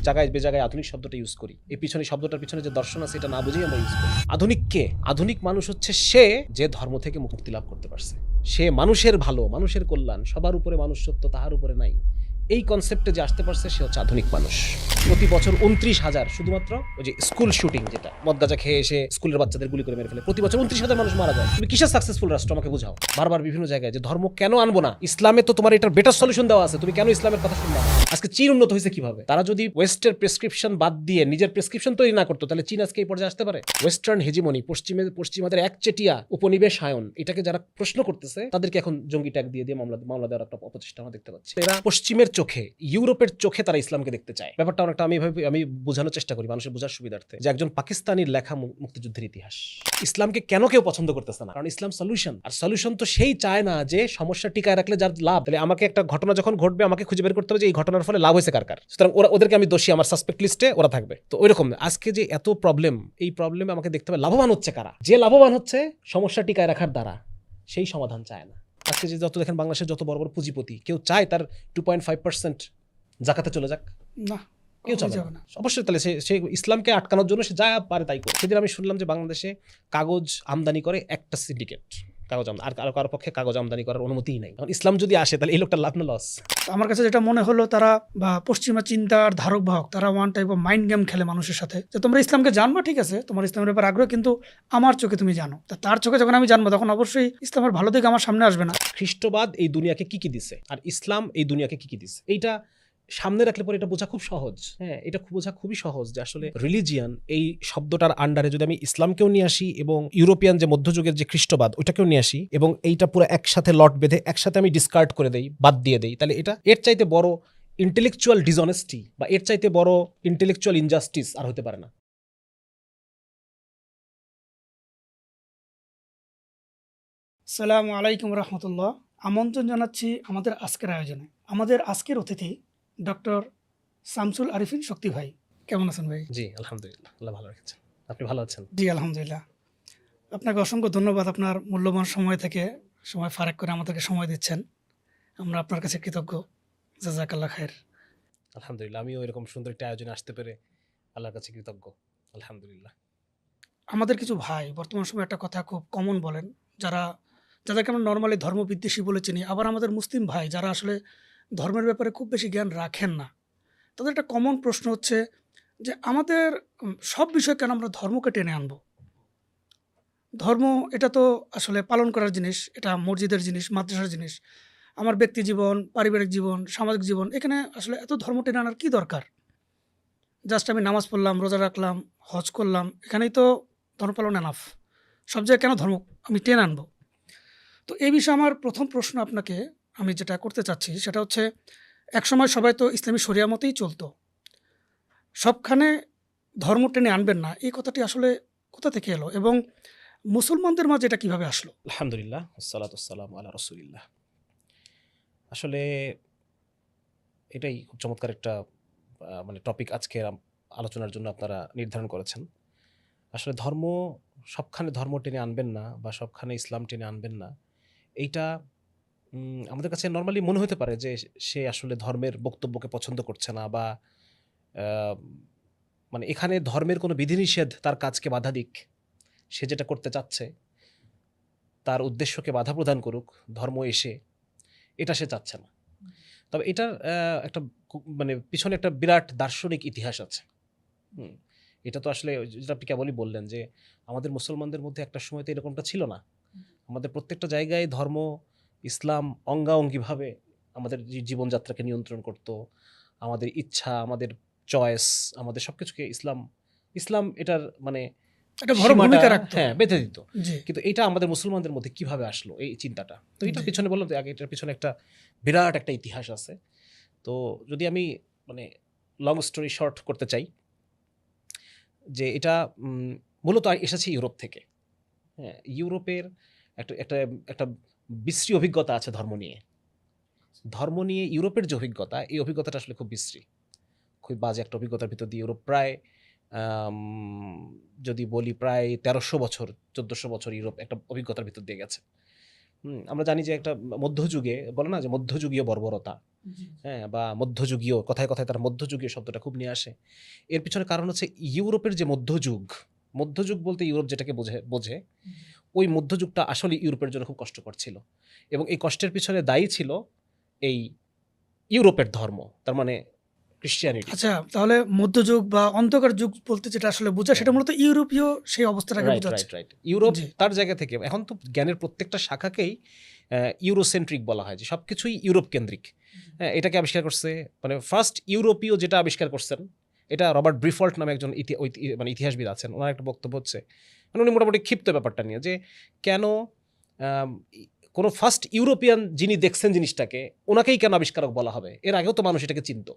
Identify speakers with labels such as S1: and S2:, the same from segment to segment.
S1: জায়গায় বেজায়গায় আধুনিক শব্দটা ইউজ করি, এই পিছনে শব্দটার পিছনে যে দর্শন আছে এটা না বুঝেই আমরা ইউজ করি। আধুনিক কে? আধুনিক মানুষ হচ্ছে সে যে ধর্ম থেকে মুক্তি লাভ করতে পারছে, সে মানুষের ভালো, মানুষের কল্যাণ, সবার উপরে মানুষ সত্য, তাহার উপরে নাই, এই কনসেপ্টে যে আসতে পারছে সে হচ্ছে আধুনিক মানুষ। প্রতি বছর 29,000 শুধুমাত্র ওই যে স্কুল শুটিং, যেটা মদ গাঁজা খেয়ে এসে স্কুলের বাচ্চাদের গুলি করে মেরে ফেলে, প্রতি বছর 29,000 মানুষ মারা যায়। তুমি কিসের সাকসেসফুল রাষ্ট্র আমাকে বুঝাও। বারবার বিভিন্ন জায়গায় যে ধর্ম কেন আনবো না, ইসলামে তো তোমার এটার বেটার সলিউশন দেওয়া আছে, তুমি কেন ইসলামের কথা শুনবা না? আজকে চীন উন্নত হয়েছে কিভাবে? তারা যদি ওয়েস্টের প্রেসক্রিপশন বাদ দিয়ে নিজের প্রেসক্রিপশন তৈরি না করতো তাহলে চীন আজকে এই পর্যায়ে আসতে পারে? ওয়েস্টার্ন হেজিমনি, পশ্চিমাদের একচেটিয়া উপনিবেশায়ন, এটাকে যারা প্রশ্ন করতেছে তাদেরকে এখন জঙ্গি ট্যাগ দিয়ে মামলা দেওয়ার একটা অপচেষ্টা আমরা দেখতে পাচ্ছি। এরা পশ্চিমের চোখে, ইউরোপের চোখে তারা ইসলামকে দেখতে চায়। ব্যাপারটা অনেকটা আমি বোঝানোর চেষ্টা করি মানুষের বোঝার সুবিধার্থে, যে একজন পাকিস্তানির লেখা মুক্তিযুদ্ধের ইতিহাস, ইসলামকে কেন কেউ পছন্দ করতেছে না? কারণ ইসলাম সলিউশন, আর সলিউশন তো সেই চায় না যে সমস্যা টিকায় রাখলে যার লাভ। তাহলে আমাকে একটা ঘটনা যখন ঘটবে আমাকে খুঁজে বের করতে হবে যে এই ঘটনার ফলে লাভ হয়েছে কার কার, সুতরাং ওদেরকে আমি দোষী, আমার সাসপেক্ট লিস্টে ওরা থাকবে। তো ওইরকম আজকে যে এত প্রবলেম, এই প্রবলেমে আমাকে দেখতে হবে লাভবান হচ্ছে কারা। যে লাভবান হচ্ছে সমস্যা টিকায় রাখার দ্বারা, সেই সমাধান চায় না। আজকে যে যত দেখেন বাংলাদেশের যত বড় বড় পুঁজিপতি, কেউ চায় তার 2.5% জাকাতে চলে যাক? না, কেউ চাবে না। অবশ্যই তাহলে সে ইসলামকে আটকানোর জন্য সে যা পারে তাই করে। সেদিন আমি শুনলাম যে বাংলাদেশে কাগজ আমদানি করে একটা সিন্ডিকেট, কাগজ আর কারো পক্ষে কাগজ আমদানি করার অনুমতিই নাই। এখন ইসলাম যদি আসে তাহলে এই লোকটা লাভ না লস?
S2: আমার কাছে যেটা মনে হলো, তারা বা পশ্চিমা চিন্তার ধারক বাহক, তারা one type of mind game খেলে মানুষের সাথে, যে তোমরা ইসলামকে জানবা, ঠিক আছে, তোমার ইসলামের ব্যাপারে আগ্রহ, কিন্তু আমার চোখে তুমি জানো। তার চোখে যখন আমি জানবো তখন অবশ্যই ইসলামের ভালো দিক আমার সামনে আসবে না।
S1: খ্রিস্টবাদ এই দুনিয়াকে কি কি দিছে আর ইসলাম এই দুনিয়াকে কি কি দিছে, এইটা সামনে রাখলে পরে এটা বোঝা খুব সহজ। হ্যাঁ, এটা বোঝা খুবই সহজ যে আসলে রিলিজিয়ান এই শব্দটার আন্ডারে যদি আমি ইসলামকেও নিয়ে আসি এবং ইউরোপিয়ান যে মধ্যযুগের যে খ্রিস্টবাদ ওইটাকেও নিয়ে আসি এবং এইটা পুরো একসাথে লট বেঁধে একসাথে আমি ডিসকার্ড করে দেই, বাদ দিয়ে দেই, তাহলে এটা এর চাইতে বড় ইন্টেলেকচুয়াল ডিসঅনেস্টি বা এর চাইতে বড় ইন্টেলেকচুয়াল ইনজাস্টিস আর হতে পারে না।
S2: আসসালামু আলাইকুম রহমতুল্লাহ। আমন্ত্রণ জানাচ্ছি আমাদের আজকের আয়োজনে। আমাদের আজকের অতিথি ডক্টর শামসুল আরিফিন শক্তি ভাই। কেমন আছেন ভাই?
S1: জি আলহামদুলিল্লাহ, আল্লাহ ভালো রেখেছেন। আপনি ভালো আছেন?
S2: জি আলহামদুলিল্লাহ। আপনাকে অসংখ্য ধন্যবাদ, আপনার মূল্যবান সময় থেকে সময় ফারাক করে আমাদেরকে সময় দিচ্ছেন। আমরা আপনার কাছে কৃতজ্ঞ। জাযাকাল্লাহ খায়ের।
S1: আলহামদুলিল্লাহ, আমিও এরকম সুন্দর একটা আয়োজনে আসতে পেরে আল্লাহর কাছে কৃতজ্ঞ। আলহামদুলিল্লাহ।
S2: আমাদের কিছু ভাই বর্তমান সময়ে একটা কথা খুব কমন বলেন, যাদেরকে আমরা নর্মালি ধর্মবিদ্বেষী বলে চিনি, আবার আমাদের মুসলিম ভাই যারা আসলে ধর্মের ব্যাপারে খুব বেশি জ্ঞান রাখেন না, তাদের একটা কমন প্রশ্ন হচ্ছে যে আমাদের সব বিষয় কেন আমরা ধর্মকে টেনে আনবো? ধর্ম এটা তো আসলে পালন করার জিনিস, এটা মসজিদের জিনিস, মাদ্রাসার জিনিস। আমার ব্যক্তি জীবন, পারিবারিক জীবন, সামাজিক জীবন, এখানে আসলে এত ধর্ম টেনে আনার কী দরকার? জাস্ট আমি নামাজ পড়লাম, রোজা রাখলাম, হজ করলাম, এখানেই তো ধর্ম পালন এনাফ। সব জায়গায় কেন ধর্ম আমি টেনে আনবো? তো এই বিষয়ে আমার প্রথম প্রশ্ন আপনাকে আমি যেটা করতে চাচ্ছি সেটা হচ্ছে, একসময় সবাই তো ইসলামী শরিয়া মতেই চলতো। সবখানে ধর্ম টেনে আনবেন না, এই কথাটি আসলে কোথা থেকে এলো এবং মুসলমানদের মাঝে এটা কিভাবে আসলো?
S1: আলহামদুলিল্লাহ, আসসালাতু ওয়াসসালামু আলা রাসূলিল্লাহ। আসলে এটাই খুব চমৎকার একটা মানে টপিক আজকে আলোচনার জন্য আপনারা নির্ধারণ করেছেন। আসলে সবখানে ধর্ম টেনে আনবেন না বা সবখানে ইসলাম টেনে আনবেন না, এইটা আমাদের কাছে নরমালি মনে হতে পারে যে সে আসলে ধর্মের বক্তব্যকে পছন্দ করছে না বা আ মানে এখানে ধর্মের কোনো বিধিনিষেধ তার কাজকে বাধা দিক। সে যেটা করতে চাচ্ছে, তার উদ্দেশ্যকে বাধা প্রদান করুক ধর্ম এসে, এটা সে চাচ্ছে না। তবে এটার একটা মানে পিছনে একটা বিরাট দার্শনিক ইতিহাস আছে। হুম। এটা তো আসলে যেটা আপনি কেবলই বললেন যে আমাদের মুসলমানদের মধ্যে একটা সময় তো এরকমটা ছিল না। আমাদের প্রত্যেকটা জায়গায় ধর্ম, ইসলাম অঙ্গাঅঙ্গিভাবে আমাদের জীবনযাত্রাকে নিয়ন্ত্রণ করত। আমাদের ইচ্ছা, আমাদের চয়েস, আমাদের সবকিছুকে ইসলাম এটার মানে
S2: একটা বড়
S1: সীমাটা
S2: ভূমিকা রাখতো।
S1: হ্যাঁ, বেঁধে দিত।
S2: জি।
S1: কিন্তু এটা আমাদের মুসলমানদের মধ্যে কিভাবে আসলো এই চিন্তাটা? তো এটার
S2: জি।
S1: পিছনে বললাম তো আগে, এটার পিছনে একটা বিরাট একটা ইতিহাস আছে। তো যদি আমি মানে লং স্টোরি শর্ট করতে চাই, যে এটা মূলত এসেছে ইউরোপ থেকে। হ্যাঁ, ইউরোপের একটা একটা একটা বিশ্রী অভিজ্ঞতা আছে ধর্ম নিয়ে। ধর্ম নিয়ে ইউরোপের যে অভিজ্ঞতা, এই অভিজ্ঞতাটা আসলে খুব বিশ্রী। খুবই বাজে একটা অভিজ্ঞতার ভিতর দিয়ে ইউরোপ প্রায় আম যদি বলি প্রায় ১৩০০ বছর, ১৪০০ বছর ইউরোপ একটা অভিজ্ঞতার ভিতর দিয়ে গেছে। আমরা জানি যে একটা মধ্যযুগে বলে না যে মধ্যযুগীয় বর্বরতা, হ্যাঁ, বা মধ্যযুগীয়, কথায় কথায় তারা মধ্যযুগীয় শব্দটা খুব নিয়ে আসে। এর পিছনে কারণ হচ্ছে ইউরোপের যে মধ্যযুগ, মধ্যযুগ বলতে ইউরোপ যেটাকে বোঝে ওই মধ্যযুগটা আসলে ইউরোপের জন্য খুব কষ্টকর ছিল, এবং এই কষ্টের পিছনে দায়ী ছিল এই ইউরোপের ধর্ম, তার মানে ক্রিশ্চিয়ানিটি।
S2: আচ্ছা, তাহলে মধ্যযুগ বা অন্ধকার যুগ বলতে যেটা আসলে বোঝায় সেটা মূলত ইউরোপীয় সেই অবস্থাটাকে
S1: রাইট
S2: বোঝাচ্ছে।
S1: রাইট রাইট ইউরোপ
S2: জি।
S1: তার জায়গা থেকে, এখন তো জ্ঞানের প্রত্যেকটা শাখাকেই ইউরোসেন্ট্রিক বলা হয়, যে সব কিছুই ইউরোপ কেন্দ্রিক। হ্যাঁ, এটাকে আবিষ্কার করছে, মানে ফার্স্ট ইউরোপীয় যেটা আবিষ্কার করছেন, এটা রবার্ট ব্রিফল্ট নামে একজন মানে ইতিহাসবিদ আছেন। ওনার একটা বক্তব্য হচ্ছে, মানে উনি মোটামুটি ক্ষিপ্ত ব্যাপারটা নিয়ে, যে কেন কোনো ফার্স্ট ইউরোপিয়ান যিনি দেখছেন জিনিসটাকে, ওনাকেই কেন আবিষ্কারক বলা হবে? এর আগেও তো মানুষ এটাকে চিনত,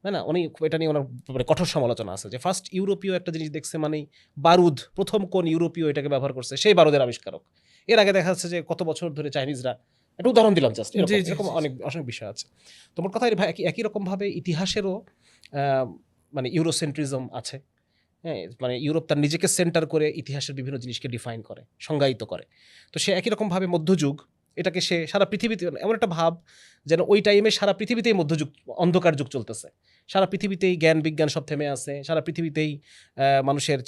S1: তাই না? উনি এটা নিয়ে ওনার মানে কঠোর সমালোচনা আছে, যে ফার্স্ট ইউরোপীয় একটা জিনিস দেখছে মানেই বারুদ, প্রথম কোন ইউরোপীয় এটাকে ব্যবহার করছে সেই বারুদের আবিষ্কারক। এর আগে দেখা যাচ্ছে যে কত বছর ধরে চাইনিজরা, একটা উদাহরণ দিলাম জাস্ট,
S2: জি, জি,
S1: এরকম
S2: জি, জি।
S1: অনেক অনেক বিষয় আছে। তোমার কথা ভাই একই রকমভাবে ইতিহাসেরও মানে ইউরোসেন্ট্রিজম আছে। হ্যাঁ, মানে ইউরোপ তার নিজেকে সেন্টার করে ইতিহাসের বিভিন্ন জিনিসকে ডিফাইন করে, সংজ্ঞায়িত করে। তো সে একই রকমভাবে মধ্যযুগ, এটাকে সে সারা পৃথিবীতে এমন একটা ভাব যেন ওই টাইমে সারা পৃথিবীতেই মধ্যযুগ, অন্ধকার যুগ চলতেছে। সারা পৃথিবীতেই জ্ঞান বিজ্ঞান সব থেমে আছে, সারা পৃথিবীতেই মানুষের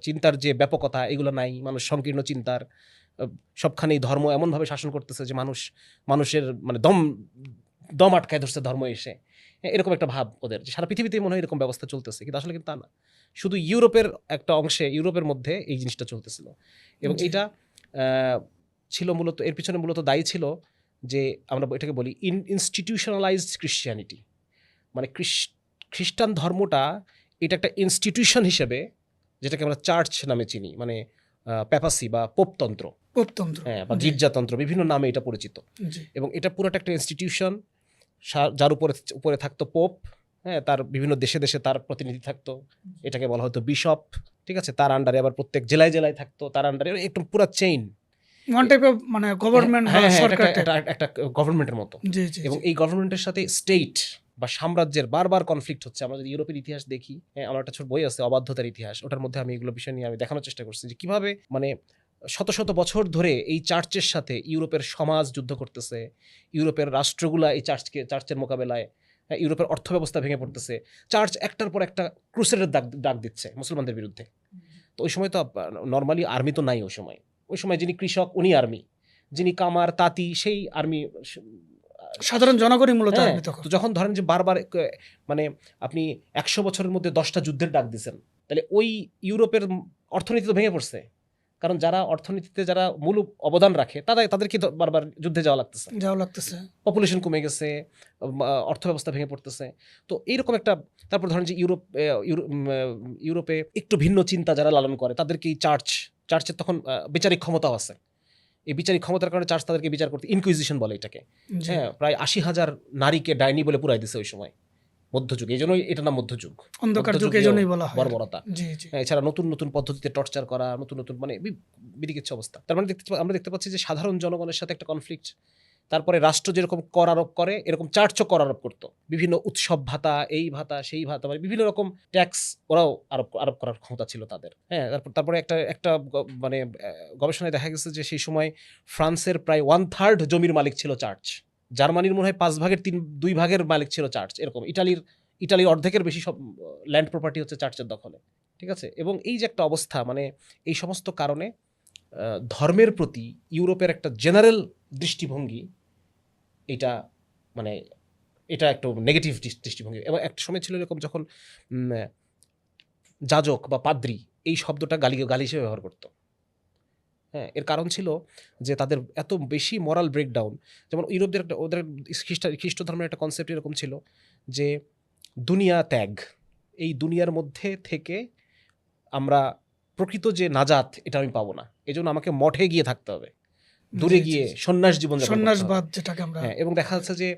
S1: চিন্তার যে ব্যাপকতা এগুলো নাই, মানুষ সংকীর্ণ চিন্তার, সবখানেই ধর্ম এমনভাবে শাসন করতেছে যে মানুষের মানে দম আটকায় ধরছে ধর্ম এসে। এরকম একটা ভাব ওদের, যে সারা পৃথিবীতেই মনে হয় এরকম ব্যবস্থা চলতেছে, কিন্তু আসলে কিন্তু তা না। শুধু ইউরোপের একটা অংশে, ইউরোপের মধ্যে এই জিনিসটা চলতেছিল, এবং
S2: জি।
S1: এইটা ছিল মূলত, এর পিছনে মূলত দায়ী ছিল যে আমরা এটাকে বলি ইনস্টিটিউশনালাইজড ক্রিশ্চিয়ানিটি। মানে খ্রিস্টান ধর্মটা এটা একটা ইনস্টিটিউশন হিসেবে, যেটাকে আমরা চার্চ নামে চিনি, মানে প্যাপাসি বা পোপতন্ত্র,
S2: পোপতন্ত্র।
S1: হ্যাঁ, বা
S2: জি,
S1: গির্জাতন্ত্র, বিভিন্ন নামে এটা পরিচিত।
S2: জি।
S1: এবং এটা পুরোটা একটা ইনস্টিটিউশন, যার উপরে উপরে থাকতো পোপ, হ্যাঁ, তার বিভিন্ন দেশে দেশে তার প্রতিনিধি থাকতো, এটাকে বলা হতো বিশপ, ঠিক আছে, তার আন্ডারে আবার প্রত্যেক জেলায় জেলায় থাকতো তার আন্ডারে, একটু পুরো চেইন।
S2: ওয়ান টাইপ অফ মানে গভর্নমেন্ট বা
S1: হ্যাঁ হ্যাঁ,
S2: সরকার টাইপ।
S1: একটা গভর্নমেন্টের মতো।
S2: জি, জি,
S1: এবং
S2: জি।
S1: এই গভর্নমেন্টের সাথে স্টেট বা সাম্রাজ্যের বারবার কনফ্লিক্ট হচ্ছে। আমরা যদি ইউরোপের ইতিহাস দেখি, হ্যাঁ, আমার একটা ছোট বই আছে অবাধ্যতার ইতিহাস, ওটার মধ্যে আমি এগুলো বিষয় নিয়ে আমি দেখানোর চেষ্টা করছি যে কিভাবে মানে শত শত বছর ধরে এই চার্চের সাথে ইউরোপের সমাজ যুদ্ধ করতেছে, ইউরোপের রাষ্ট্রগুলা এই চার্চের মোকাবেলায়, হ্যাঁ, ইউরোপের অর্থব্যবস্থা ভেঙে পড়তেছে, চার্চ একটার পর একটা ক্রুসেডের ডাক দিচ্ছে মুসলমানদের বিরুদ্ধে। তো ওই সময় তো নর্মালি আর্মি তো নাই ওই সময় যিনি কৃষক উনি আর্মি, যিনি কামার তাঁতি সেই আর্মি।
S2: সাধারণ জনগণই মূলত
S1: হ্যাঁ,
S2: আর্মি তখন।
S1: তো যখন ধরেন যে বারবার মানে আপনি 100 বছরের মধ্যে 10টা যুদ্ধের ডাক দিচ্ছেন, তাহলে ওই ইউরোপের অর্থনীতি তো ভেঙে পড়ছে, কারণ যারা অর্থনীতিতে যারা মূল অবদান রাখে তাদেরকে বারবার যুদ্ধে যাওয়া লাগতেছে,
S2: যাও লাগতেছে।
S1: পপুলেশন কমে গেছে, অর্থব্যবস্থা ভেঙে পড়তেছে। তো এইরকম একটা, তারপর ধরেন যে ইউরোপে একটু ভিন্ন চিন্তা যারা লালন করে তাদেরকে চার্চের তখন বিচারিক ক্ষমতাও আছে। এই বিচারিক ক্ষমতার কারণে চার্চ তাদেরকে বিচার করতে, ইনকুইজিশন বলে এটাকে।
S2: জি।
S1: হ্যাঁ, প্রায় 80,000 নারীকে ডাইনি বলে পুরাই দিছে ওই সময়, মধ্যযুগ, এই জন্যই এটার নাম মধ্যযুগ,
S2: অন্ধকার যুগ
S1: মধ্যযুগীয়
S2: এজন্যই বলা হয়।
S1: বর্বরতা।
S2: জি, জি।
S1: এছাড়া নতুন নতুন পদ্ধতিতে টর্চার করা, নতুন নতুন মানে বিদিকিচ্ছ অবস্থা। তার মানে আমরা দেখতে পাচ্ছি যে সাধারণ জনগণের সাথে একটা কনফ্লিক্ট। তারপরে রাষ্ট্র যেরকম কর আরোপ করে, এরকম চার্চও কর আরোপ করতো, বিভিন্ন উৎসব ভাতা, এই ভাতা সেই ভাতা, মানে বিভিন্ন রকম ট্যাক্স ওরাও আরোপ করার ক্ষমতা ছিল তাদের। হ্যাঁ, তারপরে একটা মানে গবেষণায় দেখা গেছে যে সেই সময় ফ্রান্সের প্রায় 1/3 জমির মালিক ছিল চার্চ, জার্মানির মনে হয় 2 ভাগের মালিক ছিল চার্চ, এরকম ইটালির অর্ধেকের বেশি সব ল্যান্ড প্রপার্টি হচ্ছে চার্চের দখলে, ঠিক আছে। এবং এই যে একটা অবস্থা, মানে এই সমস্ত কারণে ধর্মের প্রতি ইউরোপের একটা জেনারেল দৃষ্টিভঙ্গি, এটা মানে এটা একটা নেগেটিভ দৃষ্টিভঙ্গি। এবং একটা সময় ছিল এরকম যখন যাজক বা পাদ্রী এই শব্দটা গালি হিসেবে ব্যবহার করতো। হ্যাঁ, এর কারণ ছিল যে তাদের এত বেশি মরাল ব্রেকডাউন। যেমন ইউরোপদের ওদের খ্রিস্ট ধর্মের একটা কনসেপ্ট এরকম ছিল যে দুনিয়া ত্যাগ, এই দুনিয়ার মধ্যে থেকে আমরা প্রকৃত যে নাজাত এটা আমি পাবো না, এজন্য আমাকে মঠে গিয়ে থাকতে হবে, দূরে
S2: জি, জি,
S1: গিয়ে
S2: জি।
S1: সন্ন্যাস জীবন যাপন করতে হবে।
S2: সন্ন্যাসবাদ যেটাকে আমরা।
S1: হ্যাঁ, এবং দেখা যাচ্ছে যে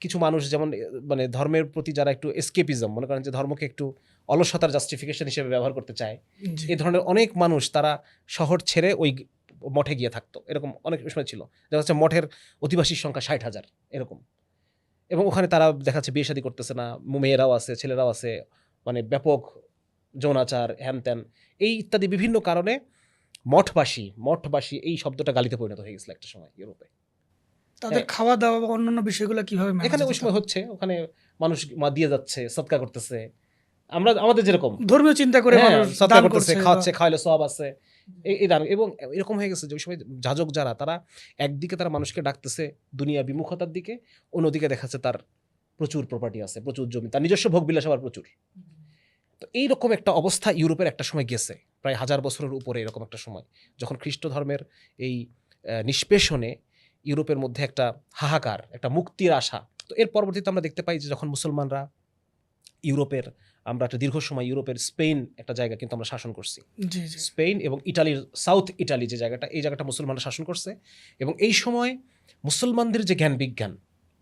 S1: কিছু মানুষ যেমন মানে ধর্মের প্রতি যারা একটু এসকেপিজম মনে করেন, যে ধর্মকে একটু অলসতার জাস্টিফিকেশন হিসেবে ব্যবহার করতে চায়,
S2: জি।
S1: এই ধরনের অনেক মানুষ তারা শহর ছেড়ে ওই মঠে গিয়ে থাকতো। এরকম অনেক সময় ছিল, দেখা যাচ্ছে মঠের অধিবাসীর সংখ্যা 60,000 এরকম, এবং ওখানে তারা দেখা যাচ্ছে বিয়ে শাদী করতেছে না, মেয়েরাও আছে ছেলেরাও আছে, মানে ব্যাপক যৌনাচার, হ্যান ত্যান, এই ইত্যাদি বিভিন্ন কারণে মঠবাসী এই শব্দটা গালিতে পরিণত হয়ে গেছিল একটা সময় ইউরোপে।
S2: তাদের খাওয়া দাওয়া বা অন্যান্য বিষয়গুলো কিভাবে manage
S1: এখানে ওই
S2: হতো?
S1: সময় হচ্ছে, ওখানে মানুষ দিয়ে যাচ্ছে, সদকা করতেছে, আমরা আমাদের যেরকম
S2: ধর্মীয় চিন্তা করে
S1: হ্যাঁ,
S2: মানুষ
S1: সদকা
S2: দান
S1: করতেছে,
S2: করছে
S1: খাওয়াচ্ছে, খাওয়াইলে সওয়াব আছে, এই দান। এবং এরকম হয়ে গেছে যে ওই সময় যাজক যারা, তারা একদিকে তারা মানুষকে ডাকতেছে দুনিয়া বিমুখতার দিকে, অন্যদিকে দেখাচ্ছে তার প্রচুর প্রপার্টি আছে, প্রচুর জমি, তার নিজস্ব ভোগবিলাস আবার প্রচুর। তো এইরকম একটা অবস্থা ইউরোপের একটা সময় গেছে, প্রায় 1000 বছরের উপরে এরকম একটা সময়, যখন খ্রিস্ট ধর্মের এই নিষ্পেষণে ইউরোপের মধ্যে একটা হাহাকার, একটা মুক্তির আশা। তো এর পরবর্তীতে আমরা দেখতে পাই যে যখন মুসলমানরা ইউরোপের, আমরা একটা দীর্ঘ সময় ইউরোপের স্পেন একটা জায়গা কিন্তু আমরা শাসন করছি,
S2: জি জি
S1: স্পেন এবং ইটালির সাউথ ইটালি যে জায়গাটা, এই জায়গাটা মুসলমানরা শাসন করছে। এবং এই সময় মুসলমানদের যে জ্ঞান বিজ্ঞান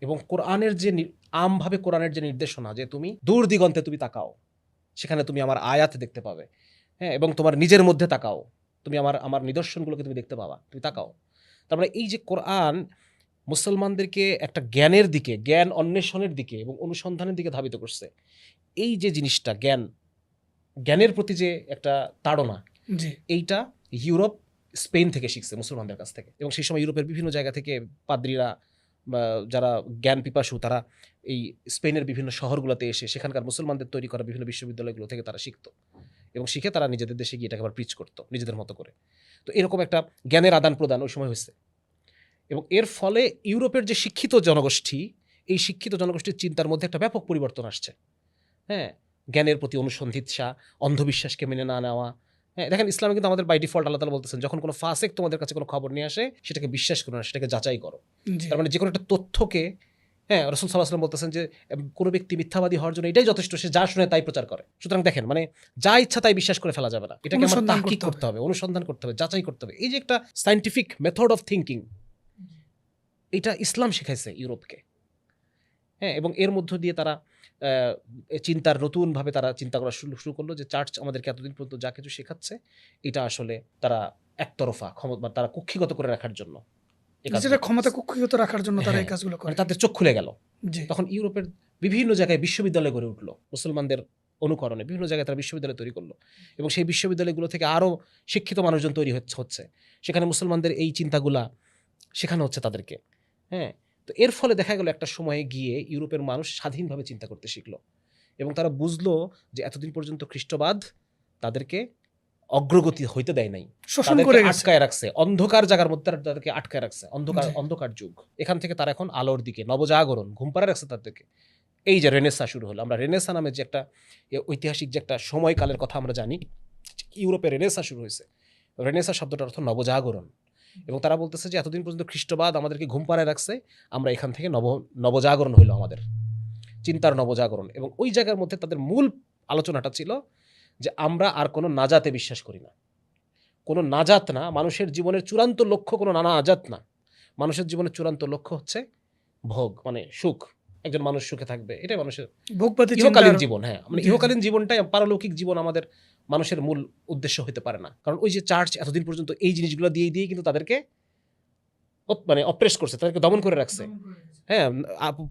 S1: এবং কোরআনের যে আমভাবে কোরআনের যে নির্দেশনা, যে তুমি দূর দিগন্তে তুমি তাকাও, সেখানে তুমি আমার আয়াত দেখতে পাবে, হ্যাঁ, এবং তোমার নিজের মধ্যে তাকাও, তুমি আমার নিদর্শনগুলোকে তুমি দেখতে পাবা, তুমি তাকাও। তার মানে এই যে কোরআন মুসলমানদেরকে একটা জ্ঞানের দিকে, জ্ঞান অন্বেষণের দিকে এবং অনুসন্ধানের দিকে ধাবিত করছে। এই যে জিনিসটা, জ্ঞানের প্রতি যে একটা তাড়না,
S2: জি
S1: এইটা ইউরোপ স্পেন থেকে শিখছে মুসলমানদের কাছ থেকে। এবং সেই সময় ইউরোপের বিভিন্ন জায়গা থেকে পাদ্রীরা বা যারা জ্ঞান পিপাসু, তারা এই স্পেনের বিভিন্ন শহরগুলোতে এসে সেখানকার মুসলমানদের তৈরি করা বিভিন্ন বিশ্ববিদ্যালয়গুলো থেকে তারা শিখতো, এবং শিখে তারা নিজেদের দেশে গিয়ে এটাকে আবার প্রিচ করতো নিজেদের মতো করে। তো এরকম একটা জ্ঞানের আদান প্রদান ওই সময় হয়েছে। এবং এর ফলে ইউরোপের যে শিক্ষিত জনগোষ্ঠী, এই শিক্ষিত জনগোষ্ঠীর চিন্তার মধ্যে একটা ব্যাপক পরিবর্তন আসছে। হ্যাঁ, জ্ঞানের প্রতি অনুসন্ধিৎসা, অন্ধবিশ্বাসকে মেনে না নেওয়া। হ্যাঁ, দেখেন ইসলামে কিন্তু আমাদের বাই ডিফল্ট আল্লাহ তাআলা বলতেছেন, যখন কোনো ফাসিক তোমাদের কাছে কোনো খবর নিয়ে আসে, সেটাকে বিশ্বাস করো না, সেটাকে যাচাই করো।
S2: জি
S1: তার মানে যে কোনো একটা তথ্যকে, হ্যাঁ, রাসূল সাল্লাল্লাহু আলাইহি ওয়াসাল্লাম বলতেছেন যে কোনো ব্যক্তি মিথ্যাবাদী হওয়ার জন্য এটাই যথেষ্ট, সে যা শুনে তাই প্রচার করে। সুতরাং দেখেন, মানে যা ইচ্ছা তাই বিশ্বাস করে ফেলা যাবে না, এটাকে আমার
S2: অনুসন্ধান
S1: তাহকিক
S2: করতে
S1: করতে হবে, অনুসন্ধান করতে হবে, যাচাই করতে হবে। এই যে একটা সায়েন্টিফিক মেথড অফ থিংকিং, এটা ইসলাম শিখাইছে ইউরোপকে। হ্যাঁ, এবং এর মধ্য দিয়ে তারা চিন্তার নতুনভাবে তারা চিন্তা করা শুরু করলো যে চার্চ আমাদেরকে এতদিন পর্যন্ত যা কিছু শেখাচ্ছে, এটা আসলে তারা একতরফা ক্ষমতা, বা তারা কক্ষিগত করে রাখার জন্য এই কাজগুলো
S2: নিজেরা ক্ষমতা
S1: করছে।
S2: কুক্ষিগত রাখার জন্য তারা এই
S1: হ্যাঁ,
S2: কাজগুলো করে
S1: মানে তাদের চোখ খুলে গেল।
S2: জি
S1: তখন ইউরোপের বিভিন্ন জায়গায় বিশ্ববিদ্যালয় গড়ে উঠলো মুসলমানদের অনুকরণে, বিভিন্ন জায়গায় তারা বিশ্ববিদ্যালয় তৈরি করলো, এবং সেই বিশ্ববিদ্যালয়গুলো থেকে আরও শিক্ষিত মানুষজন তৈরি হচ্ছে, সেখানে মুসলমানদের এই চিন্তাগুলা শেখানো হচ্ছে তাদেরকে। হ্যাঁ, তো এর ফলে দেখা গেল একটা সময়ে গিয়ে ইউরোপের মানুষ স্বাধীনভাবে চিন্তা করতে শিখলো, এবং তারা বুঝলো যে এতদিন পর্যন্ত খ্রিস্টবাদ তাদেরকে অগ্রগতি হইতে দেয় নাই,
S2: শোষণ
S1: তাদেরকে
S2: করে গেছে
S1: আটকায় রাখছে, অন্ধকার জায়গার মধ্যে তাদেরকে আটকায় রাখছে,
S2: জি।
S1: অন্ধকার যুগ। এখান থেকে তারা এখন আলোর দিকে, নবজাগরণ, ঘুম পাড়ায় রাখছে তাদেরকে। এই যে রেনেসা শুরু হলো, আমরা রেনেসা নামে যে একটা ঐতিহাসিক যে একটা সময়কালের কথা আমরা জানি, ইউরোপে রেনেসা শুরু হয়েছে। রেনেসা শব্দটার অর্থ নবজাগরণ। এবং তারা বলতেছে যে এতদিন পর্যন্ত খ্রিস্টবাদ আমাদেরকে ঘুম পাড়ায় রাখছে, আমরা এখান থেকে নবজাগরণ হইলো, আমাদের চিন্তার নবজাগরণ। এবং ওই জায়গার মধ্যে তাদের মূল আলোচনাটা ছিল যে আমরা আর কোনো নাজাতে বিশ্বাস করি না, কোনো নাজাত না, মানুষের জীবনের চূড়ান্ত লক্ষ্য কোনো নাজাত না। মানুষের জীবনের চূড়ান্ত লক্ষ্য হচ্ছে ভোগ, মানে সুখ, একজন মানুষ সুখে থাকবে, এটাই মানুষের
S2: ভোগবাদী
S1: ইহকালীন
S2: চিন্তার
S1: জীবন। হ্যাঁ, মানে
S2: জি।
S1: ইহকালীন জীবনটাই, পারলৌকিক জীবন আমাদের মানুষের মূল উদ্দেশ্য হতে পারে না। কারণ ওই যে চার্চ এতদিন পর্যন্ত এই জিনিসগুলো দিয়ে কিন্তু তাদেরকে মানে অপ্রেস করছে, তাদেরকে দমন করে রাখছে। হ্যাঁ,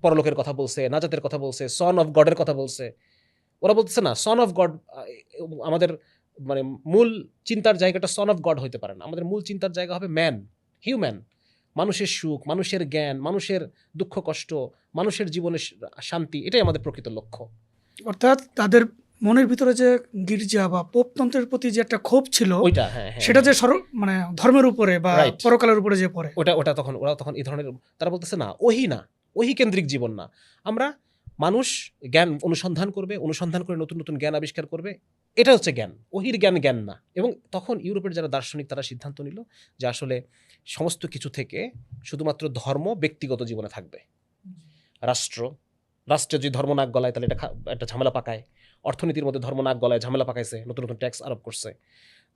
S1: পরলোকের কথা বলছে, নাজাতের কথা বলছে, সন অফ গডের কথা বলছে। ওরা বলতেছে না, সন অফ গড আমাদের মানে মূল চিন্তার জায়গাটা সন অফ গড হইতে পারে না। আমাদের মূল চিন্তার জায়গা হবে ম্যান, হিউম্যান, মানুষের সুখ, মানুষের জ্ঞান, মানুষের দুঃখ কষ্ট, মানুষের জীবনের শান্তি, এটাই আমাদের প্রকৃত লক্ষ্য।
S2: অর্থাৎ তাদের মনের ভিতরে যে গির্জা বা পোপতন্ত্রের প্রতি যে একটা ক্ষোভ ছিল,
S1: ওইটা, হ্যাঁ, হ্যাঁ,
S2: সেটা যে মানে ধর্মের উপরে বা
S1: Right.
S2: পরকালের উপরে যে পড়ে
S1: ওরা তখন এই ধরনের, তারা বলতেছে না, ওহি কেন্দ্রিক জীবন না, আমরা মানুষ জ্ঞান অনুসন্ধান করে নতুন নতুন জ্ঞান আবিষ্কার করবে, এটা হচ্ছে জ্ঞান, ওহির জ্ঞান না। এবং তখন ইউরোপের যারা দার্শনিক, তারা সিদ্ধান্ত নিল যে আসলে সমস্ত কিছু থেকে শুধুমাত্র ধর্ম ব্যক্তিগত জীবনে থাকবে। রাষ্ট্রে যদি ধর্ম নাক গলায়, তাহলে এটা একটা ঝামেলা পাকায়। অর্থনীতির মধ্যে ধর্ম নাক গলায়, ঝামেলা পাকাইছে, নতুন নতুন ট্যাক্স আরোপ করছে।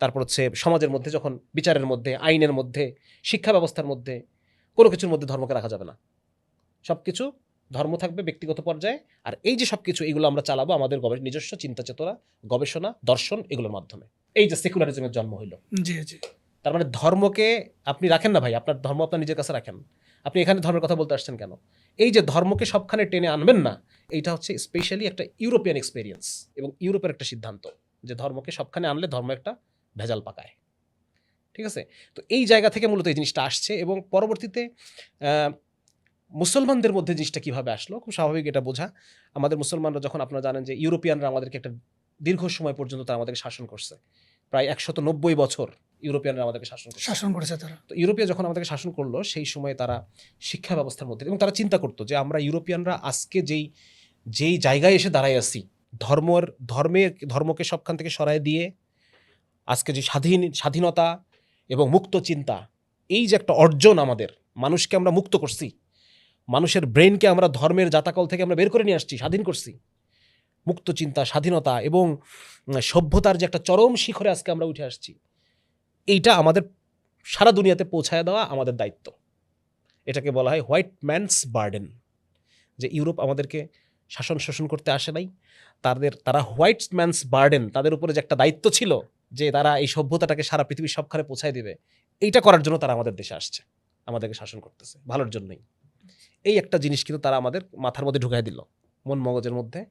S1: তারপর হচ্ছে সমাজের মধ্যে, যখন বিচারের মধ্যে, আইনের মধ্যে, শিক্ষা ব্যবস্থার মধ্যে, কোনো কিছুর মধ্যে ধর্মকে রাখা যাবে না, সব কিছু ধর্ম থাকবে ব্যক্তিগত পর্যায়ে। আর এই যে সব কিছু, এইগুলো আমরা চালাবো আমাদের নিজস্ব চিন্তা চেতনা, গবেষণা, দর্শন, এগুলোর মাধ্যমে। এই যে সেকুলারিজমের জন্ম হইল।
S2: জি জি
S1: তার মানে ধর্মকে আপনি রাখেন না ভাই, আপনার ধর্ম আপনার নিজের কাছে রাখেন। আপনি এখানে ধর্মের কথা বলতে আসছেন কেন? এই যে ধর্মকে সবখানে টেনে আনবেন না, এইটা হচ্ছে স্পেশালি একটা ইউরোপিয়ান এক্সপেরিয়েন্স এবং ইউরোপের একটা সিদ্ধান্ত যে ধর্মকে সবখানে আনলে ধর্ম একটা ভেজাল পাকায়। ঠিক আছে? তো এই জায়গা থেকে মূলত এই জিনিসটা আসছে এবং পরবর্তীতে মুসলমানদের মধ্যে জিনিসটা কীভাবে আসলো খুব স্বাভাবিক এটা বোঝা। আমাদের মুসলমানরা যখন আপনারা জানেন যে ইউরোপিয়ানরা আমাদেরকে একটা দীর্ঘ সময় পর্যন্ত তারা আমাদেরকে শাসন করছে, প্রায় 190 বছর ইউরোপিয়ানরা আমাদেরকে
S2: শাসন করেছে তারা।
S1: তো ইউরোপিয়া যখন আমাদেরকে শাসন করলো সেই সময় তারা শিক্ষা ব্যবস্থার মধ্যে এবং তারা চিন্তা করতো যে আমরা ইউরোপিয়ানরা আজকে যেই জায়গায় এসে দাঁড়ায় আছি, ধর্মকে সবখান থেকে সরায় দিয়ে আজকে যে স্বাধীনতা এবং মুক্ত চিন্তা, এই যে একটা অর্জন আমাদের, মানুষকে আমরা মুক্ত করছি, মানুষের ব্রেনকে আমরা ধর্মের জাতাকল থেকে আমরা বের করে নিয়ে আসছি, স্বাধীন করছি, মুক্ত চিন্তা, স্বাধীনতা এবং সভ্যতার যে একটা চরম শিখরে আজকে আমরা উঠে আসছি, এইটা আমাদের সারা দুনিয়াতে পৌঁছায় দেওয়া আমাদের দায়িত্ব। এটাকে বলা হয় হোয়াইট ম্যানস বার্ডেন, যে ইউরোপ আমাদেরকে শোষণ করতে আসে নাই, তারা হোয়াইট ম্যানস বার্ডেন, তাদের উপরে যে একটা দায়িত্ব ছিল যে তারা এই সভ্যতাটাকে সারা পৃথিবীর সবখানে পৌঁছায় দিবে, এইটা করার জন্য তারা আমাদের দেশে আসছে, আমাদেরকে শাসন করতেছে ভালোর জন্যই। এই একটা জিনিস কিন্তু তারা আমাদের মাথার মধ্যে ঢুকাই দিল, মন মগজের মধ্যে,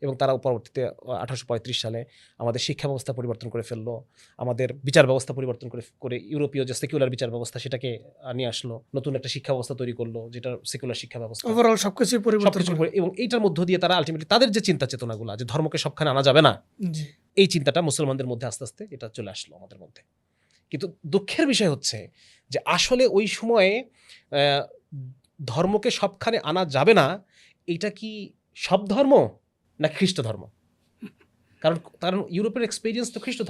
S1: এবং তারা পরবর্তীতে 1835 সালে আমাদের শিক্ষা ব্যবস্থা পরিবর্তন করে ফেললো, আমাদের বিচার ব্যবস্থা পরিবর্তন করে ইউরোপীয় যে সেকুলার বিচার ব্যবস্থা সেটাকে নিয়ে আসলো, নতুন একটা শিক্ষা ব্যবস্থা তৈরি করলো যেটা সেকুলার শিক্ষা ব্যবস্থা,
S2: ওভারঅল সবকিছু পরিবর্তন করে।
S1: এবং এইটার মধ্য দিয়ে তারা আলটিমেটলি তাদের যে চিন্তা চেতনাগুলো যে ধর্মকে সবখানে আনা যাবে না, এই চিন্তাটা মুসলমানদের মধ্যে আস্তে আস্তে এটা চলে আসলো আমাদের মধ্যে। কিন্তু দুঃখের বিষয় হচ্ছে যে আসলে ওই সময়ে ধর্মকে সবখানে আনা যাবে না, এটা কি সব ধর্ম না খ্রিস্ট ধর্ম? কারণ ইউরোপের এক্সপেরিয়েন্স তো খ্রিস্ট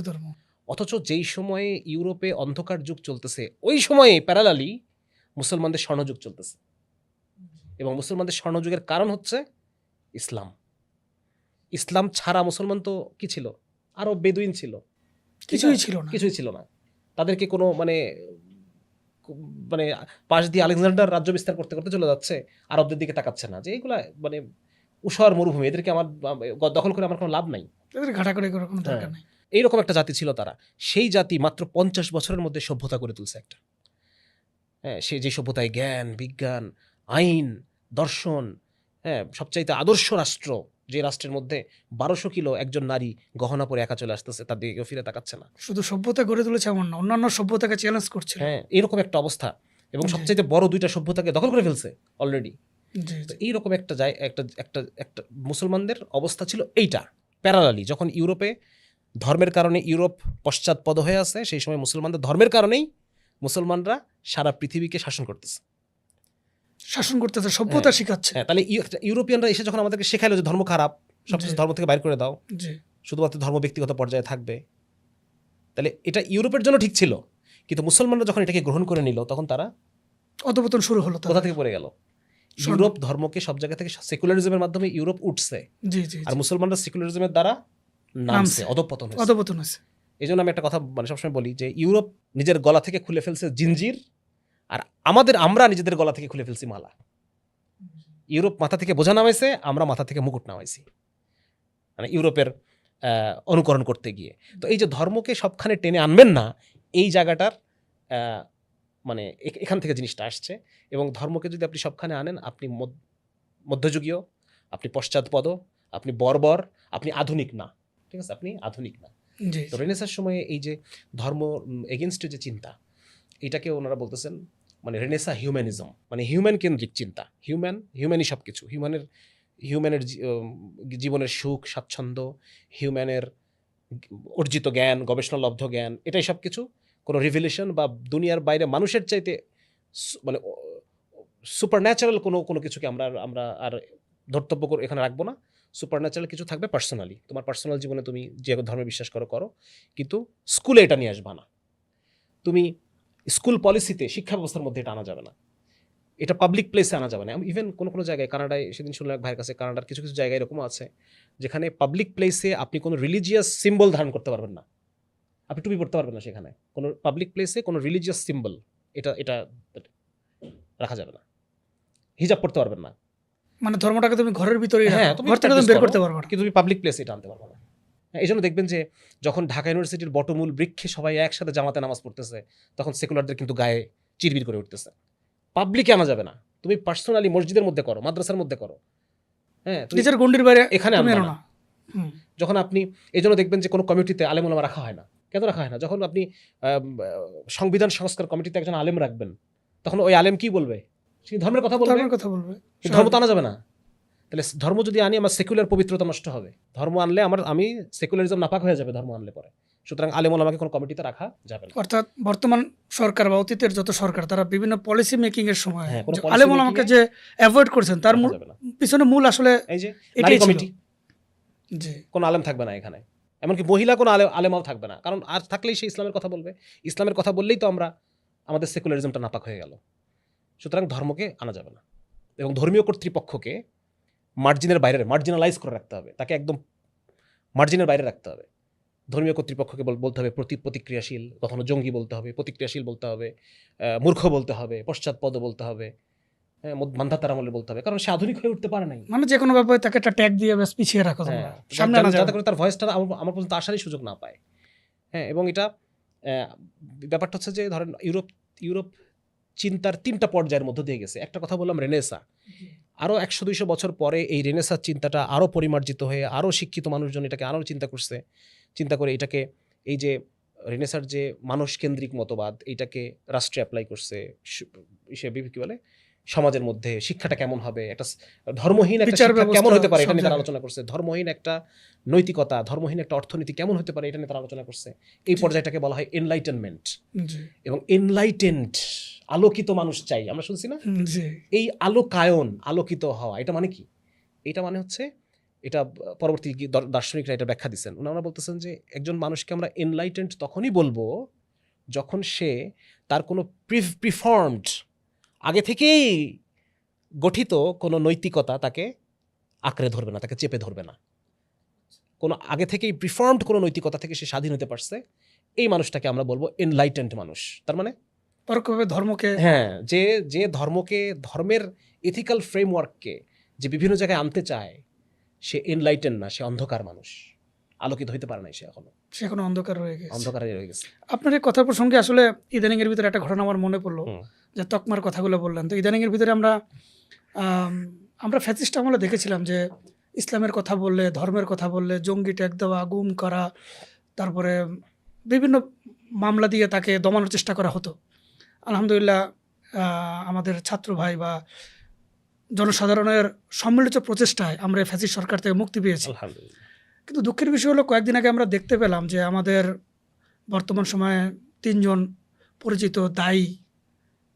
S1: ধর্ম। অথচ যেই সময়ে ইউরোপে অন্ধকার যুগ চলতেছে, ওই সময়ে প্যারালালি মুসলমানদের স্বর্ণযুগ চলতেছে, এবং মুসলমানদের স্বর্ণযুগের কারণ হচ্ছে ইসলাম ছাড়া মুসলমান তো কি ছিল? আরো বেদুইন ছিল, কিছুই ছিল না। তাদেরকে কোনো মানে পাশ দিয়ে আলেকজান্ডার রাজ্য বিস্তার করতে করতে চলে যাচ্ছে, আরবদের দিকে তাকাচ্ছে না যে এইগুলা মানে উষর মরুভূমি, এদেরকে আমার দখল করে আমার কোনো লাভ নাই, এইরকম একটা জাতি ছিল তারা। সেই জাতি মাত্র 50 বছরের মধ্যে সভ্যতা করে তুলছে একটা। হ্যাঁ, সে যে সভ্যতায় জ্ঞান, বিজ্ঞান, আইন, দর্শন, হ্যাঁ, সবচাইতে আদর্শ রাষ্ট্র, যে রাষ্ট্রের মধ্যে 1200 কিলো একজন নারী গহনা পরে একা চলে আসতেছে, তার দিকে কেউ ফিরে তাকাচ্ছে না।
S2: শুধু সভ্যতা গড়ে তুলেছে এমন না, অন্যান্য সভ্যতাকে চ্যালেঞ্জ করছে।
S1: হ্যাঁ, এরকম একটা অবস্থা, এবং সবচাইতে বড় 2টা সভ্যতাকে দখল করে ফেলছে অলরেডি। তো এইরকম একটা মুসলমানদের অবস্থা ছিল এইটা। প্যারালালি যখন ইউরোপে ধর্মের কারণে ইউরোপ পশ্চাৎপদ হয়ে আছে, সেই সময় মুসলমানদের ধর্মের কারণেই মুসলমানরা সারা পৃথিবীকে শাসন করতেছে,
S2: সভ্যতা শিখাচ্ছে।
S1: হ্যাঁ, তাহলে ইউরোপিয়ানরা এসে যখন আমাদেরকে শেখাইলো যে ধর্ম খারাপ, সবকিছু ধর্ম থেকে বাইর করে দাও, শুধুমাত্র ধর্ম ব্যক্তিগত পর্যায়ে থাকবে, তাহলে এটা ইউরোপের জন্য ঠিক ছিল। কিন্তু মুসলমানরা যখন এটাকে গ্রহণ করে নিল, তখন তারা
S2: অধঃপতন শুরু হলো।
S1: কোথা থেকে পড়ে গেল? ইউরোপ ধর্মকে সব জায়গা থেকে সেকুলারিজমের মাধ্যমে ইউরোপ উঠছে, আর মুসলমানরা সেকুলারিজমের দ্বারা নামছে, অধঃপতন হয়েছে। এই জন্য আমি একটা কথা মানে সবসময় বলি যে ইউরোপ নিজের গলা থেকে খুলে ফেলছে জিঞ্জির, আর আমরা নিজেদের গলা থেকে খুলে ফেলছি মালা। ইউরোপ মাথা থেকে বোঝা নামাইছে, আমরা মাথা থেকে মুকুট নামাইছি, মানে ইউরোপের অনুকরণ করতে গিয়ে। তো এই যে ধর্মকে সবখানে টেনে আনবেন না, এই জায়গাটার মানে এখান থেকে জিনিসটা আসছে। এবং ধর্মকে যদি আপনি সবখানে আনেন, আপনি মধ্যযুগীয়, আপনি পশ্চাৎপদ, আপনি বর্বর, আপনি আধুনিক না। ঠিক আছে, আপনি আধুনিক না। তো রেনেসাঁর সময়ে এই যে ধর্ম এগেনস্টে যে চিন্তা, এটাকে ওনারা বলতেছেন মানে রেনেসাঁ হিউম্যানিজম, মানে হিউম্যান কেন্দ্রিক চিন্তা। হিউম্যানই সব কিছু, হিউম্যানের জীবনের সুখ স্বাচ্ছন্দ্য, হিউম্যানের অর্জিত জ্ঞান, গবেষণালব্ধ জ্ঞান, এটাই সব কিছু। কোনো রিভেলেশন বা দুনিয়ার বাইরে মানুষের চাইতে মানে সুপার ন্যাচারাল কোনো কিছুকে আমরা আর ধর্তব্য করে এখানে রাখবো না। সুপার ন্যাচারাল কিছু থাকবে পার্সোনালি, তোমার পার্সোনাল জীবনে তুমি যে ধর্মে বিশ্বাস করো, কিন্তু স্কুলে এটা নিয়ে আসবা না। তুমি স্কুল পলিসিতে, শিক্ষা ব্যবস্থার মধ্যে এটা আনা যাবে না, এটা পাবলিক প্লেসে আনা যাবে না। ইভেন কোনো জায়গায়, কানাডায় সেদিন শুনলাম এক ভাইয়ের কাছে, কানাডার কিছু জায়গায় এরকমও আছে যেখানে পাবলিক প্লেসে আপনি কোনো রিলিজিয়াস সিম্বল ধারণ করতে পারবেন না, আপনি টুপি পড়তে পারবেন না, সেখানে কোনো পাবলিক প্লেসে কোনো রিলিজিয়াস সিম্বল এটা রাখা যাবে না, হিজাব পড়তে পারবেন না,
S2: মানে ধর্মটাকে তুমি ঘরের ভিতরে,
S1: হ্যাঁ,
S2: ঘর থেকে তুমি বের করতে পারবে না,
S1: কিন্তু তুমি পাবলিক প্লেসে এটা আনতে পারবে না। এই জন্য দেখবেন যে যখন ঢাকা ইউনিভার্সিটির বটমূল বৃক্ষে সবাই একসাথে জামাতে নামাজ পড়তেছে, তখন সেকুলারদের কিন্তু গায়ে চিরবির করে উঠতেছে। পাবলিকে আনা যাবে না, তুমি পার্সোনালি মসজিদের মধ্যে করো, মাদ্রাসার মধ্যে করো, হ্যাঁ,
S2: নিজের গণ্ডির বাইরে
S1: এখানে আনবে না। যখন আপনি এই জন্য দেখবেন যে কোনো কমিউনিটিতে আলেম ওলামা রাখা হয় না, কেন রাখা হয় না? যখন আপনি সংবিধান সংস্কার কমিটিতে একজন আলেম রাখবেন, তখন ওই আলেম কি বলবে? সে ধর্মের কথা বলবে,
S2: ধর্মের কথা বলবে।
S1: ধর্ম তো আনা যাবে না। তাহলে ধর্ম যদি আনি, আমার সেকুলার পবিত্রতা নষ্ট হবে। ধর্ম আনলে আমি সেকুলারিজম নাপাক হয়ে যাবে ধর্ম আনলে পরে। সুতরাং আলেম ওলামাকে কোনো কমিটিতে রাখা যাবে না।
S2: অর্থাৎ বর্তমান সরকার বা অতীতের যত সরকার তারা বিভিন্ন পলিসি মেকিং এর সময়
S1: হ্যাঁ, কোনো
S2: যে
S1: policy
S2: আলেম
S1: making
S2: ওলামাকে
S1: এ
S2: যে অ্যাভয়েড করছেন তার
S1: রাখা
S2: মূল
S1: যাবে না।
S2: পিছনে মূল আসলে
S1: এই যে
S2: এটাই
S1: নারী
S2: ছিল।
S1: কমিটি,
S2: জি
S1: কোনো আলেম থাকবে না এখানে, এমনকি মহিলা কোনো আলেমাও থাকবে না, কারণ আর থাকলেই সে ইসলামের কথা বলবে। ইসলামের কথা বললেই তো আমাদের সেকুলারিজমটা নাপাক হয়ে গেল। সুতরাং ধর্মকে আনা যাবে না, এবং ধর্মীয় কর্তৃপক্ষকে মার্জিনালাইজ করে রাখতে হবে, তাকে একদম মার্জিনের বাইরে রাখতে হবে। ধর্মীয় কর্তৃপক্ষকে বলতে হবে প্রতিক্রিয়াশীল, কখনো জঙ্গি বলতে হবে, প্রতিক্রিয়াশীল বলতে হবে, মূর্খ বলতে হবে, পশ্চাৎপদ বলতে হবে, মান্ধাতার আমলে বলতে হবে, কারণ সে আধুনিক হয়ে উঠতে পারে নাই।
S2: মানে যে কোনো ব্যাপারে তাকে একটা ট্যাগ দিয়ে ব্যাস পিছিয়ে রাখো তোমরা,
S1: হ্যাঁ,
S2: সামনে আনা যাবে
S1: যাতে
S2: না।
S1: করে তার ভয়েসটা আমার পর্যন্ত আসারই সুযোগ না পায়। হ্যাঁ, এবং এটা ব্যাপারটা হচ্ছে যে ধরেন ইউরোপ চিন্তার 3টা পর্যায়ের মধ্য দিয়ে গেছে। একটা কথা বললাম রেনেসা, আরও 100-200 বছর পরে এই রেনেসার চিন্তাটা আরও পরিমার্জিত হয়ে আরও শিক্ষিত মানুষজন এটাকে আরও চিন্তা করে এটাকে, এই যে রেনেসার যে মানুষকেন্দ্রিক মতবাদ, এটাকে রাষ্ট্রে অ্যাপ্লাই করছে, কী বলে, সমাজের মধ্যে শিক্ষাটা কেমন হবে, একটা ধর্মহীন একটা
S2: বিচার
S1: শিক্ষা কেমন
S2: ব্যবস্থা
S1: হতে পারে এটা
S2: সব
S1: নিয়ে তারা
S2: জায়গায়।
S1: আলোচনা করছে, ধর্মহীন একটা নৈতিকতা, ধর্মহীন একটা অর্থনীতি কেমন হতে পারে এটা নিয়ে তারা আলোচনা করছে। এই পর্যায়টাকে বলা হয় এনলাইটেনমেন্ট।
S2: জি
S1: এবং এনলাইটেন্ড, আলোকিত মানুষ চাই, আমরা শুনছি না?
S2: জি
S1: এই আলোকিত হওয়া, এটা মানে কি? এটা মানে হচ্ছে, এটা পরবর্তী দার্শনিকরা এটা ব্যাখ্যা দিচ্ছেন। ওনারা বলতেছেন যে একজন মানুষকে আমরা এনলাইটেন্ড তখনই বলবো যখন সে তার কোনো প্রিফর্মড, আগে থেকেই গঠিত কোনো নৈতিকতা তাকে আঁকড়ে ধরবে না, তাকে চেপে ধরবে না। কোনো আগে থেকেই প্রিফর্মড কোনো নৈতিকতা থেকে সে স্বাধীন হতে পারছে, এই মানুষটাকে আমরা বলবো এনলাইটেন্ড মানুষ। তার মানে
S2: পরোক্ষভাবে ধর্মকে,
S1: হ্যাঁ, যে ধর্মের এথিক্যাল ফ্রেমওয়ার্ককে যে বিভিন্ন জায়গায় আনতে চায়, সে এনলাইটেন না, সে অন্ধকার মানুষ, আলোকিত হইতে পারে না, সে
S2: সে এখনো অন্ধকার রয়ে গেছে।
S1: অন্ধকারে রয়ে গেছে।
S2: আপনার এই কথার প্রসঙ্গে আসলে ইদানিং এর ভিতরে একটা ঘটনা আমার মনে পড়লো,
S1: হুম।
S2: যে তকমার কথাগুলো বললেন। তো ইদানিং এর ভিতরে আমরা ফ্যাসিস্ট আমলে দেখেছিলাম যে ইসলামের কথা বললে, ধর্মের কথা বললে জঙ্গি ট্যাগ দেওয়া, গুম করা, তারপরে বিভিন্ন মামলা দিয়ে তাকে দমানোর চেষ্টা করা হতো। আলহামদুলিল্লাহ আমাদের ছাত্র ভাই বা জনসাধারণের সম্মিলিত প্রচেষ্টায় আমরা ফ্যাসিস্ট সরকার থেকে মুক্তি পেয়েছি।
S1: আলহামদুলিল্লাহ।
S2: কিন্তু দুঃখের বিষয় হলো কয়েকদিন আগে আমরা দেখতে পেলাম যে আমাদের বর্তমান সময়ে 3 জন পরিচিত দায়ী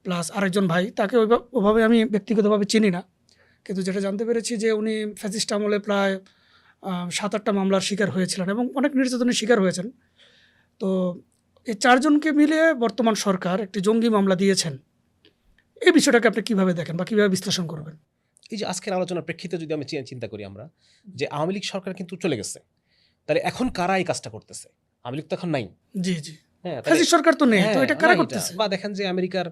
S2: প্লাস আরেকজন ভাই, তাকে ওভাবে আমি ব্যক্তিগতভাবে চিনি না, কিন্তু যেটা জানতে পেরেছি যে উনি ফ্যাসিস্ট আমলে প্রায় 7-8টা মামলার শিকার হয়েছিলেন এবং অনেক নির্যাতনের শিকার হয়েছেন। তো এই 4 জনকে মিলিয়ে বর্তমান সরকার একটি জঙ্গি মামলা দিয়েছেন। এই বিষয়টাকে আপনি কিভাবে দেখেন বা কিভাবে বিশ্লেষণ করবেন?
S1: এই যে আজকের আলোচনার প্রেক্ষিতে যদি আমি চিন্তা করি আমরা, যে আওয়ামী লীগ সরকার কিন্তু চলে গেছে, তাহলে এখন কারা এই কাজটা করতেছে? আওয়ামী লীগ তো এখন নাই।
S2: জি জি,
S1: হ্যাঁ,
S2: ফ্যাসিস্ট সরকার তো নেই, তো এটা কারা
S1: নাই
S2: করতেছে?
S1: বা দেখেন যে আমেরিকার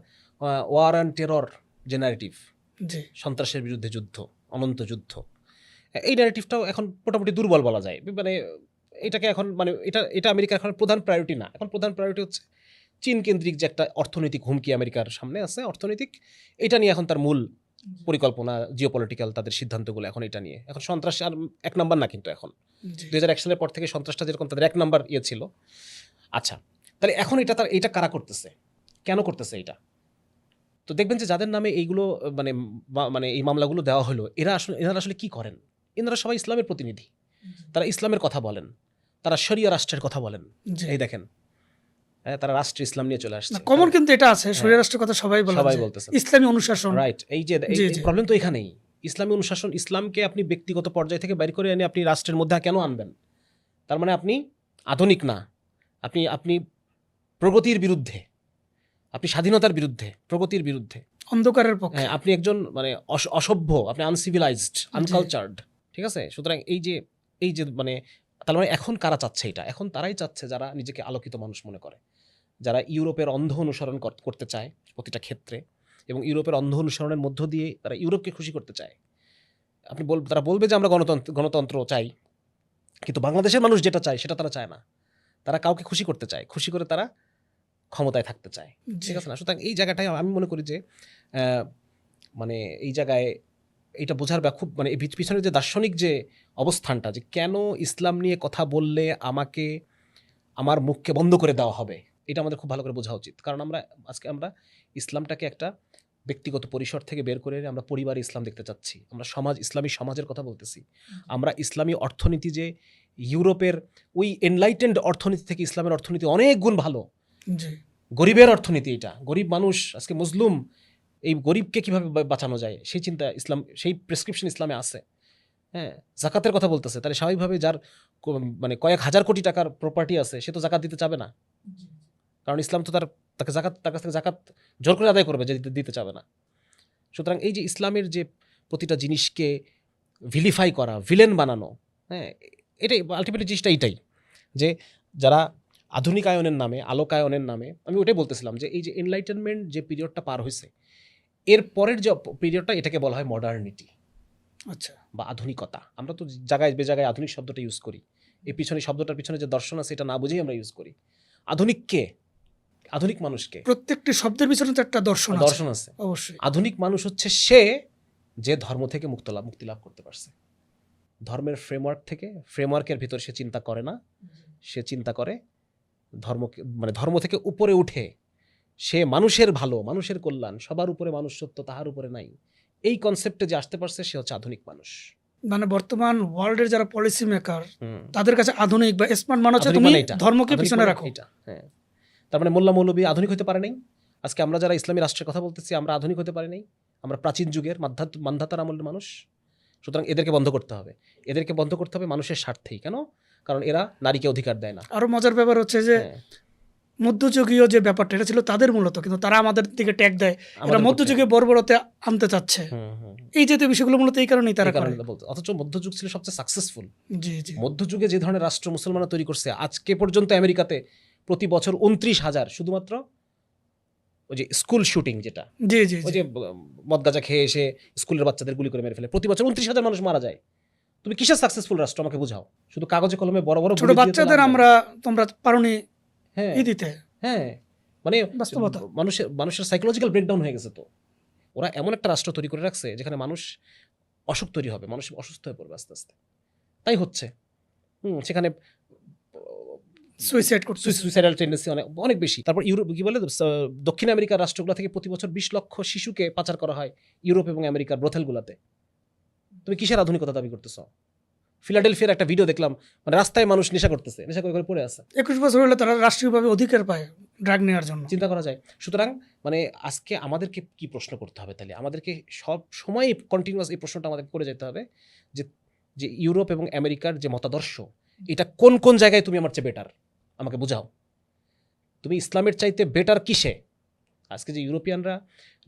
S1: ওয়ার অ্যান্ড টেরর যে ন্যারেটিভ,
S2: জি
S1: সন্ত্রাসের বিরুদ্ধে যুদ্ধ, অনন্ত যুদ্ধ, এই ন্যারেটিভটাও এখন মোটামুটি দুর্বল বলা যায়। মানে এটাকে এখন এটা আমেরিকার এখন প্রধান প্রায়োরিটি না। এখন প্রধান প্রায়োরিটি হচ্ছে চীন কেন্দ্রিক যে একটা অর্থনৈতিক হুমকি আমেরিকার সামনে আছে, অর্থনৈতিক, এটা নিয়ে এখন তার মূল পরিকল্পনা, জিওপলিটিক্যাল তাদের সিদ্ধান্তগুলো এখন এটা নিয়ে। এখন সন্ত্রাস আর 1 নাম্বার না, কিন্তু এখন
S2: জি
S1: 2001 সালের পর থেকে সন্ত্রাসটা যেরকম তাদের 1 নাম্বার ছিল। আচ্ছা, তাহলে এখন এটা কারা করতেছে, কেন করতেছে এটা? তো দেখবেন যে যাদের নামে এইগুলো মানে এই মামলাগুলো দেওয়া হলো, এনারা আসলে কি করেন? এনারা সবাই ইসলামের প্রতিনিধি, তারা ইসলামের কথা বলেন, তারা শরিয়া রাষ্ট্রের কথা বলেন।
S2: জি।
S1: এই দেখেন, তারা রাষ্ট্রে ইসলাম নিয়ে চলে আসছে।
S2: কমন কিন্তু এটা আছে, শরিয়া রাষ্ট্রের কথা সবাই বলে,
S1: সবাই বলতেছে
S2: ইসলামী অনুশাসন,
S1: রাইট। এই যে
S2: জি, জি।
S1: প্রবলেম তো এখানেই, ইসলামী অনুশাসন, ইসলামকে আপনি ব্যক্তিগত পর্যায় থেকে বাইর করে এনে আপনি রাষ্ট্রের মধ্যে কেন আনবেন? তার মানে আপনি আধুনিক না, আপনি প্রগতির বিরুদ্ধে, আপনি স্বাধীনতার বিরুদ্ধে, প্রগতির বিরুদ্ধে,
S2: অন্ধকারের পক্ষে।
S1: হ্যাঁ, আপনি একজন অসভ্য, আপনি আনসিভিলাইজড, আনকালচার্ড। ঠিক আছে? সুতরাং এই যে তার মানে এখন কারা চাচ্ছে এটা? এখন তারাই চাচ্ছে যারা নিজেকে আলোকিত মানুষ মনে করে, যারা ইউরোপের অন্ধ অনুসরণ করতে চায় প্রতিটা ক্ষেত্রে, এবং ইউরোপের অন্ধ অনুসরণের মধ্য দিয়ে তারা ইউরোপকে খুশি করতে চায়। তারা বলবে যে আমরা গণতন্ত্র চাই, কিন্তু বাংলাদেশের মানুষ যেটা চায় সেটা তারা চায় না। তারা কাউকে খুশি করতে চায়, খুশি করে তারা ক্ষমতায় থাকতে চায়। ঠিক আছে না? সুতরাং এই জায়গাটায় আমি মনে করি যে এই জায়গায় এটা বোঝার খুব এই পিছনে যে দার্শনিক যে অবস্থানটা, যে কেন ইসলাম নিয়ে কথা বললে আমার মুখকে বন্ধ করে দেওয়া হবে, এটা আমাদের খুব ভালো করে বোঝা উচিত। কারণ আমরা ইসলামটাকে একটা ব্যক্তিগত পরিসর থেকে বের করে এনে আমরা পরিবারে ইসলাম দেখতে চাচ্ছি। আমরা ইসলামী সমাজের কথা বলতেছি। আমরা ইসলামী অর্থনীতি যে ইউরোপের ওই এনলাইটেন্ড অর্থনীতি থেকে ইসলামের অর্থনীতি অনেক গুণ ভালো।
S2: জি
S1: গরিবের অর্থনীতি এটা, গরিব মানুষ আজকে মজলুম, এই গরিবকে কিভাবে বাঁচানো যায় সেই চিন্তা সেই প্রেসক্রিপশন ইসলামে আছে। হ্যাঁ, জাকাতের কথা বলতেছে, তাহলে স্বাভাবিকভাবে যার মানে কয়েক হাজার কোটি টাকার প্রপার্টি আছে সে তো জাকাত দিতে চাবে না, কারণ ইসলাম তো তার কাছ থেকে জাকাত জোর করে আদায় করবে, যে দিতে চাবে না। সুতরাং এই যে ইসলামের যে প্রতিটা জিনিসকে ভিলিফাই করা, ভিলেন বানানো, হ্যাঁ, এটাই আলটিমেটলি জিনিসটা এইটাই, যে যারা আধুনিকায়নের নামে, আলোকায়নের নামে, আমি ওটাই বলতেছিলাম যে এই যে এনলাইটেনমেন্ট যে পিরিয়ডটা পার হয়েছে, এর পরের যে পিরিয়ডটা, এটাকে বলা হয় মডার্নিটি
S2: আচ্ছা
S1: বা আধুনিকতা। আমরা তো জায়গায় জায়গায় আধুনিক শব্দটা ইউজ করি, এই শব্দটার পিছনে যে দর্শন আছে এটা না বুঝেই আমরা ইউজ করি। আধুনিককে, আধুনিক মানুষকে,
S2: প্রত্যেকটি শব্দের পিছনে তো একটা দর্শন
S1: আছে
S2: অবশ্যই।
S1: আধুনিক মানুষ হচ্ছে সে যে ধর্ম থেকে মুক্তি লাভ করতে পারছে। ধর্মের ফ্রেমওয়ার্কের ভিতর সে চিন্তা করে না, সে চিন্তা করে ধর্ম থেকে উপরে উঠে সে মানুষের ভালো, মানুষের কল্যাণ, সবার উপরে মানুষ সত্য, তাহার উপরে নাই, এই কনসেপ্টে যে আসতে পারছে সে হচ্ছে আধুনিক মানুষ।
S2: মানে বর্তমান ওয়ার্ল্ডের যারা পলিসি মেকার তাদের কাছে আধুনিক বা স্মার্ট মানুষ হচ্ছে
S1: আধুনিক
S2: তুমি
S1: মানে এটা,
S2: ধর্মকে
S1: আধুনিক
S2: পিছনে
S1: মানে
S2: রাখো।
S1: এটা। হ্যাঁ, তার মানে মোল্লা মৌলবী আধুনিক হতে পারে নাই। আজকে আমরা যারা ইসলামী রাষ্ট্রের কথা বলতেছি, আমরা আধুনিক হতে পারি নাই, আমরা প্রাচীন যুগের মান্ধাতার আমলের মানুষ। সুতরাং এদেরকে বন্ধ করতে হবে মানুষের স্বার্থেই। কেন? কারণ এরা নারীকে অধিকার দেয় না।
S2: আরো মজার ব্যাপার হচ্ছে যে মধ্যযুগীয় যে ব্যাপারটা, এটা ছিল তাদের মূলত, কিন্তু তারা আমাদের দিকে ট্যাগ দেয়, এরা মধ্যযুগে বর্বরতে আনতে চাচ্ছে। এই জাতীয় বিষয়গুলো মূলত এই কারণেই তারা করে।
S1: অথচ মধ্যযুগ ছিল সবচেয়ে সাকসেসফুল।
S2: জি জি,
S1: মধ্যযুগে যে ধরনের রাষ্ট্র মুসলমানরা তৈরি করছে, আজকে পর্যন্ত আমেরিকাতে প্রতি বছর 29,000 শুধুমাত্র ওই যে স্কুল শুটিং, যেটা
S2: জি জি,
S1: ওই যে মদ গাঁজা খেয়ে এসে স্কুলের বাচ্চাদের গুলি করে মেরে ফেলে, প্রতি বছর 29,000 মানুষ মারা যায়। তুমি কিসের সাকসেসফুল রাষ্ট্র আমাকে বুঝাও? শুধু কাগজে কলমে বড় বড়
S2: ছোট বাচ্চাদের তোমরা পারোনি দিতে।
S1: হ্যাঁ, মানে
S2: বাস্তবতা,
S1: মানুষের সাইকোলজিক্যাল ব্রেকডাউন হয়ে গেছে। তো ওরা এমন একটা রাষ্ট্র তৈরি করে রাখছে যেখানে মানুষ অসুখ তৈরি হবে, মানুষ অসুস্থ হয়ে পড়বে আস্তে আস্তে। তাই হচ্ছে। সেখানে সুইসাইডাল টেন্ডেন্সি অনেক বেশি। তারপর ইউরোপ কি বলে, দক্ষিণ আমেরিকার রাষ্ট্রগুলো থেকে প্রতি বছর 20 লক্ষ শিশুকে পাচার করা হয় ইউরোপ এবং আমেরিকার ব্রথেলগুলোতে। তুমি কিসের আধুনিকতা দাবি করতেছো? ফিলাডেলফিয়ার একটা ভিডিও দেখলাম, মানে রাস্তায় মানুষ নেশা করে পড়ে আছে।
S2: 21 বছর হলে তারা রাষ্ট্রীয়ভাবে অধিকার পায় ড্রাগ নেওয়ার জন্য।
S1: চিন্তা করা যায়। সুতরাং মানে আজকে আমাদেরকে কি প্রশ্ন করতে হবে? তাহলে আমাদেরকে সব সময় কন্টিনিউয়াস এই প্রশ্নটা আমাদের করে যেতে হবে যে ইউরোপ এবং আমেরিকার যে মতাদর্শ, এটা কোন কোন জায়গায় তুমি আমার চেয়ে বেটার, আমাকে বুঝাও। তুমি ইসলামের চাইতে বেটার কিসে? আজকে যে ইউরোপিয়ানরা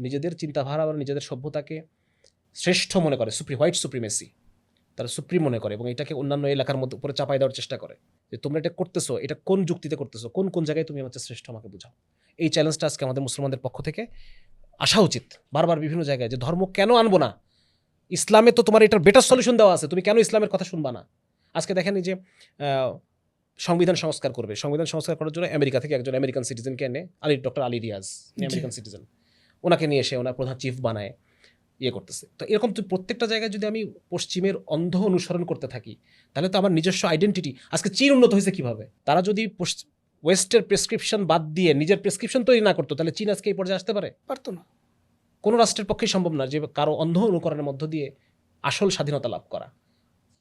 S1: নিজেদের চিন্তাধারা বা নিজেদের সভ্যতাকে শ্রেষ্ঠ মনে করে, হোয়াইট সুপ্রিমেসি, তারা সুপ্রিম মনে করে, এবং এটাকে অন্যান্য এলাকার মধ্যে উপরে চাপাই দেওয়ার চেষ্টা করে যে তোমরা এটা করতেছো, এটা কোন যুক্তিতে করতেছো, কোন কোন জায়গায় তুমি আমার শ্রেষ্ঠ, আমাকে বুঝাও। এই চ্যালেঞ্জটা আজকে আমাদের মুসলমানদের পক্ষ থেকে আসা উচিত বারবার বিভিন্ন জায়গায়, যে ধর্ম কেন আনবো না? ইসলামে তো তোমার এটার বেটার সলিউশন দেওয়া আছে, তুমি কেন ইসলামের কথা শুনবা না? আজকে দেখেন এই যে সংবিধান সংস্কার করবে, সংবিধান সংস্কার করার জন্য আমেরিকা থেকে একজন আমেরিকান সিটিজেনকে এনে, doctor Ali Riaz, American citizen, ওনাকে নিয়ে এসে ওনার প্রধান চিফ বানায় করতেছে। তো এরকম প্রত্যেকটা জায়গায় যদি আমি পশ্চিমের অন্ধ অনুসরণ করতে থাকি, তাহলে তো আমার নিজস্ব আইডেন্টিটি। আজকে চীন উন্নত হয়েছে কিভাবে? তারা যদি ওয়েস্টের প্রেসক্রিপশন বাদ দিয়ে নিজের প্রেসক্রিপশন তৈরি না করতো, তাহলে চীন আজকে এই পর্যায়ে আসতে পারতো না। কোনো রাষ্ট্রের পক্ষেই সম্ভব না যে কারো অন্ধ অনুকরণের মধ্য দিয়ে আসল স্বাধীনতা লাভ করা।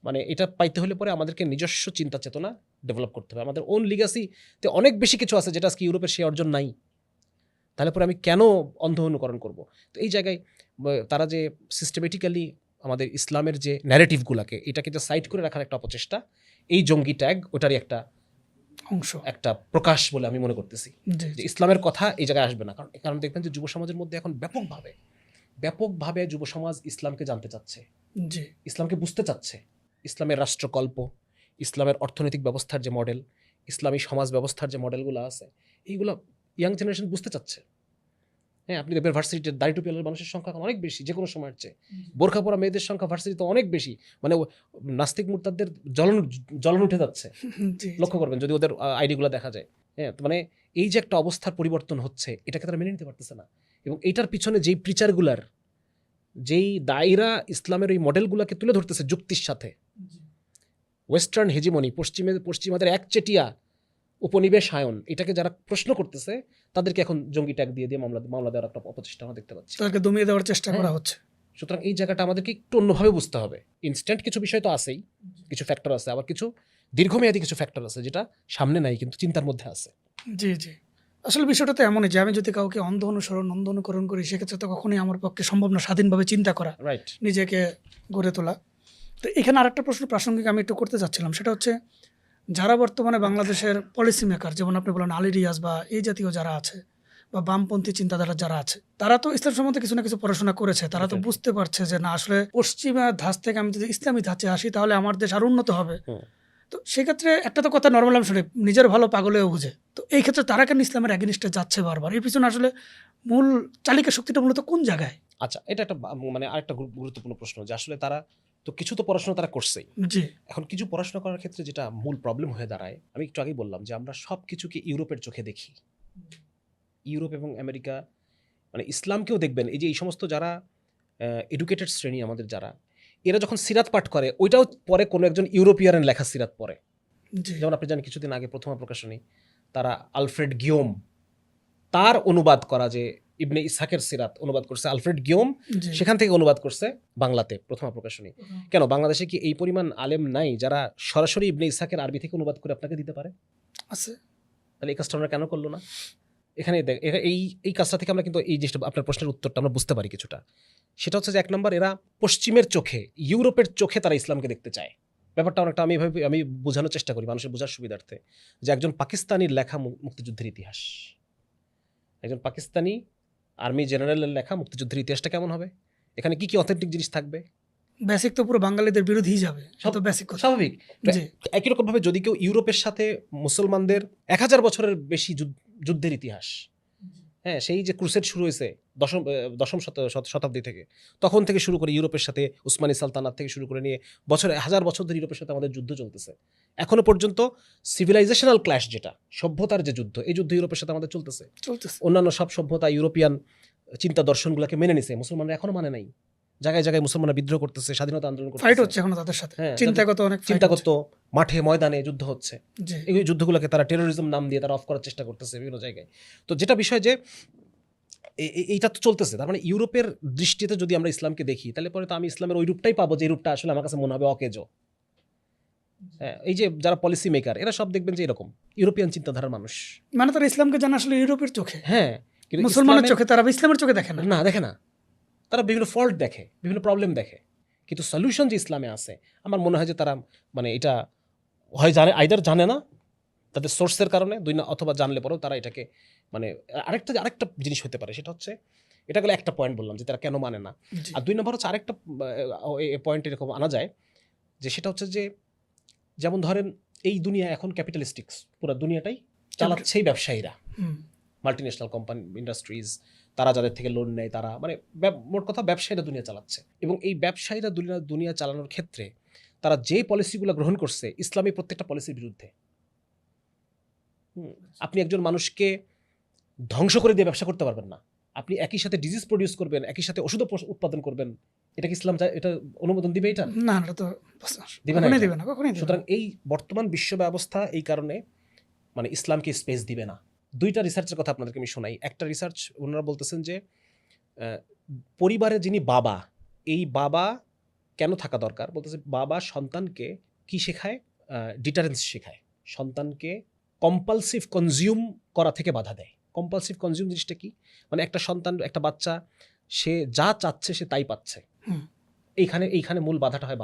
S1: মানে এটা পাইতে হলে পরে আমাদেরকে নিজস্ব চিন্তা চেতনা ডেভেলপ করতে হবে। আমাদের ওন লিগাসিতে অনেক বেশি কিছু আছে যেটা আজকে ইউরোপের সে অর্জন নাই। তাহলে পরে আমি কেন অন্ধ অনুকরণ করব? তো এই জায়গায় তারা যে সিস্টেমেটিক্যালি আমাদের ইসলামের যে ন্যারেটিভগুলোকে, এটাকে যে সাইড করে রাখার একটা অপচেষ্টা, এই জঙ্গি ট্যাগ ওটারই একটা অংশ, একটা প্রকাশ বলে আমি মনে করতেছি। যে ইসলামের কথা এই জায়গায় আসবে না, কারণ দেখবেন যে যুব সমাজের মধ্যে এখন ব্যাপকভাবে যুব সমাজ ইসলামকে জানতে চাচ্ছে, ইসলামকে বুঝতে চাচ্ছে। ইসলামের রাষ্ট্রকল্প, ইসলামের অর্থনৈতিক ব্যবস্থার যে মডেল, ইসলামী সমাজ ব্যবস্থার যে মডেলগুলো আছে, এইগুলো ইয়াং জেনারেশন বুঝতে চাচ্ছে। হ্যাঁ, আপনি দেখবেন ভার্সিটির দাড়ি টুপি মানুষের সংখ্যা অনেক বেশি, যে কোনো সময়ের চেয়ে। বোরখা পরা মেয়েদের সংখ্যা ভার্সিটিতে অনেক বেশি, মানে নাস্তিক মুরতাদদের জ্বলন উঠে যাচ্ছে। লক্ষ্য করবেন যদি ওদের আইডিগুলো দেখা যায়। হ্যাঁ, মানে এই যে একটা অবস্থার পরিবর্তন হচ্ছে, এটাকে তারা মেনে নিতে পারতেছে না। এবং এইটার পিছনে যেই প্রিচারগুলার, যেই দায়রা ইসলামের ওই মডেলগুলোকে তুলে ধরতেছে যুক্তির সাথে, ওয়েস্টার্ন হেজিমনি, পশ্চিমাদের একচেটিয়া উপনিবেশায়ন, এটাকে যারা প্রশ্ন করতেছে তাদেরকে এখন জঙ্গি ট্যাগ দিয়ে দিয়ে মামলা দেওয়ার একটা অপচেষ্টা আমরা দেখতে পাচ্ছি।
S2: তাদেরকে দমিয়ে দেওয়ার চেষ্টা
S1: হ্যাঁ।
S2: করা হচ্ছে।
S1: সুতরাং এই জায়গাটা আমাদেরকে একটু অন্যভাবে বুঝতে হবে। ইনস্ট্যান্ট কিছু বিষয় তো আছেই, কিছু ফ্যাক্টর আছে, আবার কিছু দীর্ঘমেয়াদী কিছু ফ্যাক্টর আছে যেটা সামনে নাই কিন্তু চিন্তার মধ্যে আছে।
S2: জি, জি। আসলে বিষয়টা তো এমনই যে আমি যদি কাউকে অন্ধ অনুকরণ করি, সেক্ষেত্রে তো কখনোই আমার পক্ষে সম্ভব না স্বাধীনভাবে চিন্তা করা,
S1: রাইট।
S2: নিজেকে গড়ে তোলা। তো এখানে আরেকটা প্রশ্ন প্রাসঙ্গিক আমি একটু করতে চাচ্ছিলাম, সেটা হচ্ছে যারা বর্তমানে বাংলাদেশের পলিসি মেকার, যেমন আপনি বলেন আলী রিয়াজ বা এই জাতীয় যারা আছে বা বামপন্থী চিন্তাধারা যারা আছে, তারা তো ইসলাম সম্বন্ধে কিছু না কিছু পড়াশোনা করেছে। তারা তো বুঝতে পারছে যে না, আসলে পশ্চিমা ধাঁচ থেকে আমি যদি ইসলামী ধাঁচে আসি তাহলে আমার দেশ আরো উন্নত হবে। তো সেক্ষেত্রে একটা তো কথা নর্মাল আমি শুনি, নিজের ভালো পাগলেও বুঝে। তো এই ক্ষেত্রে তারা কেন ইসলামের অ্যাগেনিস্টে যাচ্ছে বারবার? এর পিছনে আসলে মূল চালিকা শক্তিটা মূলত কোন জায়গায়?
S1: আচ্ছা, এটা একটা মানে আরেকটা গুরুত্বপূর্ণ প্রশ্ন যে আসলে তারা তো কিছু তো পড়াশোনা তারা করছেই।
S2: জি,
S1: এখন কিছু পড়াশোনা করার ক্ষেত্রে যেটা মূল প্রবলেম হয়ে দাঁড়ায়, আমি একটু আগেই বললাম যে আমরা সব কিছুকে ইউরোপের চোখে দেখি। ইউরোপ এবং আমেরিকা, মানে ইসলামকেও দেখবেন, এই যে এই সমস্ত যারা এডুকেটেড শ্রেণী আমাদের যারা, এরা যখন সিরাত পাঠ করে ওইটাও পরে কোনো একজন ইউরোপিয়ানের লেখা সিরাত পড়ে।
S2: জি,
S1: যেমন আপনি জানেন কিছুদিন আগে প্রথমা প্রকাশনী তারা আলফ্রেড গিওম তার অনুবাদ করা যে ইবনে ইসহাকের সিরাত অনুবাদ করছে আলফ্রেড গিওম,
S2: জি।
S1: সেখান থেকে অনুবাদ করছে বাংলাতে প্রথমা প্রকাশনী। কেন বাংলাদেশে কি এই পরিমাণ আলেম নাই যারা সরাসরি ইবনে ইসহাকের আরবি থেকে অনুবাদ করে আপনাকে দিতে পারে?
S2: আছে।
S1: তাহলে এই কাজটা আমরা কেন করলো না? এখানে এই কাজটা থেকে আমরা কিন্তু এই জিনিসটা, আপনার প্রশ্নের উত্তরটা আমরা বুঝতে পারি কিছুটা। সেটা হচ্ছে যে এক নম্বর, এরা পশ্চিমের চোখে, ইউরোপের চোখে তারা ইসলামকে দেখতে চায়। ব্যাপারটা অনেকটা আমি বোঝানোর চেষ্টা করি মানুষের বোঝার সুবিধার্থে, যে একজন পাকিস্তানির লেখা মুক্তিযুদ্ধের ইতিহাস, একজন পাকিস্তানি আর্মি জেনারেলের লেখা মুক্তিযুদ্ধের ইতিহাসটা কেমন হবে? এখানে কি কি অথেন্টিক জিনিস থাকবে?
S2: বেসিক তো পুরো বাঙালিদের বিরোধী যাবে, সব বেসিক কথা।
S1: স্বাভাবিক।
S2: জি,
S1: একই রকম ভাবে যদি কেউ ইউরোপের সাথে মুসলমানদের 1000 বছরের বেশি যুদ্ধের ইতিহাস, হ্যাঁ, সেই যে ক্রুসেড শুরু হয়েছে দশম শতাব্দী থেকে, তখন থেকে শুরু করে ইউরোপের সাথে উসমানী সালতানাত থেকে শুরু করে নিয়ে বছরে 1000 বছর ধরে ইউরোপের সাথে আমাদের যুদ্ধ চলতেছে। এখনো পর্যন্ত সিভিলাইজেশনাল ক্ল্যাশ, যেটা সভ্যতার যে যুদ্ধ, এই যুদ্ধ ইউরোপের সাথে আমাদের চলতেছে। অন্যান্য সব সভ্যতা ইউরোপিয়ান চিন্তা দর্শনগুলোকে মেনে নিছে, মুসলমানরা এখনো মানে নাই। জায়গায় জায়গায় মুসলমানরা বিদ্রোহ করতেছে, স্বাধীনতা আন্দোলন
S2: ফাইট
S1: করতেছে,
S2: হচ্ছে এখনো তাদের সাথে,
S1: হ্যাঁ,
S2: চিন্তাগত অনেক fight
S1: চিন্তাগত মাঠে ময়দানে যুদ্ধ হচ্ছে।
S2: হচ্ছে। জি,
S1: এই যুদ্ধগুলোকে তারা টেরোরিজম নাম দিয়ে তারা অফ করার চেষ্টা করতেছে বিভিন্ন জায়গায়। তো যেটা বিষয় যে এইটা তো চলতেছে, তার মানে ইউরোপের দৃষ্টিতে যদি আমরা ইসলামকে দেখি তাহলে পরে তো আমি ইসলামের ওই রূপটাই পাবো যে রূপটা আসলে আমার কাছে মনে হবে অকেজো। হ্যাঁ, এই যে যারা পলিসি মেকার এরা সব দেখবেন যে এরকম ইউরোপিয়ান চিন্তাধারার মানুষ।
S2: মানে তারা ইসলামকে জানে আসলে ইউরোপের চোখে,
S1: হ্যাঁ, কিন্তু
S2: মুসলমানের চোখে, তারা ইসলামের চোখে দেখে না।
S1: না, দেখে না। তারা বিভিন্ন ফল্ট দেখে, বিভিন্ন প্রবলেম দেখে, কিন্তু সলিউশন যে ইসলামে আছে আমার মনে হয় যে তারা মানে এটা হয় জানে, আইদার জানে না তাদের সোর্সের কারণে, দুই না অথবা জানলে পরেও তারা এটাকে মানে আরেকটা জিনিস হতে পারে, সেটা হচ্ছে এটা গেলে একটা পয়েন্ট বললাম যে তারা কেন মানে না।
S2: জি,
S1: আর দুই নম্বর হচ্ছে আরেকটা পয়েন্ট এরকম আনা যায় যে সেটা হচ্ছে যে যেমন ধরেন এই দুনিয়া এখন ক্যাপিটালিস্টিক্স, পুরো দুনিয়াটাই চালাচ্ছেই ব্যবসায়ীরা,
S2: হুম,
S1: মাল্টিন্যাশনাল কোম্পানি ইন্ডাস্ট্রিজ, তারা যাদের থেকে লোন নেয় তারা, মানে মোট কথা ব্যবসায়ীরা দুনিয়া চালাচ্ছে। এবং এই ব্যবসায়ীরা দুনিয়া চালানোর ক্ষেত্রে তারা যে পলিসিগুলো গ্রহণ করছে ইসলামী প্রত্যেকটা পলিসির বিরুদ্ধে। আপনি একজন মানুষকে ধ্বংস করে দিয়ে ব্যবসা করতে পারবেন না। আপনি একই সাথে ডিজিজ প্রডিউস করবেন, একই সাথে ওষুধ উৎপাদন করবেন, এটা কি ইসলাম এটা অনুমোদন দিবে? এটা
S2: না, এটা তো
S1: দিবে না,
S2: কখনোই
S1: এটা।
S2: দিবে না, কখনোই দিবে না।
S1: সুতরাং এই বর্তমান বিশ্ব ব্যবস্থা এই কারণে মানে ইসলামকে স্পেস দিবে না। দুইটা রিসার্চের কথা আপনাদেরকে আমি শোনাই। একটা রিসার্চ ওনারা বলতেছেন যে পরিবারে যিনি বাবা, এই বাবা কেন থাকা দরকার, বলতেছে বাবা সন্তানকে কি শেখায়, ডিটারেন্স শেখায়, সন্তানকে কম্পালসিভ কনজিউম করা থেকে বাধা দেয়। কম্পালসিভ কনজিউম জিনিসটা কি? মানে একটা সন্তান, একটা বাচ্চা, সে যা চাচ্ছে সে তাই পাচ্ছে।
S2: হুম,
S1: এইখানে মূল বাধাটা হয়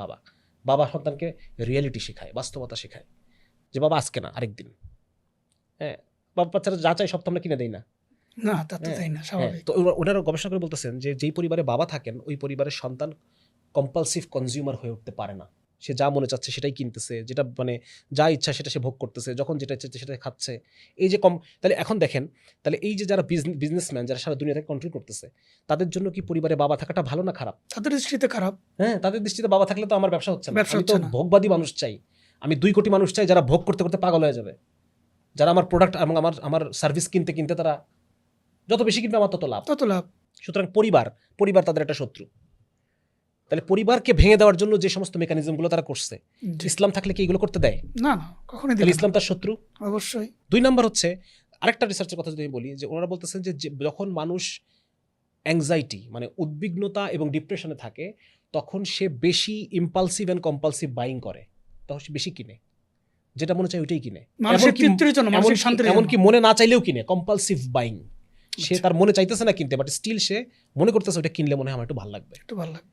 S1: বাবা সন্তানকে রিয়েলিটি শেখায়, বাস্তবতা শেখায়, যে বাবা আজকে না আরেকদিন। হ্যাঁ, বাচ্চারা যা চাই সব তো আমরা কিনে দেই না।
S2: না, তা তো তাই না, স্বাভাবিক।
S1: তো ওনারা গবেষণা করে বলতেছেন যে যেই পরিবারে বাবা থাকেন ওই পরিবারের সন্তান কম্পালসিভ কনজিউমার হয়ে উঠতে পারে না। সে যা মনে চাচ্ছে সেটাই কিনতেছে, যেটা মানে যা ইচ্ছা সেটা সে ভোগ করতেছে, যখন যেটা ইচ্ছে সেটা খাচ্ছে। এই যে তাহলে এখন দেখেন, তাহলে এই যে যারা বিজনেসম্যান, যারা সারা দুনিয়াকে কন্ট্রোল করতেছে, তাদের জন্য কি পরিবারে বাবা থাকাটা ভালো না খারাপ?
S2: তাদের দৃষ্টিতে খারাপ।
S1: হ্যাঁ, তাদের দৃষ্টিতে বাবা থাকলে তো আমার ব্যবসা হচ্ছে না।
S2: ব্যবসা
S1: আমি তো
S2: হচ্ছে না।
S1: ভোগবাদী মানুষ চাই। আমি 2 কোটি মানুষ চাই যারা ভোগ করতে করতে পাগল হয়ে যাবে, যারা আমার প্রোডাক্ট এবং আমার সার্ভিস কিনতে কিনতে তারা যত বেশি কিনবে আমার তত লাভ।
S2: তত লাভ।
S1: সুতরাং পরিবার তাদের একটা শত্রু। তাহলে পরিবারকে ভেঙে দেওয়ার জন্য যে সমস্ত মেকানিজমগুলো তারা করছে,
S2: জি।
S1: ইসলাম থাকলে কি এগুলো করতে দেয়?
S2: না না, কখনোই
S1: তাহলে
S2: দিবে না।
S1: ইসলাম তার শত্রু।
S2: অবশ্যই।
S1: 2 নাম্বার হচ্ছে আরেকটা রিসার্চের কথা যদি আমি বলি, যে ওনারা বলতেছেন যে যখন মানুষ অ্যাংজাইটি মানে উদ্বিগ্নতা এবং ডিপ্রেশনে থাকে, তখন সে বেশি ইম্পালসিভ অ্যান্ড কম্পালসিভ বাইং করে, তখন সে বেশি কিনে, যেটা মনে চায় ওইটাই কিনে,
S2: মানসিক তৃপ্তির জন্য, মানসিক শান্তির জন্য।
S1: এমনকি মনে না চাইলেও কিনে, কম্পালসিভ বাইং। সে
S2: আচ্ছা।
S1: তার মনে চাইতেছে না কিনতে, বাট স্টিল সে মনে করতেছে ওটা কিনলে মনে হয় আমার একটু ভালো লাগবে।
S2: একটু ভালো লাগবে,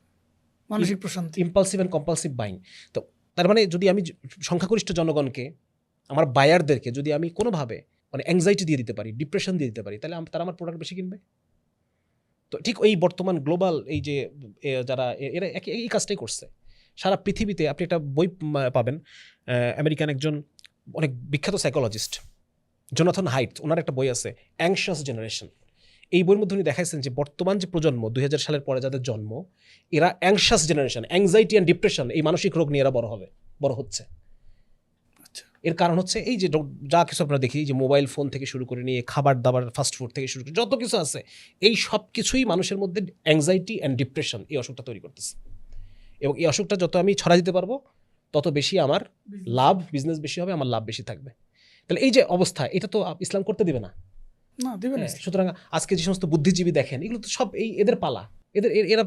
S2: মানসিক প্রশান্তি।
S1: Impulsive and compulsive buying. তো তার মানে যদি আমি সংখ্যাগরিষ্ঠ জনগণকে, আমার বায়ারদেরকে যদি আমি কোনোভাবে মানে অ্যাংজাইটি দিয়ে দিতে পারি, ডিপ্রেশন দিয়ে দিতে পারি, তাহলে তারা আমার প্রোডাক্ট বেশি কিনবে। তো ঠিক এই বর্তমান গ্লোবাল এই যে যারা এরা এই কাজটাই করছে সারা পৃথিবীতে। আপনি একটা বই পাবেন, আমেরিকান একজন অনেক বিখ্যাত সাইকোলজিস্ট জোনাথন হাইট, ওনার একটা বই আছে অ্যাংশাস জেনারেশন। এই বইয়ের মধ্যে উনি দেখাইছেন যে বর্তমান যে প্রজন্ম 2000 সালের পরে যাদের জন্ম, এরা anxious generation, anxiety and depression, এই মানসিক রোগ নিয়ে এরা বড় হচ্ছে। এর কারণ হচ্ছে এই যে যা কিছু আমরা দেখি, যে মোবাইল ফোন থেকে শুরু করে নিয়ে খাবার দাবার, ফাস্টফুড থেকে শুরু করে যত কিছু আছে, এই সব কিছুই মানুষের মধ্যে অ্যাংজাইটি অ্যান্ড ডিপ্রেশন এই অসুখটা তৈরি করতেছে। এবং এই অসুখটা যত আমি ছড়া দিতে পারবো, তত বেশি আমার লাভ, বিজনেস বেশি হবে, আমার লাভ বেশি থাকবে। তাহলে এই যে অবস্থা, এটা তো ইসলাম করতে দিবে না।
S2: না, দিবে না।
S1: সুতরাং আজকে যে সমস্ত বুদ্ধিজীবী দেখেন, এগুলো তো সব এদের পালা, এরা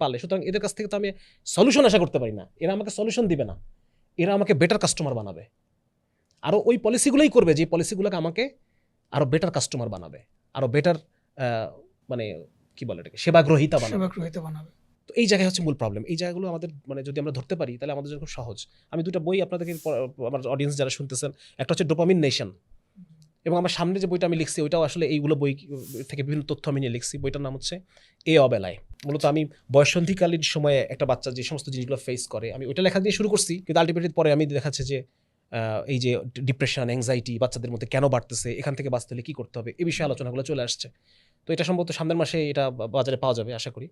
S1: পালে। সুতরাং এদের কাছ থেকে তো আমি সলিউশন আশা করতে পারি না। এরা আমাকে সলিউশন দিবে না, এরা আমাকে বেটার কাস্টমার বানাবে। আরও ওই পলিসিগুলোই করবে যে পলিসিগুলোকে আমাকে আরও বেটার কাস্টমার বানাবে, আরও বেটার মানে কি বলে এটাকে, সেবাগ্রহীতা বানাবে। তো এই জায়গায় হচ্ছে মূল প্রবলেম। এই জায়গাগুলো আমাদের মানে যদি আমরা ধরতে পারি, তাহলে আমাদের জন্য খুব সহজ। আমি 2টা বই আপনাদেরকে, আমার অডিয়েন্স যারা শুনতেছেন, একটা হচ্ছে ডোপামিন নেশন, এবং আমার সামনে যে বইটা আমি লিখছি ওইটাও আসলে এইগুলো বই থেকে বিভিন্ন তথ্য আমি নিয়ে লিখছি। বইটার নাম হচ্ছে এ অবেলায়। মূলত আমি বয়ঃসন্ধিকালীন সময়ে একটা বাচ্চা যে সমস্ত জিনিসগুলো ফেস করে, আমি ওইটা লেখা দিয়ে শুরু করছি, কিন্তু আলটিমেটলি পরে আমি দেখাচ্ছে যে এই যে ডিপ্রেশন, অ্যাংজাইটি বাচ্চাদের মধ্যে কেন বাড়তেছে, এখান থেকে বাঁচতে হলে কী করতে হবে, এই বিষয়ে আলোচনাগুলো চলে আসছে। তো এটা সম্ভবত সামনের মাসে এটা বাজারে পাওয়া যাবে আশা করি।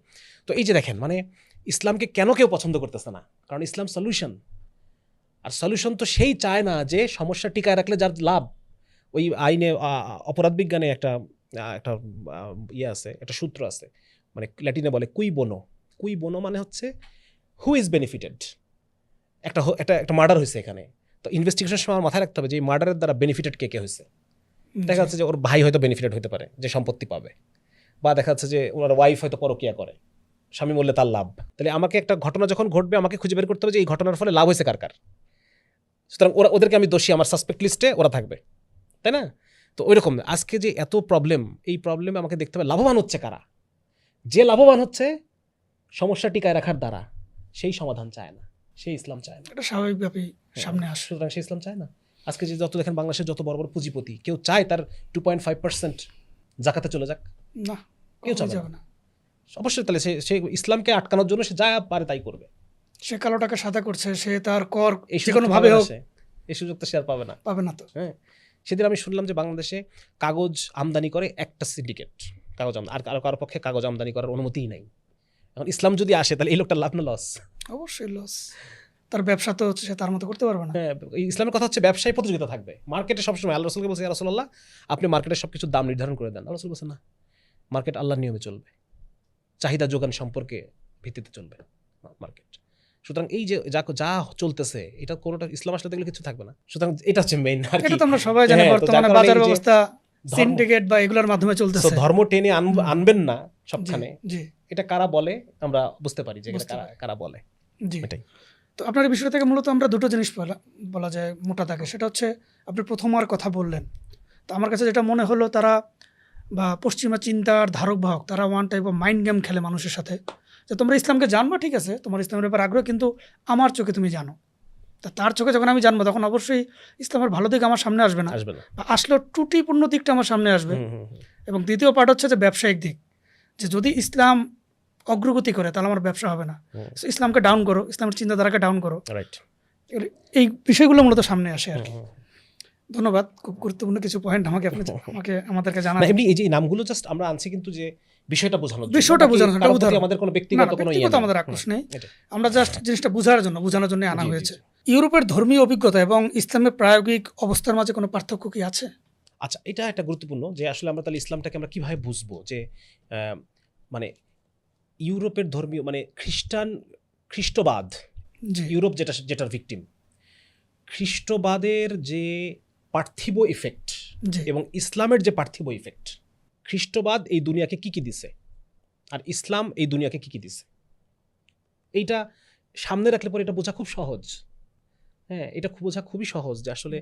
S1: তো এই যে দেখেন, মানে ইসলামকে কেন কেউ পছন্দ করতেছে না, কারণ ইসলাম সলিউশন। আর সলিউশন তো সেই চায় না যে সমস্যা টিকায় রাখলে যার লাভ। ওই আইনে, অপরাধ বিজ্ঞানে একটা ইয়ে আছে, একটা সূত্র আছে, মানে ল্যাটিনে বলে কুই বোনো মানে হচ্ছে হু ইজ বেনিফিটেড। একটা মার্ডার হয়েছে এখানে, তো ইনভেস্টিগেশনের সময় আমার মাথায় রাখতে হবে যে এই মার্ডারের দ্বারা বেনিফিটেড কে হয়েছে। দেখা যাচ্ছে যে ওর ভাই হয়তো বেনিফিটেড হতে পারে, যে সম্পত্তি পাবে, বা দেখা যাচ্ছে যে ওনার ওয়াইফ হয়তো পরকিয়া করে, স্বামী মরলে তার লাভ। তাহলে আমাকে একটা ঘটনা যখন ঘটবে, আমাকে খুঁজে বের করতে হবে যে এই ঘটনার ফলে লাভ হয়েছে কার। সুতরাং ওদেরকে আমি দোষী, আমার সাসপেক্ট লিস্টে ওরা থাকবে, তাই না? তো ওইরকম আজকে যে এত প্রবলেম, এই প্রবলেমে আমাকে দেখতে হবে লাভবান হচ্ছে কারা। যে লাভবান হচ্ছে সমস্যা টিকায় রাখার দ্বারা, সেই সমাধান চায় না, সেই ইসলাম চায় না।
S2: এটা স্বাভাবিকভাবেই সামনে আসে।
S1: সুতরাং সেই ইসলাম চায় না। আজকে যে যত দেখেন বাংলাদেশের যত বড় বড় পুঁজিপতি, কেউ চায় তার 2.5% জাকাতে চলে যাক?
S2: না,
S1: কেউ চাবে
S2: যাবে না।
S1: অবশ্যই। তাহলে সে ইসলামকে আটকানোর জন্য সে যা পারে তাই করবে।
S2: সে কালো টাকা সাদা করছে, সে তার কর
S1: এই
S2: যে কোনো ভাবে হোক,
S1: এই সুযোগ তো সে আর পাবে না।
S2: তো।
S1: হ্যাঁ, সেদিন আমি শুনলাম যে বাংলাদেশে কাগজ আমদানি করে একটা সিন্ডিকেট, কাগজ আর কারো পক্ষে কাগজ আমদানি করার অনুমতিই নাই। এখন ইসলাম যদি আসে, তাহলে এই লোকটার লাভ না লস?
S2: অবশ্যই লস। তার ব্যবসা তো হচ্ছে, সে তার মতো করতে পারবে না।
S1: হ্যাঁ, ইসলামের কথা হচ্ছে ব্যবসায় প্রতিযোগিতা থাকবে মার্কেটে সবসময়। আল্লাহ রাসূলকে বলছে, ইয়া রাসূলুল্লাহ, আপনি মার্কেটের সব কিছুর দাম নির্ধারণ করে দেন। আল্লাহ রাসূল বলছে না, মার্কেট আল্লাহর নিয়মে চলবে, চাহিদা যোগান সম্পর্কে ভিত্তিতে চলবে মার্কেট। সুতরাং এই যে যা চলতেছে, এটা কোনোটা ইসলাম আসলে দেখলে কিছু থাকবে না। সুতরাং এটা হচ্ছে মেইন।
S2: এটা তো আমরা সবাই জানি, বর্তমানে বাজার ব্যবস্থা সিন্ডিকেট বা এগুলোর মাধ্যমে চলতেছে।
S1: ধর্ম টেনে আনবেন না সবখানে,
S2: জি।
S1: এটা কারা বলে আমরা বুঝতে পারি যে কারা বলে।
S2: জি,
S1: এটাই।
S2: তো আপনার এই বিষয় থেকে মূলত আমরা দুটো জিনিস বলা যায় মোটা দাগে। সেটা হচ্ছে আপনি প্রথমার কথা বললেন, তো আমার কাছে যেটা মনে হলো, তারা বা পশ্চিমা চিন্তার ধারক বাহক, তারা one type of mind game খেলে মানুষের সাথে, যে তোমরা ইসলামকে জানবা, ঠিক আছে, তোমার ইসলামের ব্যাপারে আগ্রহ, কিন্তু আমার চোখে তুমি জানো। তা তার চোখে যখন আমি জানবো, তখন অবশ্যই ইসলামের ভালো দিক আমার সামনে আসবে না, বা আসলেও ত্রুটিপূর্ণ দিকটা আমার সামনে আসবে। এবং দ্বিতীয় পার্ট হচ্ছে যে ব্যবসায়িক দিক, যে যদি ইসলাম অগ্রগতি করে তাহলে আমার ব্যবসা হবে না। ইসলামকে ডাউন করো, ইসলামের চিন্তাধারাকে ডাউন করো, এই বিষয়গুলো মূলত সামনে আসে আর কি। ধন্যবাদ, খুব গুরুত্বপূর্ণ কিছু পয়েন্ট আমাদেরকে জানালেন।
S1: এমনি এই যে নামগুলো জাস্ট আমরা আনছি কিন্তু যে বিষয়টা বোঝানোর আমাদের কোনো ব্যক্তিগত
S2: আমাদের আক্রোশ নেই, আমরা জাস্ট জিনিসটা বোঝানোর জন্য আনা হয়েছে। ইউরোপের ধর্মীয় অভিজ্ঞতা এবং ইসলামের প্রায়োগিক অবস্থার মাঝে কোনো পার্থক্য কি আছে?
S1: আচ্ছা, এটা একটা গুরুত্বপূর্ণ, যে আসলে আমরা তাহলে ইসলামটাকে আমরা কিভাবে বুঝবো, যে মানে ইউরোপের ধর্মীয় মানে খ্রিস্টান খ্রিস্টবাদ,
S2: জি
S1: ইউরোপ যেটার ভিকটিম, খ্রিস্টবাদের যে পার্থিব ইফেক্ট
S2: জি
S1: এবং ইসলামের যে পার্থিব ইফেক্ট, খ্রিস্টবাদ এই দুনিয়াকে কি কি দিছে আর ইসলাম এই দুনিয়াকে কি কি দিছে, এইটা সামনে রাখলে পরে এটা বোঝা খুব সহজ। হ্যাঁ, এটা বোঝা খুবই সহজ যে আসলে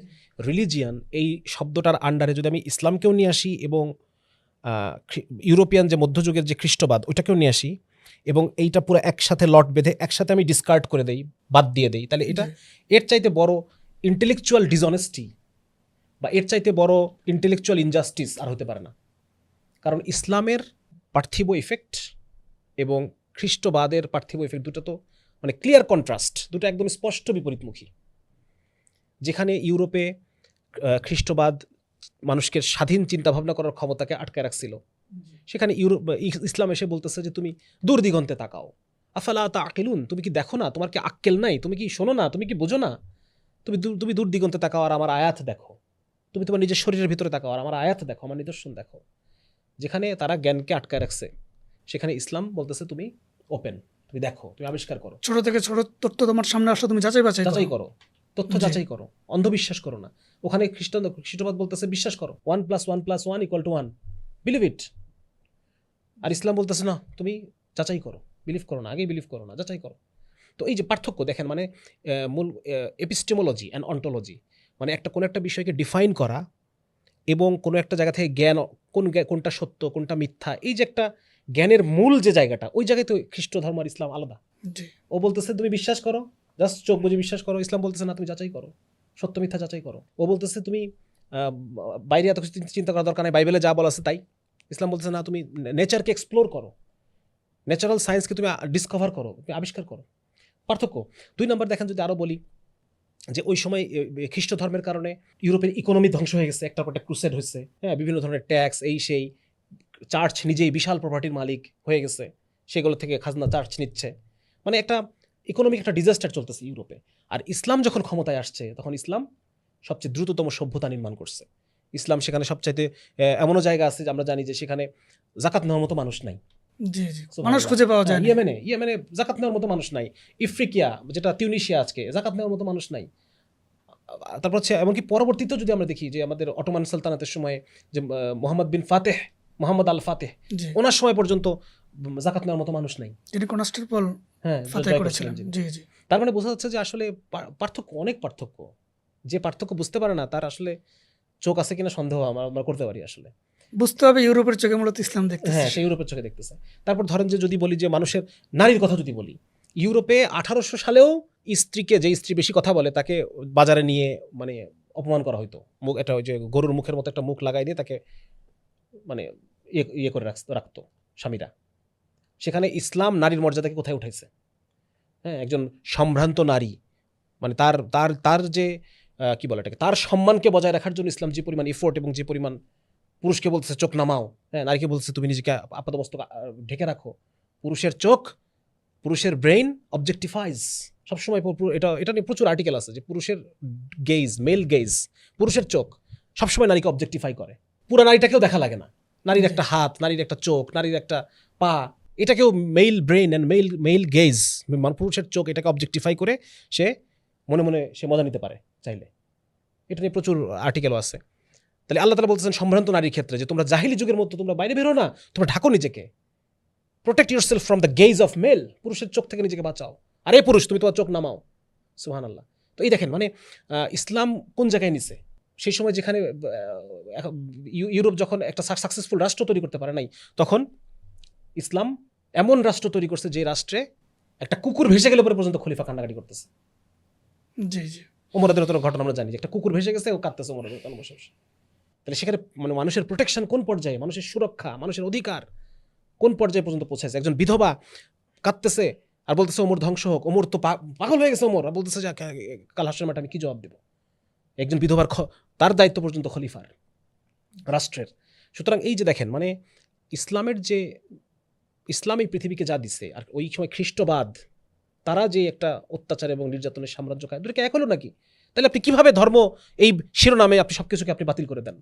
S1: রিলিজিয়ান এই শব্দটার আন্ডারে যদি আমি ইসলামকেও নিয়ে আসি এবং ইউরোপিয়ান যে মধ্যযুগের যে খ্রিস্টবাদ ওইটাকেও নিয়ে আসি এবং এইটা পুরো একসাথে লট বেঁধে একসাথে আমি ডিসকার্ড করে দেই, বাদ দিয়ে দেই, তাহলে এটা এর চাইতে বড় ইন্টেলেকচুয়াল ডিসঅনেস্টি বা এর চাইতে বড় ইন্টেলেকচুয়াল ইনজাস্টিস আর হতে পারে না। কারণ ইসলামের পার্থিব ইফেক্ট এবং খ্রিস্টবাদের পার্থিব ইফেক্ট দুটো তো মানে ক্লিয়ার কন্ট্রাস্ট, দুটো একদম স্পষ্ট বিপরীতমুখী। যেখানে ইউরোপে খ্রিস্টবাদ মানুষকে স্বাধীন চিন্তাভাবনা করার ক্ষমতাকে আটকায় রাখছিল, সেখানে ইসলাম এসে বলতেছে যে তুমি দূর দিগন্তে তাকাও, আফালা তাকিলুন, তুমি কি দেখো না, তোমার কি আক্কেল নাই, তুমি কি শোনো না, তুমি কি বোঝো না, তুমি দূর দিগন্তে তাকাও আর আমার আয়াত দেখো, তুমি তোমার নিজের শরীরের ভিতরে তাকাও আর আমার আয়াত দেখো, আমার নিদর্শন দেখো। যেখানে তারা জ্ঞানকে আটকায় রাখছে সেখানে ইসলাম বলতেছে তুমি ওপেন, তুমি দেখো, তুমি আবিষ্কার করো,
S2: ছোট থেকে ছোট তথ্য তোমার সামনে আসলে তুমি যাচাই
S1: যাচাই করো, তথ্য
S2: জি।
S1: যাচাই করো, অন্ধবিশ্বাস করো না। ওখানে খ্রিস্টবাদ বলতেছে বিশ্বাস করো, 1+1+1=1, বিলিভ ইট। আর ইসলাম বলতেছে না, তুমি যাচাই করো, বিলিভ করো না, আগেই বিলিভ করো না, যাচাই করো। তো এই যে পার্থক্য দেখেন, মানে মূল এপিস্টেমোলজি অ্যান্ড অন্টোলজি, মানে কোনো একটা বিষয়কে ডিফাইন করা এবং কোনো একটা জায়গা থেকে জ্ঞান কোনটা সত্য কোনটা মিথ্যা, এই যে একটা জ্ঞানের মূল যে জায়গাটা, ওই জায়গায় তো খ্রিস্ট ধর্ম আর ইসলাম আলাদা।
S2: জি
S1: ও বলতেছে তুমি বিশ্বাস করো, জাস্ট চোখ বুঝে বিশ্বাস করো। ইসলাম বলতেছে না, তুমি যাচাই করো, সত্য মিথ্যা যাচাই করো। ও বলতেছে তুমি বাইরে এত কিছু চিন্তা করার দরকার নেই, বাইবেলে যা বলা আছে তাই। ইসলাম বলতেছে না, তুমি নেচারকে এক্সপ্লোর করো, ন্যাচারাল সায়েন্সকে তুমি ডিসকভার করো, তুমি আবিষ্কার করো। পার্থক্য 2 নম্বর দেখেন, যদি আরও বলি যে ওই সময় খ্রিস্ট ধর্মের কারণে ইউরোপের ইকোনমি ধ্বংস হয়ে গেছে, একটার পর একটা ক্রুসেড হয়েছে, হ্যাঁ, বিভিন্ন ধরনের ট্যাক্স এই সেই, চার্চ নিজেই বিশাল প্রপার্টির মালিক হয়ে গেছে, সেগুলো থেকে খাজনা চার্চ নিচ্ছে, মানে একটা ইকোনমিক একটা ডিজাস্টার চলতেছে ইউরোপে। আর ইসলাম যখন ক্ষমতায় আসছে তখন ইসলাম সবচেয়ে দ্রুততম সভ্যতা নির্মাণ করছে। ইসলাম সেখানে সবচাইতে এমনও জায়গা আছে যে আমরা জানি যে সেখানে জাকাত নেওয়ার মতো মানুষ নাই।
S2: জি জি মানুষ খুঁজে পাওয়া যায় না।
S1: ইয়েমেনে জাকাত নেওয়ার মতো মানুষ নাই। ইফ্রিকিয়া যেটা তিউনিশিয়া আজকে, জাকাত নেওয়ার মতো মানুষ নাই। তারপর হচ্ছে এমনকি পরবর্তীতেও যদি আমরা দেখি যে আমাদের অটোমান সালতানাতের সময় যে মোহাম্মদ আল ফাতেহ,
S2: জি
S1: ওনার সময় পর্যন্ত জাকাত নেওয়ার মতো মানুষ নাই।
S2: যিনি কনস্টেবল
S1: হ্যাঁ,
S2: ফাতাহ করেছিলেন। জি জি
S1: তার মানে বোঝা যাচ্ছে যে আসলে পার্থক্য, অনেক পার্থক্য। যে পার্থক্য বুঝতে পারে না তার আসলে চোখ আছে কিনা সন্দেহ আমরা করতে পারি। আসলে
S2: বুঝতে হবে ইউরোপের চোখে মূলত ইসলাম দেখতেছে।
S1: হ্যাঁ, সে ইউরোপের চোখে দেখতেছে। তারপর ধরেন যে যদি বলি যে মানুষের নারীর কথা যদি বলি, ইউরোপে 1800 সালেও স্ত্রীকে, যে স্ত্রী বেশি কথা বলে তাকে বাজারে নিয়ে মানে অপমান করা হতো। মুখ এটা ওই যে গরুর মুখের মতো একটা মুখ লাগাই দিয়ে তাকে মানে ইয়ে করে রাখতো স্বামীরা। সেখানে ইসলাম নারীর মর্যাদাকে কোথায় উঠাইছে? হ্যাঁ, একজন সম্ভ্রান্ত নারী, মানে তার তার তার যে কি বলে এটাকে, তার সম্মানকে বজায় রাখার জন্য ইসলাম যে পরিমাণ এফোর্ট এবং যে পরিমাণ, পুরুষকে বলতেছে চোখ নামাও, হ্যাঁ, নারীকে বলতেছে তুমি নিজেকে আপাতমস্তক ঢেকে রাখো। পুরুষের চোখ, পুরুষের ব্রেইন অবজেক্টিফাইজ সবসময়। এটা নিয়ে প্রচুর আর্টিকেল আছে যে পুরুষের গেজ, মেল গেজ, পুরুষের চোখ সবসময় নারীকে অবজেক্টিফাই করে। পুরো নারীটাকেও দেখা লাগে না, নারীর একটা হাত, নারীর একটা চোখ, নারীর একটা পা, এটাকেও male brain and male gaze, পুরুষের চোখ, এটাকে অবজেক্টিফাই করে সে মনে মনে সে মজা নিতে পারে চাইলে। এটা নিয়ে প্রচুর আর্টিকেলও আছে। তাহলে আল্লাহ তাআলা বলতেছেন সম্ভ্রান্ত নারীর ক্ষেত্রে যে তোমরা জাহিলি যুগের মতো তোমরা বাইরে বেরো না, তোমরা ঢাকো নিজেকে, protect yourself from the gaze of male, পুরুষের চোখ থেকে নিজেকে বাঁচাও। আরে পুরুষ, তুমি তোমার চোখ নামাও। সুবহানাল্লাহ। তো এই দেখেন, মানে ইসলাম কোন জায়গায় নিছে সেই সময়, যেখানে ইউরোপ যখন একটা সাকসেসফুল রাষ্ট্র তৈরি করতে পারে নাই, তখন ইসলাম এমন রাষ্ট্র তৈরি করছে যে রাষ্ট্রে একটা কুকুর ভেসে গেলে পরে পর্যন্ত খলিফা কান্নাকাটি করতেছে।
S2: জি জি
S1: ওমরের ঘটনা আমরা জানি যে একটা কুকুর ভেসে গেছে, ও কাঁদতেছে ওমরের বসে বসে। তাহলে সেখানে মানে মানুষের প্রোটেকশন কোন পর্যায়ে, মানুষের সুরক্ষা, মানুষের অধিকার কোন পর্যায়ে পর্যন্ত পৌঁছেছে। একজন বিধবা কাঁদতেছে আর বলতেছে ওমর ধ্বংস হোক, ওমর তো পাগল হয়ে গেছে ওমর, আর বলতেছে যে কাল হাসরের মাঠে আমি কি জবাব দেব? একজন বিধবার তার দায়িত্ব পর্যন্ত খলিফার, রাষ্ট্রের। সুতরাং এই যে দেখেন, মানে ইসলাম এই পৃথিবীকে যা দিছে, আর ওই সময় খ্রিস্টবাদ তারা যে একটা অত্যাচার এবং নির্যাতনের সাম্রাজ্য খায়, দুটোকে এক হলো নাকি? তাহলে আপনি কিভাবে ধর্ম এই শিরোনামে আপনি সবকিছুকে আপনি বাতিল করে দেন?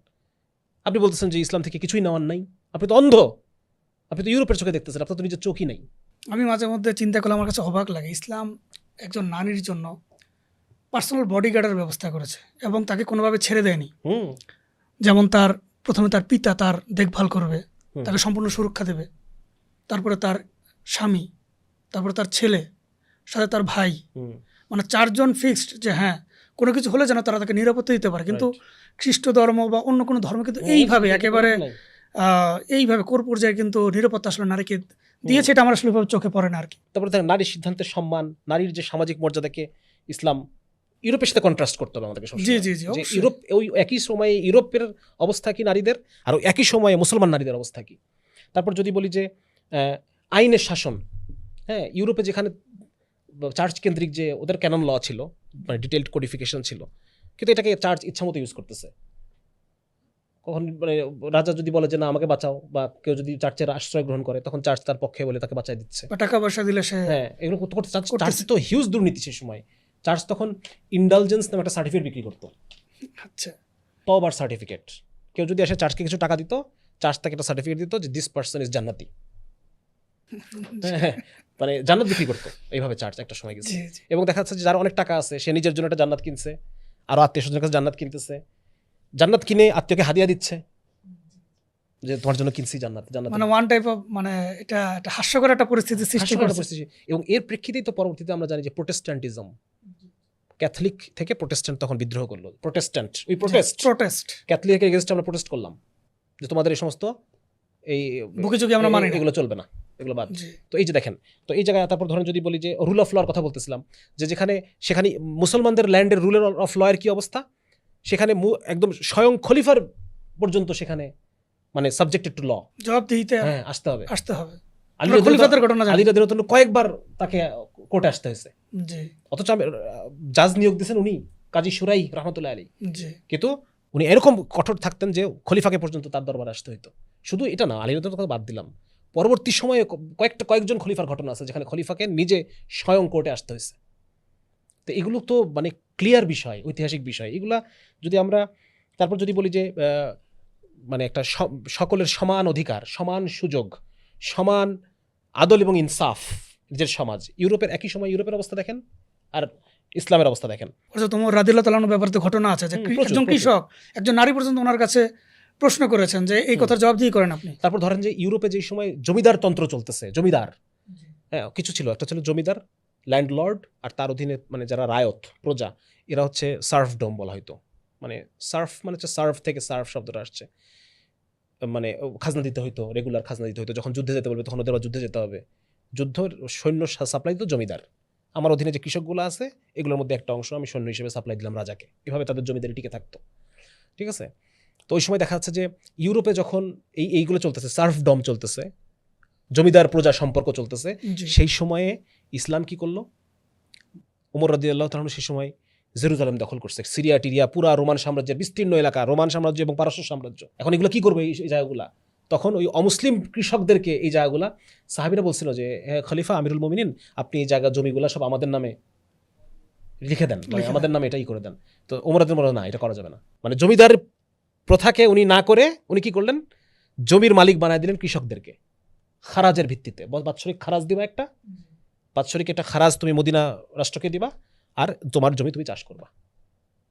S1: আপনি বলতেছেন যে ইসলাম থেকে কিছুই নেওয়ার নাই, আপনি তো অন্ধ, আপনি তো ইউরোপের চোখে দেখতেছেন, আপনার তো নিজের চোখই নাই।
S2: আমি মাঝে মধ্যে চিন্তা করলে আমার কাছে অবাক লাগে, ইসলাম একজন নারীর জন্য পার্সোনাল বডিগার্ডের ব্যবস্থা করেছে এবং তাকে কোনোভাবে ছেড়ে দেয়নি।
S1: হুম
S2: যেমন প্রথমে তার পিতা তার দেখভাল করবে,
S1: হুম।
S2: তাকে সম্পূর্ণ সুরক্ষা দেবে, তারপরে তার স্বামী, তারপরে তার ছেলে, সাথে তার ভাই,
S1: হুম
S2: মানে 4 জন ফিক্সড, যে হ্যাঁ কোনো কিছু হলে যেন তারা তাকে নিরাপত্তা দিতে পারে। কিন্তু খ্রিস্ট ধর্ম বা অন্য কোনো ধর্ম কিন্তু এইভাবে একেবারে এইভাবে কোর পর্যায়ে কিন্তু নিরাপত্তা আসলে নারীকে দিয়েছে, এটা আমার আসলে ওইভাবে চোখে পড়ে না আর কি।
S1: তারপরে দেখেন নারীর সিদ্ধান্তের সম্মান, নারীর যে সামাজিক মর্যাদাকে ইসলাম ইউরোপের সাথে কন্ট্রাস্ট করতে হবে আমাদেরকে সবসময়।
S2: জি জি জি,
S1: যে
S2: অবশ্যই।
S1: ইউরোপ, ওই একই সময়ে ইউরোপের অবস্থা কি নারীদের, আর ওই একই সময়ে মুসলমান নারীদের অবস্থা কি। তারপর যদি বলি যে আইনের শাসন, হ্যাঁ ইউরোপে যেখানে চার্চ কেন্দ্রিক যে ওদের ক্যানন ল ছিল, মানে ডিটেইলড কোডিফিকেশন ছিল, কিন্তু এটাকে চার্চ ইচ্ছা মতো ইউজ করতেছে। কখন মানে রাজা যদি বলে যে না আমাকে বাঁচাও, বা কেউ যদি চার্চের আশ্রয় গ্রহণ করে, তখন চার্চ তার পক্ষে বলে তাকে বাঁচাই দিচ্ছে।
S2: বা টাকা পয়সা দিলে সে,
S1: হ্যাঁ এগুলো করতে করতে চার্চ
S2: করতেছে।
S1: তো হিউজ দুর্নীতি সেই সময়। চার্চ তখন ইন্ডালজেন্স নামে একটা সার্টিফিকেট বিক্রি করতো,
S2: আচ্ছা
S1: তওবার সার্টিফিকেট। কেউ যদি এসে চার্চকে কিছু টাকা দিত, চার্চ তাকে একটা সার্টিফিকেট দিত যে দিস পার্সন ইজ জান্নাতি। হ্যাঁ, মানে জান্নাত বিক্রি করতো এইভাবে চার্চ একটা সময় গেছে।
S2: জি জি
S1: এবং দেখা যাচ্ছে যে যার অনেক টাকা আছে সে নিজের জন্য একটা জান্নাত কিনছে, আরো আত্মীয় স্বজনের কাছে জান্নাত কিনতেছে, জান্নাত কিনে আত্মীয়কে হাদিয়া দিচ্ছে যে তোমার জন্য কিনছি জান্নাত। জান্নাত
S2: মানে ওয়ান টাইপ অফ, মানে এটা একটা হাস্যকর একটা পরিস্থিতি সৃষ্টি
S1: হাস্যকর
S2: করেছে।
S1: পরিস্থিতি। এবং এর প্রেক্ষিতেই তো পরবর্তীতে আমরা জানি যে প্রোটেস্ট্যান্টিজম, ক্যাথলিক থেকে প্রোটেস্ট্যান্ট তখন বিদ্রোহ করলো। প্রোটেস্ট্যান্ট, ওই
S2: প্রোটেস্ট,
S1: ক্যাথলিকের এগেইনস্টে আমরা প্রোটেস্ট করলাম যে তোমাদের এই সমস্ত এই
S2: বুকিচুকি আমরা মানি না।
S1: এগুলো চলবে না, এগুলো বাদ।
S2: জি
S1: তো এই যে দেখেন, তো এই জায়গায় তারপর ধরেন যদি বলি যে রুল অফ লর কথা বলতেছিলাম, যে যেখানে সেখানে মুসলমানদের ল্যান্ডের রুল অফ ল এর কি অবস্থা, সেখানে একদম স্বয়ং খলিফার পর্যন্ত সেখানে মানে সাবজেক্টেড টু ল,
S2: জবাবদিহিতে
S1: হ্যাঁ আসতে হবে।
S2: আসতে হবে।
S1: আলী
S2: আমরা খলিফাদের ঘটনা জানি।
S1: আলী রাদিয়াল্লাহু তাআলা কয়েকবার তাকে কোর্টে আসতে হয়েছে,
S2: জি
S1: অথচ জাজ নিয়োগ দিয়েছেন উনি, কাজী সুরাই রহমতুল্লাহ আলী।
S2: জি
S1: কিন্তু উনি এরকম কঠোর থাকতেন যে খলিফাকে পর্যন্ত তার দরবারে আসতে হইতো। শুধু এটা না, আলী রাদিয়াল্লাহু কথা বাদ দিলাম, পরবর্তী সময়ে কয়েকজন খলিফার ঘটনা আছে যেখানে খলিফাকে নিজে স্বয়ং কোর্টে আসতে হয়েছে। তো এগুলো তো মানে ক্লিয়ার বিষয়, ঐতিহাসিক বিষয় এগুলা। যদি আমরা তারপর যদি বলি যে মানে একটা সকলের সমান অধিকার, সমান সুযোগ, সমান আদল এবং ইনসাফ, নিজের সমাজ, ইউরোপের একই সময় ইউরোপের অবস্থা দেখেন আর ইসলামের অবস্থা দেখেন।
S2: তোমার রাদিয়াল্লাহু তাআলার ব্যাপারে তো ঘটনা আছে যে
S1: প্রচুর,
S2: একজন
S1: প্রচুর।
S2: কৃষক, একজন নারী পর্যন্ত ওনার কাছে প্রশ্ন করেছেন যে এই কথার জবাবদিহি করেন আপনি।
S1: তারপর ধরেন যে ইউরোপে যে সময় জমিদার তন্ত্র চলতেছে, জমিদার, হ্যাঁ কিছু ছিল, একটা ছিল জমিদার ল্যান্ডলর্ড, আর তার অধীনে মানে যারা রায়ত প্রজা, এরা হচ্ছে সার্ফডম বলা হয়তো। মানে সার্ফ মানে হচ্ছে সার্ফ থেকে সার্ফ শব্দটা আসছে, মানে খাজনা দিতে হইতো, রেগুলার খাজনা দিতে হইতো। যখন যুদ্ধে যেতে বলবে তখন ওদের আবার যুদ্ধে যেতে হবে, যুদ্ধ সৈন্য সাপ্লাই দিত জমিদার। আমার অধীনে যে কৃষকগুলো আছে এগুলোর মধ্যে একটা অংশ আমি সৈন্য হিসেবে সাপ্লাই দিলাম রাজাকে, এভাবে তাদের জমিদারি টিকে থাকতো। ঠিক আছে, তো ওই সময় দেখা যাচ্ছে যে ইউরোপে যখন এইগুলো চলতেছে, সার্ফডম চলতেছে, জমিদার প্রজা সম্পর্ক চলতেছে,
S2: জি
S1: সেই সময়ে ইসলাম কি করলো, ওমর রাদিয়াল্লাহু তাআলা সেই সময় জেরুজালেম দখল করছে, সিরিয়া টিরিয়া পুরা রোমান সাম্রাজ্যের বিস্তীর্ণ এলাকা, রোমান সাম্রাজ্য এবং পারস্য সাম্রাজ্য। এখন এগুলো কি করবে এই জায়গাগুলা, তখন ওই অমুসলিম কৃষকদেরকে এই জায়গাগুলা সাহাবীরা বলছিল যে খলিফা আমিরুল মুমিনিন, আপনি এই জায়গা জমিগুলা সব আমাদের নামে লিখে দেন, মানে আমাদের নামে এটাই করে দেন। তো ওমর রাদিয়াল্লাহু তাআলা না, এটা করা যাবে না। মানে জমিদার প্রথাকে উনি না করে উনি কি করলেন, জমির মালিক বানায় দিলেন কৃষকদেরকে খারাজের ভিত্তিতে। বাৎসরিক খারাজ দিবা, একটা বাৎসরিক একটা খারাজ তুমি মদিনা রাষ্ট্রকে দিবা, আর তোমার জমি তুমি চাষ করবা।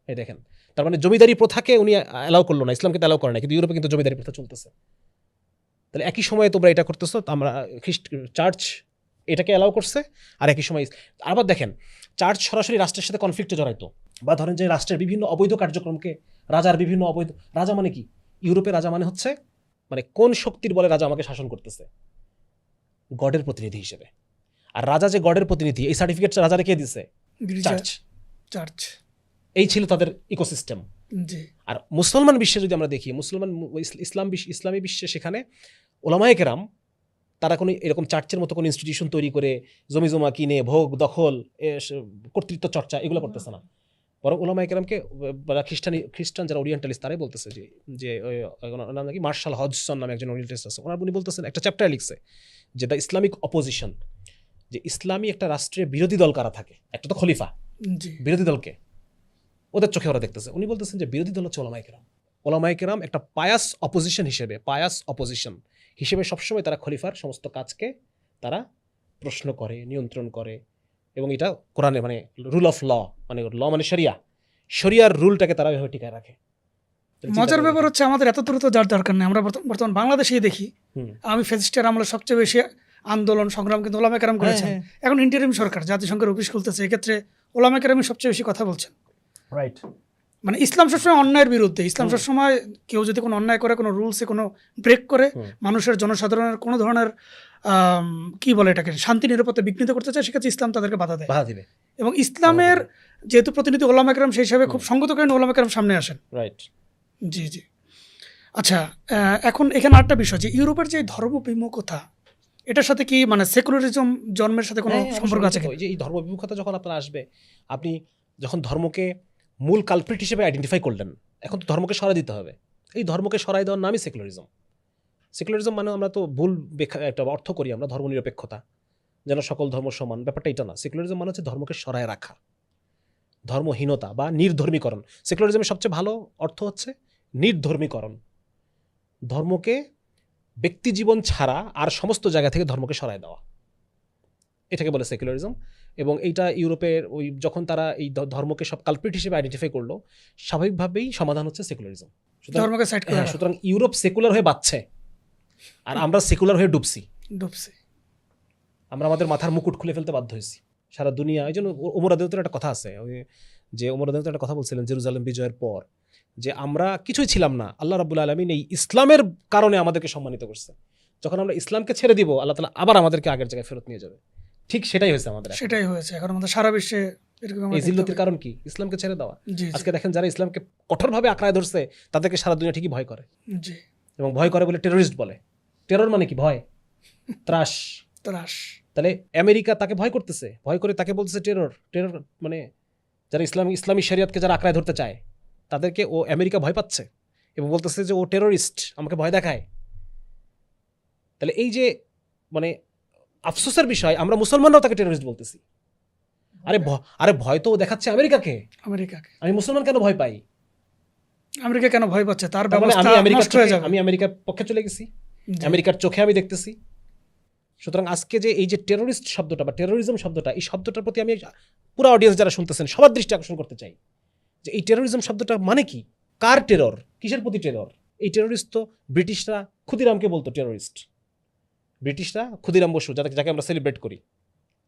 S1: এই দেখেন, তার মানে জমিদারি প্রথাকে উনি অ্যালাউ করলো না, ইসলামকে অ্যালাউ করে না, কিন্তু ইউরোপে কিন্তু জমিদারি প্রথা চলতেছে। তাহলে একই সময়ে তোমরা এটা করতেছো, আমরা চার্চ এটাকে অ্যালাউ করছে, আর একই সময় আবার দেখেন চার্চ সরাসরি রাষ্ট্রের সাথে কনফ্লিক্টে জড়াইতো, বা ধরেন যে রাষ্ট্রের বিভিন্ন অবৈধ কার্যক্রমকে, রাজার বিভিন্ন অবৈধ, রাজা মানে কি, ইউরোপে রাজা মানে হচ্ছে মানে কোন শক্তির বলে রাজা আমাকে শাসন করতেছে, গডের প্রতিনিধি হিসেবে। আর রাজা যে গডের প্রতিনিধি, এই সার্টিফিকেট রাজারে কে দিছে, চার্চ।
S2: চার্চ,
S1: এই ছিল তাদের ইকোসিস্টেম।
S2: জি
S1: আর মুসলমান বিশ্বে যদি আমরা দেখি, ইসলামী বিশ্বে সেখানে ওলামায়ে কেরাম তারা কোনো এরকম চার্চের মতো কোনো ইনস্টিটিউশন তৈরি করে জমি জমা কিনে ভোগ দখল, কর্তৃত্ব চর্চা এগুলো করতেছে না, বরং ওলামায়ে কেরামকে খ্রিস্টান যারা ওরিয়েন্টালিস্ট তারাই বলতেছে যে নাম নাকি মার্শাল হজসন নামে একজন ওরিয়েন্টালিস্ট আছে, উনি বলতেছেন, একটা চ্যাপ্টার লিখছে যে দ্য ইসলামিক অপোজিশন, যে ইসলামী একটা রাষ্ট্রের বিরোধী দল কারা থাকে, একটা তো খলিফা,
S2: জি
S1: বিরোধী দলকে ওদের চোখে ওরা দেখতেছে। উনি বলতেছেন যে বিরোধী দল হচ্ছে ওলামায়ে কেরাম। ওলামায়ে কেরাম একটা পায়াস অপোজিশন হিসেবে সবসময় তারা খলিফার সমস্ত কাজকে তারা প্রশ্ন করে, নিয়ন্ত্রণ করে, এবং এটা কোরআনে মানে রুল অফ ল, মানে ল মানে শরিয়ার রুলটাকে তারা এভাবে টিকায় রাখে। তাহলে চিন্তা
S2: মজার
S1: করে
S2: ব্যাপার
S1: দেখেন।
S2: হচ্ছে আমাদের এত দ্রুত যার দরকার নেই। আমরা বর্তমান বাংলাদেশেই দেখি
S1: হুম।
S2: আমি ফ্যাসিস্টের আমলে সবচেয়ে বেশি আন্দোলন সংগ্রাম কিন্তু ওলামা কেরাম করেছেন।
S1: হ্যাঁ।
S2: এখন ইন্টারিম সরকার জাতিসংঘের অফিস খুলতেছে, এক্ষেত্রে ওলামা কেরামই সবচেয়ে বেশি কথা বলছেন।
S1: রাইট।
S2: মানে ইসলাম সবসময় অন্যায়ের বিরুদ্ধে। ইসলাম সবসময় কেউ যদি কোনো অন্যায় করে, কোনো রুলসে কোনো ব্রেক করে, মানুষের জনসাধারণের কোনো ধরনের কি বলে এটাকে শান্তি নিরাপত্তা বিঘ্নিত করতে চায়, সেক্ষেত্রে ইসলাম তাদেরকে বাধা দেয়।
S1: বাধা দিবে।
S2: এবং ইসলামের যেহেতু প্রতিনিধি ওলামা কেরাম, সেই হিসাবে খুব সঙ্গত কারণে ওলামা কেরাম সামনে আসেন।
S1: রাইট।
S2: জি জি। আচ্ছা, এখন এখানে আরেকটা বিষয় যে ইউরোপের যে ধর্মবিমুখতা, এটার সাথে কি মানে সেকুলারিজম জন্মের সাথে কোনো সম্পর্ক আছে?
S1: এই যে এই ধর্মবিমুখতা যখন আপনার আসবে, আপনি যখন ধর্মকে মূল কালপ্রিট হিসেবে আইডেন্টিফাই করলেন, এখন তো ধর্মকে সরাই দিতে হবে। এই ধর্মকে সরাই দেওয়ার নামই সেকুলারিজম। সেকুলারিজম মানে আমরা তো ভুল একটা অর্থ করি আমরা, ধর্মনিরপেক্ষতা, যেন সকল ধর্ম সমান, ব্যাপারটা এটা না। সেকুলারিজম মানে হচ্ছে ধর্মকে সরায় রাখা, ধর্মহীনতা বা নির্ধর্মীকরণ। সেকুলারিজমের সবচেয়ে ভালো অর্থ হচ্ছে নির্ধর্মীকরণ। ধর্মকে ব্যক্তি জীবন ছাড়া আর সমস্ত জায়গা থেকে ধর্মকে সরায় দেওয়া, এটাকে বলে সেকুলারিজম। এবং এইটা ইউরোপের ওই যখন তারা এই ধর্মকে সব কালপ্রিট হিসেবে আইডেন্টিফাই করলো, স্বাভাবিকভাবেই সমাধান হচ্ছে সেকুলারিজম।
S2: ধর্মকে সাইড করে রাখা।
S1: সুতরাং ইউরোপ সেকুলার হয়ে বাঁচছে, আর আমরা সেকুলার হয়ে ডুবছি। আমরা আমাদের মাথার মুকুট খুলে ফেলতে বাধ্য হয়েছি সারা দুনিয়া। এই জন্য ওমর রাদিয়াল্লাহু একটা কথা আছে, ওই যে ওমর রাদিয়াল্লাহু একটা কথা বলছিলেন জেরুজালেম বিজয়ের পর, যে আমরা কিছুই ছিলাম না, আল্লাহ রাব্বুল আলামিন এই ইসলামের কারণে আমাদেরকে সম্মানিত করছে। যখন আমরা ইসলামকে ছেড়ে দিব, আল্লাহ তাআলা আবার আমাদেরকে আগের জায়গায় ফেরত নিয়ে যাবে। ঠিক সেটাই হয়েছে আমাদের।
S2: সেটাই হয়েছে এখন আমাদের সারা বিশ্বে।
S1: এই জিল্লতির কারণ কি? ইসলামকে ছেড়ে দেওয়া। আজকে দেখেন যারা ইসলামকে কঠোরভাবে আঁকড়ায় ধরছে, তাদেরকে সারা দুনিয়া ঠিকই ভয় করে। এবং ভয় করে বলে টেররিস্ট বলে। টেরর মানে কি? ভয়, ত্রাস। তাহলে আমেরিকা তাকে ভয় করতেছে, ভয় করে তাকে বলতেছে টেরর। টেরর মানে যারা ইসলামী শরিয়তকে যারা আঁকড়ায় ধরতে চায়, তাদেরকে ও আমেরিকা ভয় পাচ্ছে এবং বলতেছে যে ও টেররিস্ট, আমাকে ভয় দেখায়। তাহলে এই যে মানে আফসোসের বিষয়, আমরা মুসলমানরাও তাকে টেররিস্ট বলতেছি। আরে ভয় তো দেখাচ্ছে আমেরিকাকে। আমি মুসলমান কেন ভয় পাই?
S2: আমেরিকা কেন ভয় পাচ্ছে? তার
S1: মানে
S2: ব্যবস্থা নষ্ট হয়ে যাবে।
S1: আমি আমেরিকার পক্ষে চলে গেছি, আমেরিকার চোখে আমি দেখতেছি। সুতরাং আজকে যে এই যে টেররিস্ট শব্দটা বা টেরোরিজম শব্দটা, এই শব্দটার প্রতি আমি পুরো অডিয়েন্স যারা শুনতেছেন সবার দৃষ্টি আকর্ষণ করতে চাই যে এই টেরোরিজম শব্দটা মানে কি? কার টেরর? কিসের প্রতি টেরর? এই টেররিস্ট তো ব্রিটিশরা ক্ষুদিরামকে বলতো টেররিস্ট। ব্রিটিশরা ক্ষুদিরাম বসু, যাকে আমরা সেলিব্রেট করি,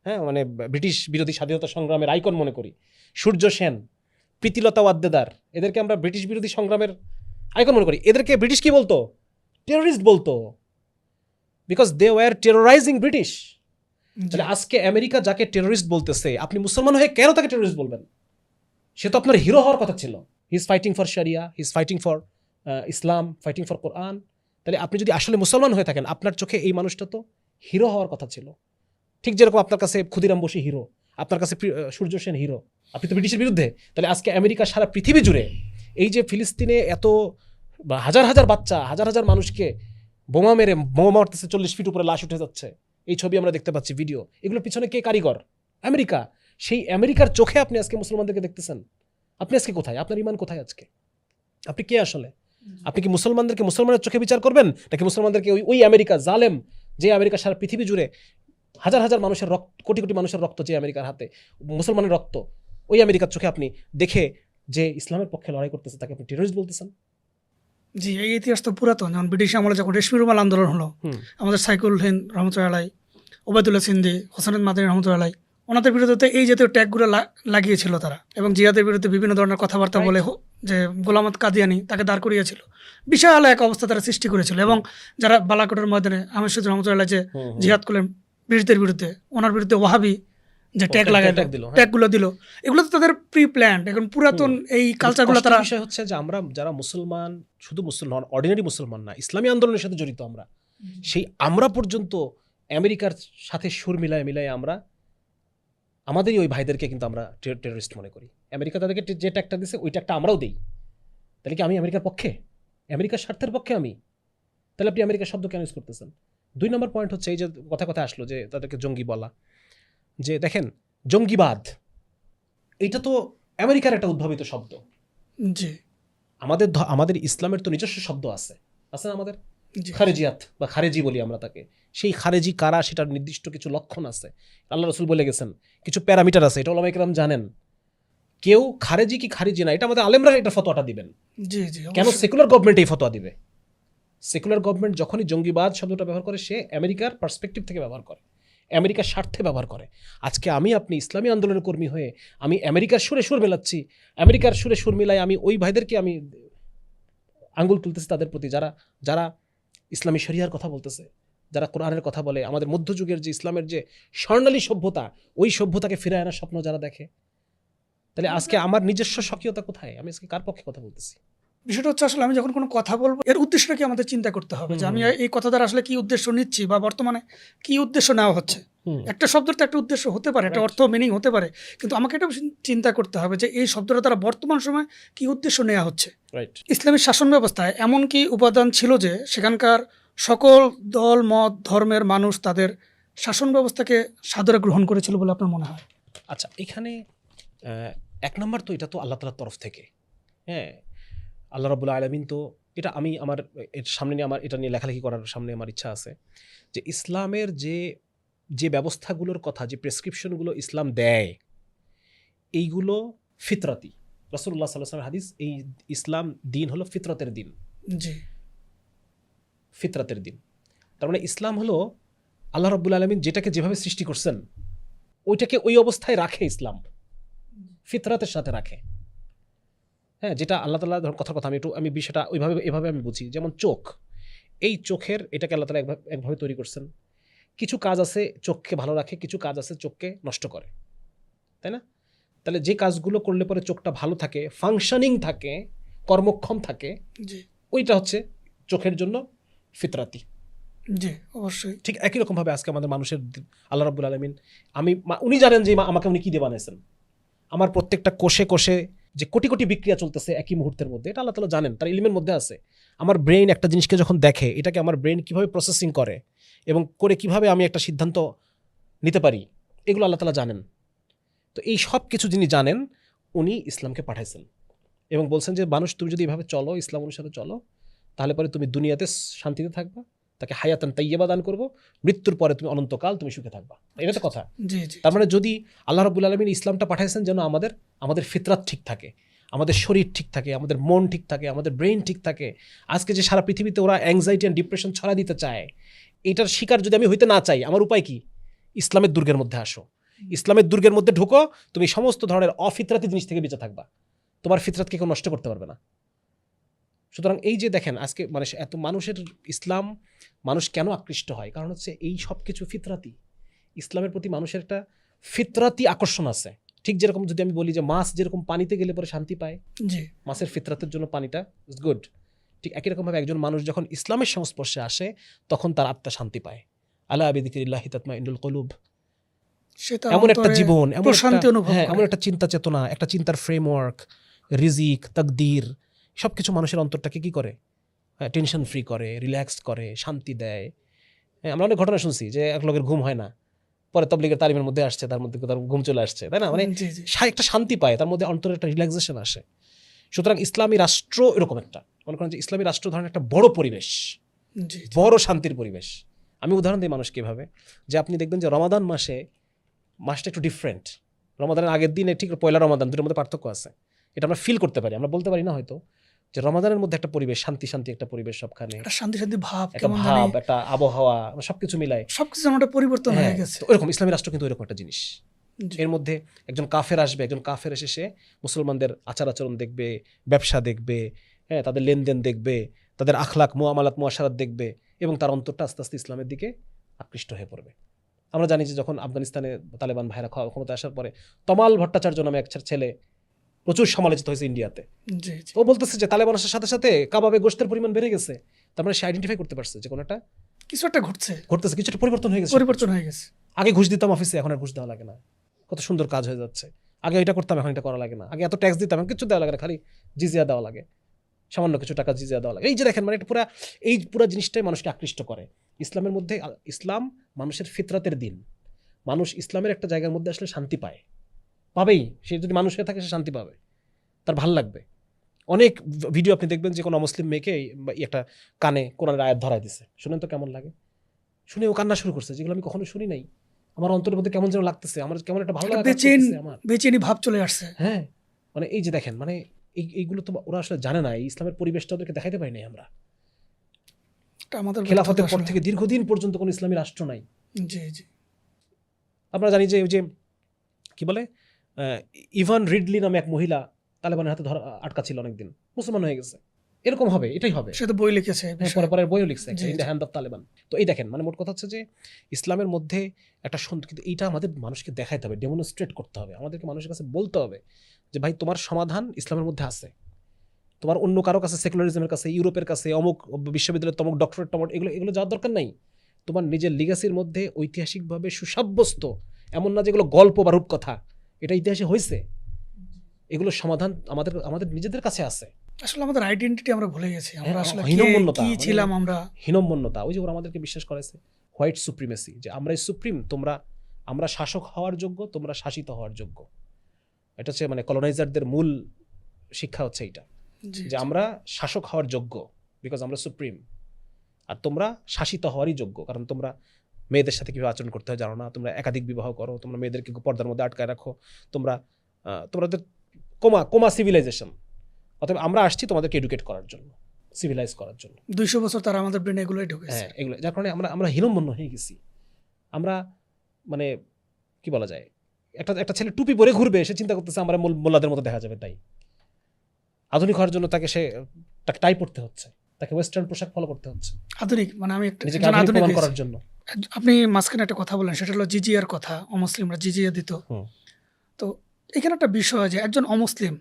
S1: হ্যাঁ, মানে ব্রিটিশ বিরোধী স্বাধীনতা সংগ্রামের আইকন মনে করি, সূর্য সেন, প্রীতিলতা ওয়াদ্দেদার, এদেরকে আমরা ব্রিটিশ বিরোধী সংগ্রামের আইকন মনে করি। এদেরকে ব্রিটিশ কি বলতো? টেররিস্ট বলতো, বিকজ দে ওয়ার টেরোরাইজিং ব্রিটিশ। তাহলে আজকে আমেরিকা যাকে টেররিস্ট বলতেছে, আপনি মুসলমান হয়ে কেন তাকে টেররিস্ট বলবেন? সে তো আপনার হিরো হওয়ার কথা ছিল। হি is fighting for sharia, he is fighting for Islam, fighting for Quran. তাহলে আপনি যদি আসলে মুসলমান হয়ে থাকেন, আপনার চোখে এই মানুষটা তো হিরো হওয়ার কথা ছিল। ঠিক যেরকম আপনার কাছে ক্ষুদিরাম বসু হিরো, আপনার কাছে সূর্য সেন হিরো, আপনি তো ব্রিটিশের বিরুদ্ধে। তাহলে আজকে আমেরিকা সারা পৃথিবী জুড়ে এই যে ফিলিস্তিনে এত হাজার হাজার বাচ্চা, হাজার হাজার মানুষকে বোমা মেরে, বোমা মারতেছে, 40 ফিট উপরে লাশ উঠে যাচ্ছে, এই ছবি আমরা দেখতে পাচ্ছি, ভিডিও। এগুলোর পিছনে কে কারিগর? আমেরিকা। সেই আমেরিকার চোখে আপনি আজকে মুসলমানদেরকে দেখতেছেন। আপনি আজকে কোথায়? আপনার ইমান কোথায় আজকে? আপনি কে আসলে? আপনি কি মুসলমানদেরকে মুসলমানের চোখে বিচার করবেন, নাকি মুসলমানদেরকে ওই আমেরিকা জালেম, যে আমেরিকা সারা পৃথিবী জুড়ে হাজার হাজার মানুষের রক্ত, কোটি কোটি মানুষের রক্ত, যে আমেরিকার হাতে মুসলমানের রক্ত, ওই আমেরিকার চোখে আপনি দেখে যে ইসলামের পক্ষে লড়াই করতেছে, তাকে আপনি টেররিস্ট বলতেছেন?
S2: জি, এই ইতিহাস তো পুরাতন। যেমন ব্রিটিশ আমলে যখন রেশমি রুমাল আন্দোলন হলো, আমাদের সাইকুল হিন্দ রহমতুল্লাহ, ওবায়দুল্লাহ সিন্দি, হোসেন মাদানী রহমতুল্লাহ, ওনাদের বিরুদ্ধে এই জাতীয় ট্যাগগুলো লাগিয়েছিল তারা, এবং জিয়াদের বিরুদ্ধে বিভিন্ন ধরনের কথাবার্তা বলে যে গোলামত কাদিয়ানি তাকে দাঁড় করিয়েছিল। বিশাল এক অবস্থা তারা সৃষ্টি করেছিল। এবং যারা বালাকোটের ময়দানে আহমেদ শহীদ রহমতুল্লাহ যে জিহাদ করলেন ব্রিটিশদের বিরুদ্ধে, ওনার বিরুদ্ধে ওয়াহাবি যে ট্যাগ লাগাই ট্যাগগুলো দিল, এগুলো তো তাদের প্রি প্ল্যান্ড। এখন পুরাতন এই কালচারগুলো তারা,
S1: বিষয় হচ্ছে যে আমরা যারা মুসলমান, শুধু মুসলমান, অর্ডিনারি মুসলমান না, ইসলামী আন্দোলনের সাথে জড়িত আমরা, সেই আমরা পর্যন্ত আমেরিকার সাথে সুর মিলায় আমরা আমাদেরই ওই ভাইদেরকে কিন্তু আমরা টেররিস্ট মনে করি। আমেরিকা তাদেরকে যে ট্যাগটা দিচ্ছে, ওই ট্যাগটা আমরাও দিই। তাহলে কি আমি আমেরিকার পক্ষে, আমেরিকার স্বার্থের পক্ষে আমি? তাহলে আপনি আমেরিকার শব্দ কেন ইউজ করতেছেন? 2 নম্বর পয়েন্ট হচ্ছে এই যে কথা আসলো যে তাদেরকে জঙ্গি বলা, যে দেখেন জঙ্গিবাদ এটা তো আমেরিকার একটা উদ্ভাবিত শব্দ।
S2: জি,
S1: আমাদের ইসলামের তো নিজস্ব শব্দ আছে না আমাদের?
S2: জি
S1: খারেজিয়াত বা খারেজি বলি আমরা তাকে। সেই খারেজি কারা সেটার নির্দিষ্ট কিছু লক্ষণ আছে, আল্লাহ রসুল বলে গেছেন, কিছু প্যারামিটার আছে, এটা ওলামায়ে কেরাম জানেন। কেউ খারেজি কি খারিজি না এটা আমাদের আলেমরা এটা ফতোয়াটা দিবেন।
S2: জি জি
S1: কেন
S2: অবশ্যই।
S1: সেকুলার গভর্নমেন্ট এই ফতোয়া দিবে? সেকুলার গভর্নমেন্ট যখনই জঙ্গিবাদ শব্দটা ব্যবহার করে সে আমেরিকার পার্সপেক্টিভ থেকে ব্যবহার করে, আমেরিকার স্বার্থে ব্যবহার করে। আজকে আমি আপনি ইসলামী আন্দোলনের কর্মী হয়ে আমি আমেরিকার সুরে সুর মেলাচ্ছি, আমেরিকার সুরে সুর মিলাই আমি ওই ভাইদেরকে আমি আঙ্গুল তুলতেছি তাদের প্রতি, যারা যারা ইসলামী শরিয়ার কথা বলতেছে, যারা কোরআনের কথা বলে, আমাদের মধ্যযুগের যে ইসলামের যে স্বর্ণালী সভ্যতা, ওই সভ্যতাকে ফিরে আনার স্বপ্ন যারা দেখে। তাহলে আজকে আমার নিজস্ব স্বকীয়তা কোথায়? আমি আজকে কার পক্ষে কথা বলতেছি?
S2: বিষয়টা হচ্ছে আসলে আমি যখন কোনো কথা বলবো এর উদ্দেশ্যটা কি আমাদের চিন্তা করতে হবে, যে আমি এই কথা দ্বারা আসলে কি উদ্দেশ্য নিচ্ছি বা বর্তমানে কি উদ্দেশ্য নেওয়া হচ্ছে। একটা শব্দের তো একটা উদ্দেশ্য হতে পারে, একটা অর্থ মিনিং হতে পারে, কিন্তু আমাকে এটা চিন্তা করতে হবে যে এই শব্দটা দ্বারা বর্তমান সময় কি উদ্দেশ্য নেওয়া হচ্ছে।
S1: রাইট।
S2: ইসলামী শাসন ব্যবস্থায় এমন কি উপাদান ছিল যে সেখানকার সকল দল মত ধর্মের মানুষ তাদের শাসন ব্যবস্থাকে সাদরে গ্রহণ করেছিল বলে আপনার মনে হয়?
S1: আচ্ছা, এখানে এক নম্বর তো এটা তো আল্লাহ তাআলার তরফ থেকে, হ্যাঁ, আল্লাহ রাব্বুল আলামিন তো এটা আমি আমার এর সামনে নিয়ে আমার এটা নিয়ে লেখালেখি করার সামনে আমার ইচ্ছা আছে যে ইসলামের যে যে ব্যবস্থাগুলোর কথা, যে প্রেসক্রিপশনগুলো ইসলাম দেয়, এইগুলো ফিতরাতি। রাসূলুল্লাহ সাল্লাল্লাহু আলাইহি ওয়াসাল্লাম হাদিস, এই ইসলাম দিন হলো ফিতরতের দিন,
S2: জি
S1: ফিতরাতের দিন। তার মানে ইসলাম হলো আল্লাহ রাব্বুল আলামিন যেটাকে যেভাবে সৃষ্টি করছেন ওইটাকে ওই অবস্থায় রাখে, ইসলাম ফিতরাতের সাথে রাখে। হ্যাঁ, যেটা আল্লাহ তাআলা কথার কথা আমি বিষয়টা ওইভাবে এভাবে আমি বুঝি। যেমন চোখ, এই চোখের এটাকে আল্লাহ তাআলা একভাবে তৈরি করছেন। কিছু কাজ আছে চোখকে ভালো রাখে, কিছু কাজ আছে চোখকে নষ্ট করে, তাই না? তাহলে যে কাজগুলো করলে পরে চোখটা ভালো থাকে, ফাংশনিং থাকে, কর্মক্ষম থাকে,
S2: জি
S1: ওইটা হচ্ছে চোখের জন্য ফিতরাতি।
S2: জি অবশ্যই।
S1: ঠিক একই রকমভাবে আজকে আমাদের মানুষের আল্লাহ রাব্বুল আলামিন, উনি জানেন যে আমাকে উনি কি দিয়ে বানাইছেন। আমার প্রত্যেকটা কোষে কোষে যে কোটি কোটি বিক্রিয়া চলতেছে একই মুহূর্তের মধ্যে, এটা আল্লাহ তাআলা জানেন, তার ইলমের মধ্যে আছে। আমার ব্রেইন একটা জিনিসকে যখন দেখে, এটাকে আমার ব্রেইন কিভাবে প্রসেসিং করে এবং করে কিভাবে আমি একটা সিদ্ধান্ত নিতে পারি, এগুলো আল্লাহ তাআলা জানেন। তো এই সব কিছু যিনি জানেন, উনি ইসলামকে পাঠাইছেন এবং বলছেন যে মানুষ তুমি যদি এভাবে চলো, ইসলাম অনুসারে চলো, তাহলে পরে তুমি দুনিয়াতে শান্তিতে থাকবা, তাকে হায়াতান তাইয়্যিবা দান করবো, মৃত্যুর পরে তুমি অনন্তকাল তুমি সুখে থাকবা। এটা তো কথা।
S2: জি জি
S1: তার মানে যদি আল্লাহ রাব্বুল আলামিন ইসলামটা পাঠাইছেন যেন আমাদের ফিতরাত ঠিক থাকে, আমাদের শরীর ঠিক থাকে, আমাদের মন ঠিক থাকে, আমাদের ব্রেইন ঠিক থাকে। আজকে যে সারা পৃথিবীতে ওরা অ্যাংজাইটি অ্যান্ড ডিপ্রেশন ছড়া দিতে চায়, এটার শিকার যদি আমি হইতে না চাই, আমার উপায় কি? ইসলামের দুর্গের মধ্যে আসো, ইসলামের দুর্গের মধ্যে ঢুকো, তুমি সমস্ত ধরনের অফিতরাতি জিনিস থেকে বেঁচে থাকবা, তোমার ফিতরাতকে কেউ নষ্ট করতে পারবে না। সুতরাং এই যে দেখেন আজকে মানে এত মানুষের ইসলাম, মানুষ কেন আকৃষ্ট হয়? কারণ হচ্ছে এই সব কিছু ফিতরাতি। ইসলামের প্রতি মানুষের একটা ফিতরাতি আকর্ষণ আছে। ঠিক যেরকম যদি আমি বলি যে মাছ যেরকম পানিতে গেলে পরে শান্তি পায়,
S2: জি
S1: মাছের ফিতরাতের জন্য পানিটা ইজ গুড, ঠিক একই রকমভাবে একজন মানুষ যখন ইসলামের সংস্পর্শে আসে তখন তার আত্মা শান্তি পায়। আলা বিযিকরিল্লাহি তাতমাইন্নুল কুলুব।
S2: সেটা
S1: এমন একটা
S2: অন্তরে
S1: জীবন,
S2: প্রশান্তি অনুভব করে।
S1: এমন একটা চিন্তা চেতনা, একটা চিন্তার ফ্রেমওয়ার্ক, রিজিক, তাকদীর, সব কিছু মানুষের অন্তরটাকে কি করে? টেনশন ফ্রি করে, রিল্যাক্স করে, শান্তি দেয়। হ্যাঁ, আমরা অনেক ঘটনা শুনছি যে এক লোকের ঘুম হয় না, পরে তাবলীগের তালিমের মধ্যে আসছে, তার মধ্যে তার ঘুম চলে আসছে, তাই না? মানে
S2: জি জি
S1: একটা শান্তি পায়, তার মধ্যে অন্তরে একটা রিল্যাক্সেশন আসে। সুতরাং ইসলামী রাষ্ট্র এরকম একটা, মনে করেন যে ইসলামী রাষ্ট্র ধরেন একটা বড় পরিবেশ,
S2: জি
S1: বড় শান্তির পরিবেশ। আমি উদাহরণ দিই মানুষকে এভাবে, যে আপনি দেখবেন যে রমাদান মাসটা একটু ডিফারেন্ট। রমাদানের আগের দিনে ঠিক পয়লা রমাদান, দুটোর মধ্যে পার্থক্য আছে। এটা আমরা ফিল করতে পারি, আমরা বলতে পারি না হয়তো, যে রমাদানের মধ্যে একটা পরিবেশ, শান্তি শান্তি একটা পরিবেশ, সবখানে
S2: একটা শান্তি শান্তি ভাব,
S1: একটা
S2: কেমন জানি
S1: ভাব, একটা আবহাওয়া, সবকিছু মিলায়।
S2: সবকিছু আমার একটা পরিবর্তন হয়ে গেছে।
S1: তো ওরকম ইসলামী রাষ্ট্র কিন্তু ওইরকম একটা জিনিস।
S2: জি
S1: এর মধ্যে একজন কাফের আসবে, একজন কাফের এসে সে মুসলমানদের আচার আচরণ দেখবে, ব্যবসা দেখবে, হ্যাঁ, তাদের লেনদেন দেখবে, তাদের আখলাক মুআমালাত মুআশারাত দেখবে, এবং তার অন্তরটা আস্তে আস্তে ইসলামের দিকে আকৃষ্ট হয়ে পড়বে। আমরা জানি যে যখন আফগানিস্তানে তালেবান ভাইরা ক্ষমতা আসার পরে তমাল ভট্টাচার্য নামে এক ছেলে প্রচুর সমালোচিত হয়েছে ইন্ডিয়াতে।
S2: জি জি
S1: ও বলতেছে যে তালেবান আসার সাথে সাথে কাবাবে গোশতের পরিমাণ বেড়ে গেছে। তার মানে সে আইডেন্টিফাই করতে পারছে যে কোনো একটা
S2: কিছু একটা ঘটছে,
S1: ঘটতেছে, কিছু একটা পরিবর্তন হয়ে গেছে।
S2: পরিবর্তন হয়ে গেছে।
S1: আগে ঘুষ দিতাম অফিসে, এখন আর ঘুষ দেওয়া লাগে না, কত সুন্দর কাজ হয়ে যাচ্ছে। আগে এটা করতাম, এখন এটা করা লাগে না। আগে এত ট্যাক্স দিতাম, এখন কিছু দেওয়া লাগে না, খালি জিজিয়া দেওয়া লাগে, সামান্য কিছু টাকা জিজিয়া দেওয়া লাগে। এই যে দেখেন, মানে এই পুরো জিনিসটাই মানুষকে আকৃষ্ট করে। ইসলামের মধ্যে, ইসলাম মানুষের ফিতরাতের দিন। মানুষ ইসলামের একটা জায়গার মধ্যে আসলে শান্তি পাবেই। সে যদি মানুষ হয়ে থাকে সে শান্তি পাবে, তার ভাল লাগবে। অনেক ভিডিও আপনি দেখবেন যে কোনো অমুসলিম মেয়েকে একটা কানে কোরআনের আয়াত ধরায় দিছে, শুনেন তো কেমন লাগে, শুনে ও কান্না শুরু করছে, যেগুলো আমি কখনো শুনি নাই, আমার অন্তরের মধ্যে কেমন যেন লাগতেছে, আমার কেমন একটা ভালো লাগা কাজ করতেছে আমার।
S2: বেচেনি ভাব চলে আসছে।
S1: হ্যাঁ, মানে এই যে দেখেন, মানে এইগুলো তো ওরা আসলে জানে না, এই ইসলামের পরিবেশটা ওদেরকে দেখাইতে পারি নাই আমরা।
S2: এটা আমাদের
S1: খেলাফতের
S2: ব্যর্থতা
S1: পর
S2: আসলে।
S1: থেকে দীর্ঘদিন পর্যন্ত কোনো ইসলামী রাষ্ট্র নাই।
S2: জি জি
S1: আমরা জানি যে ওই যে কি বলে ইভান রিডলি নামে এক মহিলা তালেবানের হাতে আটকা ছিল অনেকদিন, মুসলমান হয়ে গেছে। এরকম হবে, এটাই হবে।
S2: সে তো বই লিখেছে এই
S1: হ্যাঁ,
S2: বিষয়ে।
S1: পরে বইও লিখছে
S2: জি,
S1: ইন দ্য
S2: জি।
S1: Hand of Taliban. তো এই দেখেন, মানে মোট কথা হচ্ছে যে ইসলামের মধ্যে একটা সুন্দর, কিন্তু এইটা আমাদের মানুষকে দেখাইতে হবে, ডেমনস্ট্রেট করতে হবে, আমাদেরকে মানুষের কাছে বলতে হবে যে ভাই তোমার সমাধান ইসলামের মধ্যে আছে, তোমার অন্য কারো কাছে, সেকুলারিজমের কাছে, ইউরোপের কাছে, অমুক বিশ্ববিদ্যালয়ের তমুক ডক্টরেট টমক, এগুলো যাওয়ার দরকার নাই। তোমার নিজের লিগাসির মধ্যে ঐতিহাসিকভাবে সুসাব্যস্ত, এমন না যেগুলো গল্প বা রূপকথা, এটা ইতিহাসে হয়েছে, এগুলোর সমাধান আমাদের আমাদের নিজেদের কাছে আছে।
S2: আসলে আমাদের আইডেন্টিটি আমরা ভুলে গেছি, আমরা
S1: হ্যাঁ,
S2: আসলে
S1: হীনম্মন্যতা,
S2: কি
S1: মানে
S2: ছিলাম আমরা।
S1: হীনম্মন্যতা, ওই যে ওরা আমাদেরকে বিশ্বাস করেছে হোয়াইট সুপ্রিমেসি, যে আমরাই সুপ্রিম, আমরা শাসক হওয়ার যোগ্য, তোমরা শাসিত হওয়ার যোগ্য। এটা হচ্ছে মানে কলোনাইজারদের মূল শিক্ষা হচ্ছে এইটা,
S2: জি
S1: যে আমরা শাসক হওয়ার যোগ্য বিকজ আমরা সুপ্রিম, আর তোমরা শাসিত হওয়ারই যোগ্য কারণ তোমরা মেয়েদের সাথে কীভাবে আচরণ করতে হয় জানো না, তোমরা একাধিক বিবাহ করো, তোমরা মেয়েদেরকে পর্দার মধ্যে আটকায় রাখো, তোমাদের কোমা সিভিলাইজেশন। অতএব আমরা আসছি তোমাদেরকে এডুকেট করার জন্য, সিভিলাইজ করার জন্য।
S2: 200 বছর তারা আমাদের ব্রেনে এগুলোই ঢুকেছে।
S1: হ্যাঁ, এগুলো যার কারণে আমরা হীনম্মন্য হয়ে গেছি। আমরা মানে কি বলা যায়, একটা ছেলে টুপি পরে ঘুরবে, সে চিন্তা করতেছে আমরা মোল্লাদের মতো দেখা যাবে, তাই আধুনিক হওয়ার জন্য তাকে টাই পড়তে হচ্ছে, তাকে ওয়েস্টার্ন পোশাক ফলো করতে হচ্ছে,
S2: আধুনিক মানে আমি
S1: নিজেকে
S2: একজন
S1: আধুনিক
S2: আধুনিক
S1: প্রমাণ
S2: হয়েছি।
S1: করার জন্য।
S2: আপনি মাঝখানে একটা কথা বলেন, সেটা হলো জিজিয়ার কথা, অমুসলিমরা জিজিয়া দিত।
S1: হুম।
S2: তো এখানে একটা বিষয় যে একজন অমুসলিম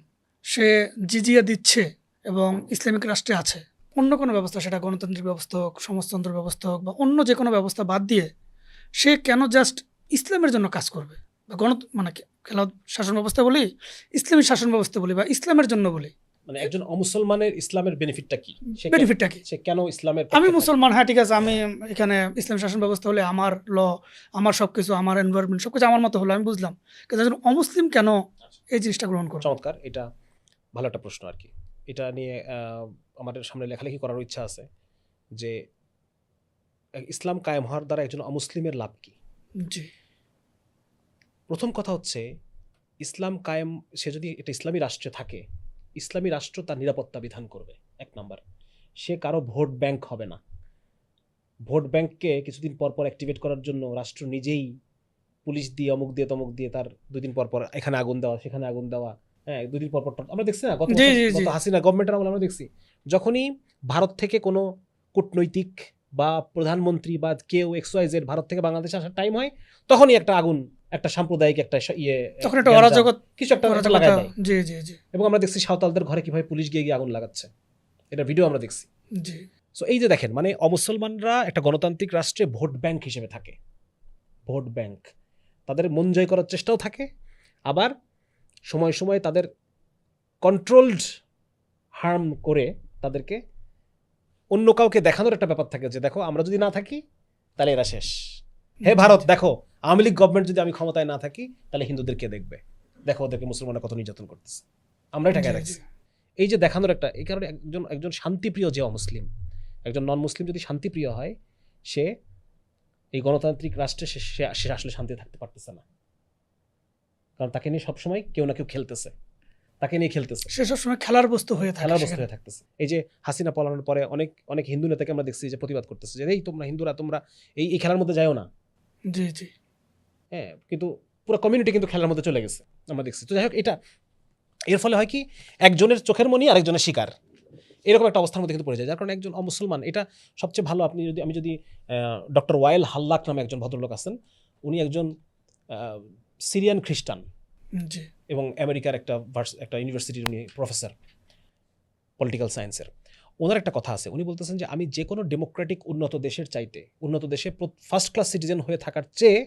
S2: সে জিজিয়া দিচ্ছে এবং ইসলামিক রাষ্ট্রে আছে, অন্য কোনো ব্যবস্থা, সেটা গণতান্ত্রিক ব্যবস্থা হোক, সমাজতন্ত্র ব্যবস্থা হোক, বা অন্য যে কোনো ব্যবস্থা বাদ দিয়ে সে কেন জাস্ট ইসলামের জন্য কাজ করবে, বা মানে খেলা শাসন ব্যবস্থা বলি, ইসলামী শাসন ব্যবস্থা বলি, বা ইসলামের জন্য বলি,
S1: মানে একজন অমুসলমানের ইসলামের বেনিফিটটা কি,
S2: বেনিফিটটা কি?
S1: সে কেন ইসলামের
S2: আমি মুসলমান, হ্যাঁ ঠিক আছে, আমি এখানে ইসলামী শাসন ব্যবস্থা হলে আমার আমার সবকিছু, আমার এনভায়রনমেন্ট সবকিছু আমার মতো হলো, আমি বুঝলাম, কিন্তু একজন অমুসলিম কেন এই জিনিসটা গ্রহণ করবে?
S1: চমৎকার, এটা ভালো একটা প্রশ্ন আর কি। এটা নিয়ে আমাদের সামনে লেখালেখি করার ইচ্ছা আছে যে ইসলাম কায়েম হওয়ার দ্বারা একজন অমুসলিমের লাভ কি।
S2: জি
S1: প্রথম কথা হচ্ছে, ইসলাম কায়েম, সে যদি একটা ইসলামী রাষ্ট্রে থাকে, ইসলামী রাষ্ট্র তার নিরাপত্তা বিধান করবে, এক নাম্বার। সে কারো ভোট ব্যাংক হবে না। ভোট ব্যাংককে কিছুদিন পর পর অ্যাক্টিভেট করার জন্য রাষ্ট্র নিজেই পুলিশ দিয়ে, অমুক দিয়ে, তমুক দিয়ে, তার 2 দিন পর পর এখানে আগুন দেওয়া, সেখানে আগুন দেওয়া, হ্যাঁ 2 দিন পর পর আমরা দেখছি না,
S2: জি, জি, জি।
S1: গত হাসিনা গভর্নমেন্টের আমলে আমরা দেখছি, যখনই ভারত থেকে কোনো কূটনৈতিক বা প্রধানমন্ত্রী বা কেউ XYZ ভারত থেকে বাংলাদেশে আসার টাইম হয়, তখনই একটা আগুন, একটা সাম্প্রদায়িক একটা
S2: তখন একটা অরাজকতা,
S1: কিছু একটা লাগাই দেয়।
S2: জি জি জি
S1: এবং আমরা দেখছি সাঁওতালদের ঘরে কিভাবে পুলিশ গিয়ে গিয়ে আগুন লাগাচ্ছে, এটা ভিডিও আমরা দেখছি।
S2: জি
S1: সো এই যে দেখেন, মানে অমুসলমানরা একটা গণতান্ত্রিক রাষ্ট্রে ভোট ব্যাংক হিসেবে থাকে, ভোট ব্যাংক, তাদের মন জয় করার চেষ্টাও থাকে, আবার সময় সময় তাদের কন্ট্রোলড হার্ম করে তাদেরকে অন্য কাউকে দেখানোর একটা ব্যাপার থাকে, যে দেখো আমরা যদি না থাকি তাহলে এরা শেষ, হে ভারত দেখো, আওয়ামী লীগ গভর্নমেন্ট যদি আমি ক্ষমতায় না থাকি তাহলে হিন্দুদেরকে দেখবে, দেখো ওদেরকে মুসলমানরা কত নির্যাতন করতেছে, আমরা এটাকে রাখছি। এই যে দেখানোর একটা, এই কারণে একজন শান্তিপ্রিয় যে অমুসলিম, একজন নন মুসলিম যদি শান্তিপ্রিয় হয়, সে এই গণতান্ত্রিক রাষ্ট্রে সে আসলে শান্তি থাকতে পারতেছে না, কারণ তাকে নিয়ে সবসময় কেউ না কেউ খেলতেছে, তাকে নিয়ে খেলতেছে,
S2: সে সবসময় খেলার বস্তু হয়ে থাকে,
S1: খেলার বস্তু হয়ে থাকতেছে। এই যে হাসিনা পলানোর পরে অনেক অনেক হিন্দু নেতাকে আমরা দেখছি যে প্রতিবাদ করতেছে, যে এই তোমরা হিন্দুরা, তোমরা এই খেলার মধ্যে যাও না।
S2: জি জি
S1: হ্যাঁ, কিন্তু পুরো কমিউনিটি কিন্তু খেলার মধ্যে চলে গেছে, আমরা দেখছি। তো যাই হোক, এটা এর ফলে হয় কি, একজনের চোখের মনি আরেকজনের শিকার, এরকম একটা অবস্থার মধ্যে কিন্তু পড়ে যায়। যার কারণে একজন অমুসলমান, এটা সবচেয়ে ভালো, আমি যদি ডক্টর ওয়াইল হাল্লাক নামে একজন ভদ্রলোক আছেন, উনি একজন সিরিয়ান খ্রিস্টান
S2: জি
S1: এবং আমেরিকার একটা ইউনিভার্সিটির উনি প্রফেসর পলিটিক্যাল সায়েন্সের। ওনার একটা কথা আছে, উনি বলতেছেন যে আমি যে কোনো ডেমোক্রেটিক উন্নত দেশের চাইতে, উন্নত দেশে ফার্স্ট ক্লাস সিটিজেন হয়ে থাকার চেয়ে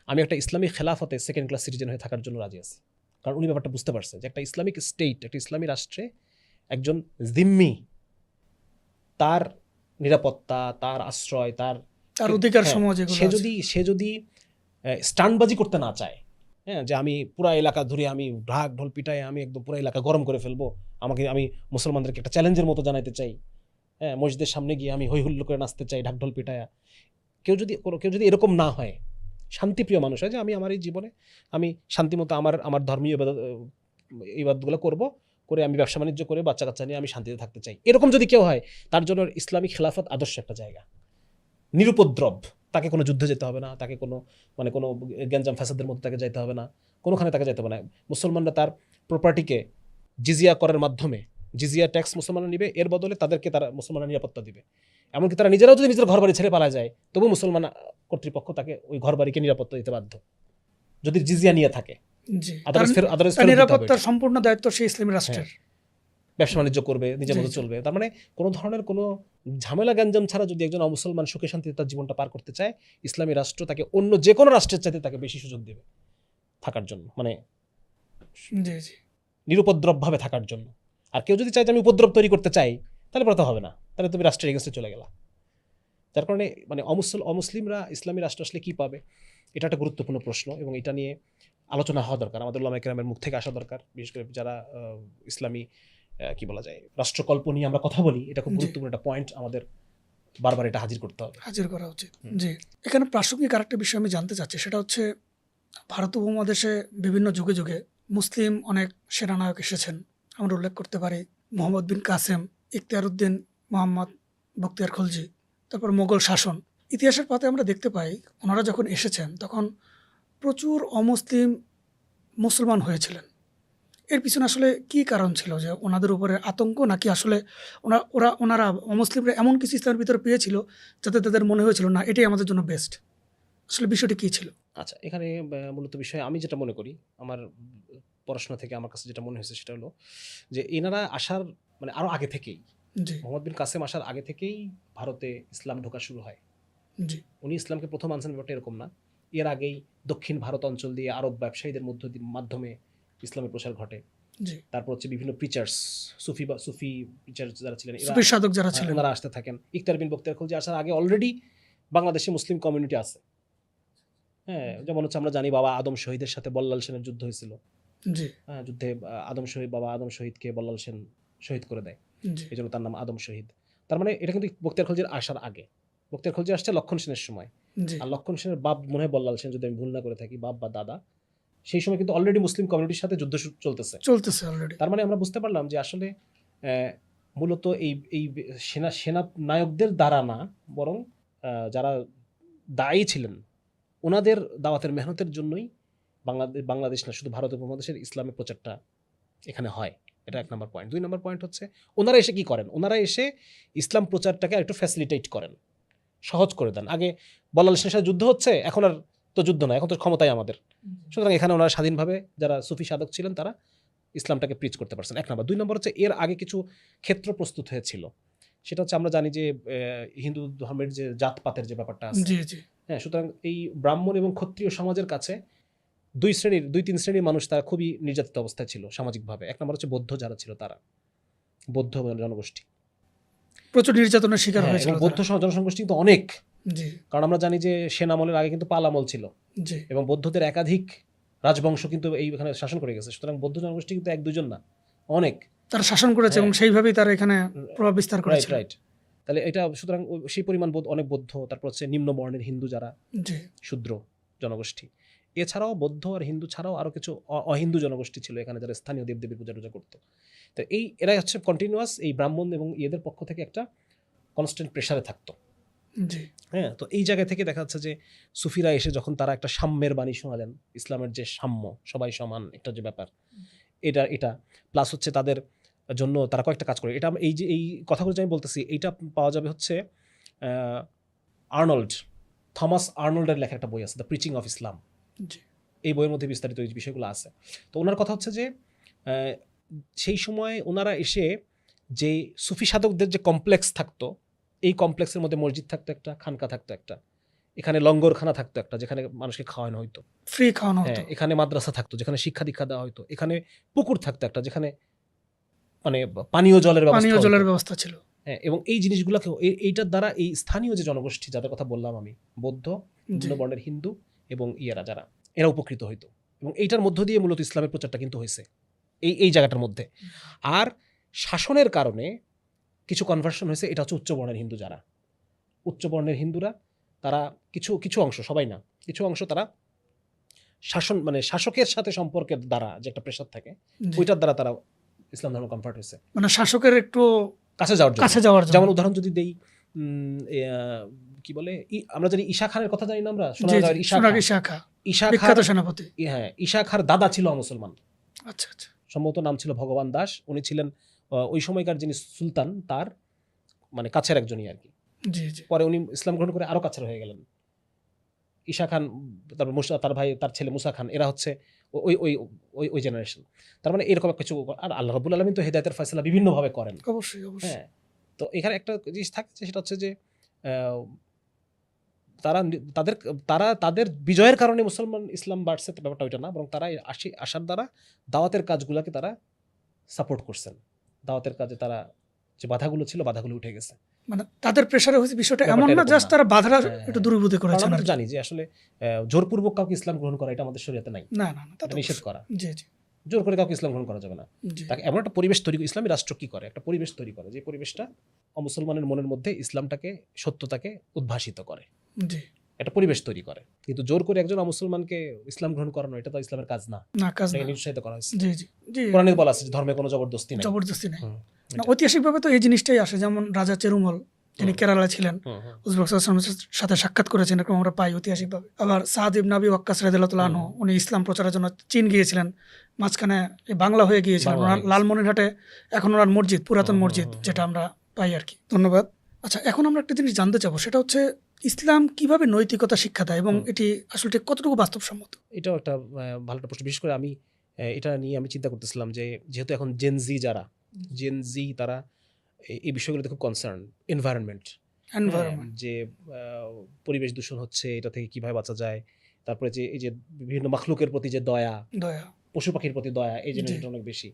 S1: আমি একটা ইসলামী খেলাফতে সেকেন্ড ক্লাস সিটিজেন হয়ে থাকার জন্য রাজি আছি। কারণ উনি ব্যাপারটা বুঝতে পারছে যে একটা ইসলামিক স্টেট, একটা ইসলামী রাষ্ট্রে একজন জিম্মি, তার নিরাপত্তা, তার আশ্রয়, তার
S2: অধিকার
S1: হ্যাঁ,
S2: সমূহ যেগুলো
S1: সে যদি স্টান্টবাজি করতে না চায়, হ্যাঁ, যে আমি পুরা এলাকা ধরে আমি ঢাক ঢোল পিটায় আমি একদম পুরো এলাকা গরম করে ফেলবো, আমি মুসলমানদেরকে একটা চ্যালেঞ্জের মতো জানাইতে চাই, হ্যাঁ, মসজিদের সামনে গিয়ে আমি হৈ হুল্লো করে নাচতে চাই ঢাক ঢোল পিটায়া। কেউ যদি এরকম না হয়, শান্তিপ্রিয় মানুষ হয় যে আমি আমার এই জীবনে আমি শান্তিমতো আমার ধর্মীয় ইবাদতগুলো করে আমি ব্যবসা বাণিজ্য করে বাচ্চা কাচ্চা নিয়ে আমি শান্তিতে থাকতে চাই, এরকম যদি কেউ হয়, তার জন্য ইসলামিক খেলাফত আদর্শ একটা জায়গা। নিরুপদ্রব, তাকে কোনো যুদ্ধে যেতে হবে না, তাকে কোনো কোনো গ্যাঞ্জাম ফ্যাসাদের মধ্যে তাকে যেতে হবে না, কোনোখানে তাকে যেতে হবে না। মুসলমানরা তার প্রপার্টিকে জিজিয়া করার মাধ্যমে, জিজিয়া ট্যাক্স মুসলমানরা নিবে, এর বদলে তাদেরকে তারা মুসলমানরা নিরাপত্তা দিবে। এমনকি তারা নিজেরাও যদি নিজের ঘর বাড়ি ছেড়ে পালা যায়, তবু মুসলমান কর্তৃপক্ষ তাকে ওই ঘর বাড়িকে নিরাপত্তা দিতে বাধ্য, যদি জিজিয়া নিয়ে থাকে।
S2: জি,
S1: তার
S2: নিরাপত্তার সম্পূর্ণ দায়িত্ব সেই ইসলামী রাষ্ট্রের।
S1: ব্যবসা বাণিজ্য করবে, নিজের মতো চলবে। তার মানে কোনো ধরনের কোনো ঝামেলা গ্যাঞ্জাম ছাড়া যদি একজন অমুসলমান সুখে শান্তিতে তার জীবনটা পার করতে চায়, ইসলামী রাষ্ট্র তাকে অন্য যে কোনো রাষ্ট্রের চাইতে তাকে বেশি সুযোগ দেবে থাকার জন্য, মানে
S2: জি জি,
S1: নিরুপদ্রবভাবে থাকার জন্য। আর কেউ যদি চায় যে আমি উপদ্রব তৈরি করতে চাই, তাহলে পরে তো হবে না, তাহলে তুমি রাষ্ট্রের এগেন্সটে চলে গেলা। যার কারণে মানে অমুসলিমরা ইসলামী রাষ্ট্র আসলে কী পাবে, এটা একটা গুরুত্বপূর্ণ প্রশ্ন, এবং এটা নিয়ে আলোচনা হওয়া দরকার, আমাদের উলামায়ে কেরামের মুখ থেকে আসা দরকার। বিশেষ করে যারা ইসলামী কি বলা যায় রাষ্ট্রকল্প নিয়ে আমরা কথা বলি, এটা খুব গুরুত্বপূর্ণ একটা পয়েন্ট, আমাদের বারবার এটা হাজির করা উচিত।
S2: জি, এখানে প্রাসঙ্গিক আরেকটা বিষয় আমি জানতে চাচ্ছি, সেটা হচ্ছে ভারত উপমহাদেশে বিভিন্ন যুগে যুগে মুসলিম অনেক সেনানায়ক এসেছেন। আমরা উল্লেখ করতে পারি মোহাম্মদ বিন কাসেম, ইখতিয়ারউদ্দিন মোহাম্মদ বখতিয়ার খলজি, তারপর মোগল শাসন। ইতিহাসের পাতায় আমরা দেখতে পাই ওনারা যখন এসেছেন তখন প্রচুর অমুসলিম মুসলমান হয়েছিলেন। এর পিছনে আসলে কি কারণ ছিল, যে ওনাদের উপরে আতঙ্ক, নাকি আসলে ওনারা অমুসলিমরা এমন কিছু ইসলামের ভিতরে পেয়েছিল যাতে তাদের মনে হয়েছিল না এটাই আমাদের জন্য বেস্ট? আসলে বিষয়টি কী ছিল?
S1: আচ্ছা, এখানে মূলত বিষয় আমি যেটা মনে করি, আমার পড়াশোনা থেকে আমার কাছে যেটা মনে হয়েছে সেটা হলো যে এনারা আসার মানে আরও আগে থেকেই, মোহাম্মদ বিন কাসেম আসার আগে থেকেই ভারতে ইসলাম ঢোকা শুরু হয়।
S2: জি,
S1: উনি ইসলামকে প্রথম আনছেন ব্যাপারটা এরকম না, এর আগেই দক্ষিণ ভারত অঞ্চল দিয়ে আরব ব্যবসায়ীদের মাধ্যমে ইসলামের প্রসার ঘটে। তারপর হচ্ছে বিভিন্ন প্রিচার্স, সুফি প্রিচার্স যারা ছিলেন,
S2: সুফি সাধক যারা ছিলেন,
S1: ওনারা আসতে থাকেন। ইখতিয়ার বিন বখতিয়ার খলজি আসার আগে অলরেডি বাংলাদেশে মুসলিম কমিউনিটি আছে। হ্যাঁ, যেমন হচ্ছে আমরা জানি বাবা আদম শহীদের সাথে বল্লাল সেনের যুদ্ধ হয়েছিল। হ্যাঁ, যুদ্ধে বাবা আদম শহীদকে বল্লাল সেন শহীদ করে দেয়, এই জন্য তার নাম আদম শহীদ। তার মানে এটা কিন্তু বখতিয়ার খলজির আসার আগে। বখতিয়ার খলজি আসছে লক্ষণ সেনের সময়, আর লক্ষণ সেনের বাপ মনে হয় বল্লাল সেন, যদি আমি ভুল না করে থাকি, বাপ বা দাদা। সেই সময় কিন্তু অলরেডি মুসলিম কমিউনিটির সাথে যুদ্ধ চলতেছে অলরেডি। তার মানে আমরা বুঝতে পারলাম যে আসলে মূলত এই সেনা নায়কদের দ্বারা না, বরং যারা দায়ী ছিলেন ওনাদের দাওয়াতের মেহনতের জন্যই বাংলাদেশ না, শুধু ভারত উপমহাদেশের ইসলামের প্রচারটা এখানে হয়। এটা 1 নম্বর পয়েন্ট। 2 নম্বর পয়েন্ট হচ্ছে ওনারা এসে কি করেন, ওনারা এসে ইসলাম প্রচারটাকে একটু ফ্যাসিলিটেট করেন, সহজ করে দেন। আগে বল্লাল সেনের সাথে যুদ্ধ হচ্ছে, এখন আর তো যুদ্ধ না, এখন তো ক্ষমতাই আমাদের। সুতরাং এখানে ওনারা স্বাধীনভাবে যারা সুফি সাধক ছিলেন তারা ইসলামটাকে প্রিচ করতে পারছেন, 1 নম্বর। 2 নম্বর হচ্ছে এর আগে কিছু ক্ষেত্র প্রস্তুত হয়েছিল, সেটা হচ্ছে আমরা জানি যে হিন্দু ধর্মের যে জাতপাতের যে ব্যাপারটা আছে, হ্যাঁ, সুতরাং এই ব্রাহ্মণ এবং ক্ষত্রিয় সমাজের কাছে 2-3 শ্রেণীর মানুষ তারা খুবই নির্যাতিত অবস্থায় ছিল সামাজিকভাবে। 1 নম্বর হচ্ছে বৌদ্ধ যারা ছিল, তারা বৌদ্ধ জনগোষ্ঠী
S2: প্রচুর নির্যাতনের শিকার হয়েছিল।
S1: বৌদ্ধ জনসংগোষ্ঠী কিন্তু অনেক, কারণ আমরা জানি যে সেন আমলের আগে কিন্তু পাল আমল ছিল, এবং বৌদ্ধদের একাধিক রাজবংশ কিন্তু এইখানে শাসন করে গেছে। সুতরাং বৌদ্ধ জনগোষ্ঠী কিন্তু 1-2 জন না, অনেক
S2: তারা শাসন করেছে, এবং সেইভাবেই তারা এখানে প্রভাব বিস্তার করেছে।
S1: রাইট। তাহলে এটা সুতরাং সেই পরিমাণ অনেক বৌদ্ধ, তারপর হচ্ছে নিম্ন বর্ণের হিন্দু যারা শূদ্র জনগোষ্ঠী, এছাড়াও বৌদ্ধ আর হিন্দু ছাড়াও আরও কিছু অহিন্দু জনগোষ্ঠী ছিল এখানে, যারা স্থানীয় দেবদেবীর পূজা টুজা করতো। তো এরাই হচ্ছে কন্টিনিউয়াস এই ব্রাহ্মণ এবং এদের পক্ষ থেকে একটা কনস্ট্যান্ট প্রেশারে থাকতো। হ্যাঁ, তো এই জায়গা থেকে দেখা যাচ্ছে যে সুফিরা এসে যখন তারা একটা সাম্যের বাণী শোনালেন, ইসলামের যে সাম্য, সবাই সমান একটা যে ব্যাপার, এটা প্লাস হচ্ছে তাদের জন্য তারা কয়েকটা কাজ করে। এটা এই কথাগুলো যে আমি বলতেছি, এইটা পাওয়া যাবে হচ্ছে থমাস আর্নল্ডের লেখা একটা বই আছে, দ্য প্রিচিং অফ ইসলাম। এই বইয়ের মধ্যে বিস্তারিত এই বিষয়গুলো আছে। তো ওনার কথা হচ্ছে যে সেই সময় ওনারা এসে যে সুফি সাধকদের যে কমপ্লেক্স থাকতো, এই কমপ্লেক্সের মধ্যে মসজিদ থাকতো একটা, খানকা থাকতো একটা, এখানে লঙ্গরখানা থাকতো একটা, যেখানে মানুষকে খাওয়ানো হইতো,
S2: ফ্রি খাওয়ানো হতো।
S1: এখানে মাদ্রাসা থাকতো, যেখানে শিক্ষা দীক্ষা দেওয়া হইতো, এখানে পুকুর থাকতো একটা, যেখানে মানে পানীয় জলের ব্যবস্থা ছিল। হ্যাঁ, এবং এই জিনিসগুলোকে এইটার দ্বারা এই স্থানীয় যে জনগোষ্ঠী যাদের কথা বললাম আমি, বৌদ্ধ, বিভিন্ন বর্ণের হিন্দু এবং যারা এরা উপকৃত হইতো। এবং এইটার মধ্য দিয়ে মূলত ইসলামের প্রচারটা কিন্তু হয়েছে এই জায়গাটার মধ্যে। আর শাসনের কারণে কিছু কনভার্সন হয়েছে, এটা হচ্ছে উচ্চবর্ণের হিন্দু যারা, উচ্চবর্ণের হিন্দুরা তারা কিছু অংশ, সবাই না, কিছু অংশ তারা শাসন মানে শাসকের সাথে সম্পর্কের দ্বারা যে একটা প্রেশার থাকে
S2: জি।
S1: ওইটার দ্বারা তারা ইসলাম ধর্ম কনভার্ট হয়েছে
S2: মানে শাসকের একটু
S1: কাছে যাওয়ার জন্য।
S2: কাছে যাওয়ার জন্য।
S1: যেমন উদাহরণ যদি দেই, কি বলে আমরা জানি ঈশা খানের কথা জানি না আমরা,
S2: জি, জি, সোনারগাঁও ঈশা বিখ্যাত
S1: খান,
S2: সেনাপতি।
S1: হ্যাঁ, ঈশা খার দাদা ছিল মুসলমান,
S2: আচ্ছা আচ্ছা।
S1: সম্ভবত নাম ছিল ভগবান দাস। উনি ছিলেন ওই সময়কার যিনি সুলতান তার মানে কাছের একজনই আর কি।
S2: জি জি।
S1: পরে উনি ইসলাম গ্রহণ করে আরো কাছের হয়ে গেলেন। ঈশা খান, তারপর তার ভাই, তার ছেলে মুসা খান, এরা হচ্ছে ওই ওই ওই ওই জেনারেশন। তার মানে এরকম কিছু। আর আল্লাহ রাব্বুল আলামিন তো হেদায়েতের ফয়সালা বিভিন্নভাবে করেন।
S2: অবশ্যই অবশ্যই।
S1: হ্যাঁ, তো এখানে একটা জিনিস থাকছে, সেটা হচ্ছে যে তারা তাদের বিজয়ের কারণে মুসলমান ইসলাম বাড়ছে, ব্যাপারটা ওইটা না, বরং তারা আসার দ্বারা দাওয়াতের কাজগুলোকে তারা সাপোর্ট করছেন। দাওয়াতের কাজে তারা যে বাধাগুলো ছিল, বাধাগুলো উঠে গেছে।
S2: মানে তাদের প্রেসারে হয়েছে বিষয়টা এমন
S1: ব্যাপারটা
S2: না,
S1: এরকম
S2: জাস্ট
S1: না।
S2: তারা বাধাটা
S1: হ্যাঁ,
S2: একটু
S1: হ্যাঁ।
S2: দূরীভূত
S1: কারণ
S2: করেছেন
S1: আমরা
S2: আর
S1: তো
S2: কি।
S1: জানি যে আসলে জোরপূর্বক কাউকে ইসলাম গ্রহণ করা এটা আমাদের শরীয়তে নাই,
S2: না না না, তা তো
S1: এটা নিষেধ
S2: অবশ্যই।
S1: করা।
S2: জি জি
S1: জোর করে কাউকে ইসলাম গ্রহণ করা যাবে না।
S2: জি।
S1: তাকে এমন একটা পরিবেশ তৈরি, ইসলামী রাষ্ট্র কি করে, একটা পরিবেশ তৈরি করে, যে পরিবেশটা অমুসলমানের মনের মধ্যে ইসলামটাকে, সত্যতাকে উদ্ভাসিত করে,
S2: জি।
S1: একটা পরিবেশ তৈরি করে। কিন্তু জোর করে একজন অমুসলমানকে ইসলাম গ্রহণ করানো, এটা তো ইসলামের কাজ না,
S2: না, কাজ না।
S1: এটাকে নিরুৎসাহিত করা হয়েছে।
S2: জি জি জি।
S1: কোরআনে বলা আছে যে ধর্মে কোনো জবরদস্তি নেই।
S2: জবরদস্তি নেই।
S1: হুম,
S2: না,
S1: এটা।
S2: ঐতিহাসিকভাবে তো এই জিনিসটাই আসে, যেমন রাজা চেরুমল যিনি
S1: হুম।
S2: কেরালা ছিলেন,
S1: হুম, হুম,
S2: উজবেক শাসনের সাথে সাক্ষাৎ করেছেন, এরকম আমরা পাই ঐতিহাসিকভাবে। আবার সাদ ইবনে আবি ওয়াক্কাস রাদিয়াল্লাহু আনহু, উনি ইসলাম প্রচারের জন্য চীন গিয়েছিলেন, মাঝখানে এই বাংলা হয়ে গিয়েছিলেন।
S1: বাংলা হয়ে গেছে।
S2: লালমনিরহাটে এখন ওনার মসজিদ, পুরাতন
S1: হুম, হুম,
S2: মসজিদ,
S1: হুম,
S2: যেটা আমরা পাই আর কি। ধন্যবাদ। আচ্ছা, এখন আমরা একটা জিনিস জানতে চাবো, সেটা হচ্ছে ইসলাম কিভাবে নৈতিকতা শিক্ষা দেয় এবং এটি আসলে ঠিক কতটুকু বাস্তবসম্মত?
S1: এটাও একটা ভালো একটা প্রশ্ন। বিশেষ করে আমি এটা নিয়ে আমি চিন্তা করতেছিলাম যে যেহেতু এখন জেন জি তারা এই বিষয়গুলোতে খুব কনসার্ন, এনভায়রনমেন্ট,
S2: এনভায়রনমেন্ট।
S1: যে পরিবেশ দূষণ হচ্ছে, এটা থেকে কিভাবে বাঁচা যায়, তারপরে যে এই যে বিভিন্ন মাখলুকের প্রতি যে দয়া,
S2: দয়া।
S1: পশু পাখির প্রতি দয়া, এই জেনারেশনটা অনেক বেশি।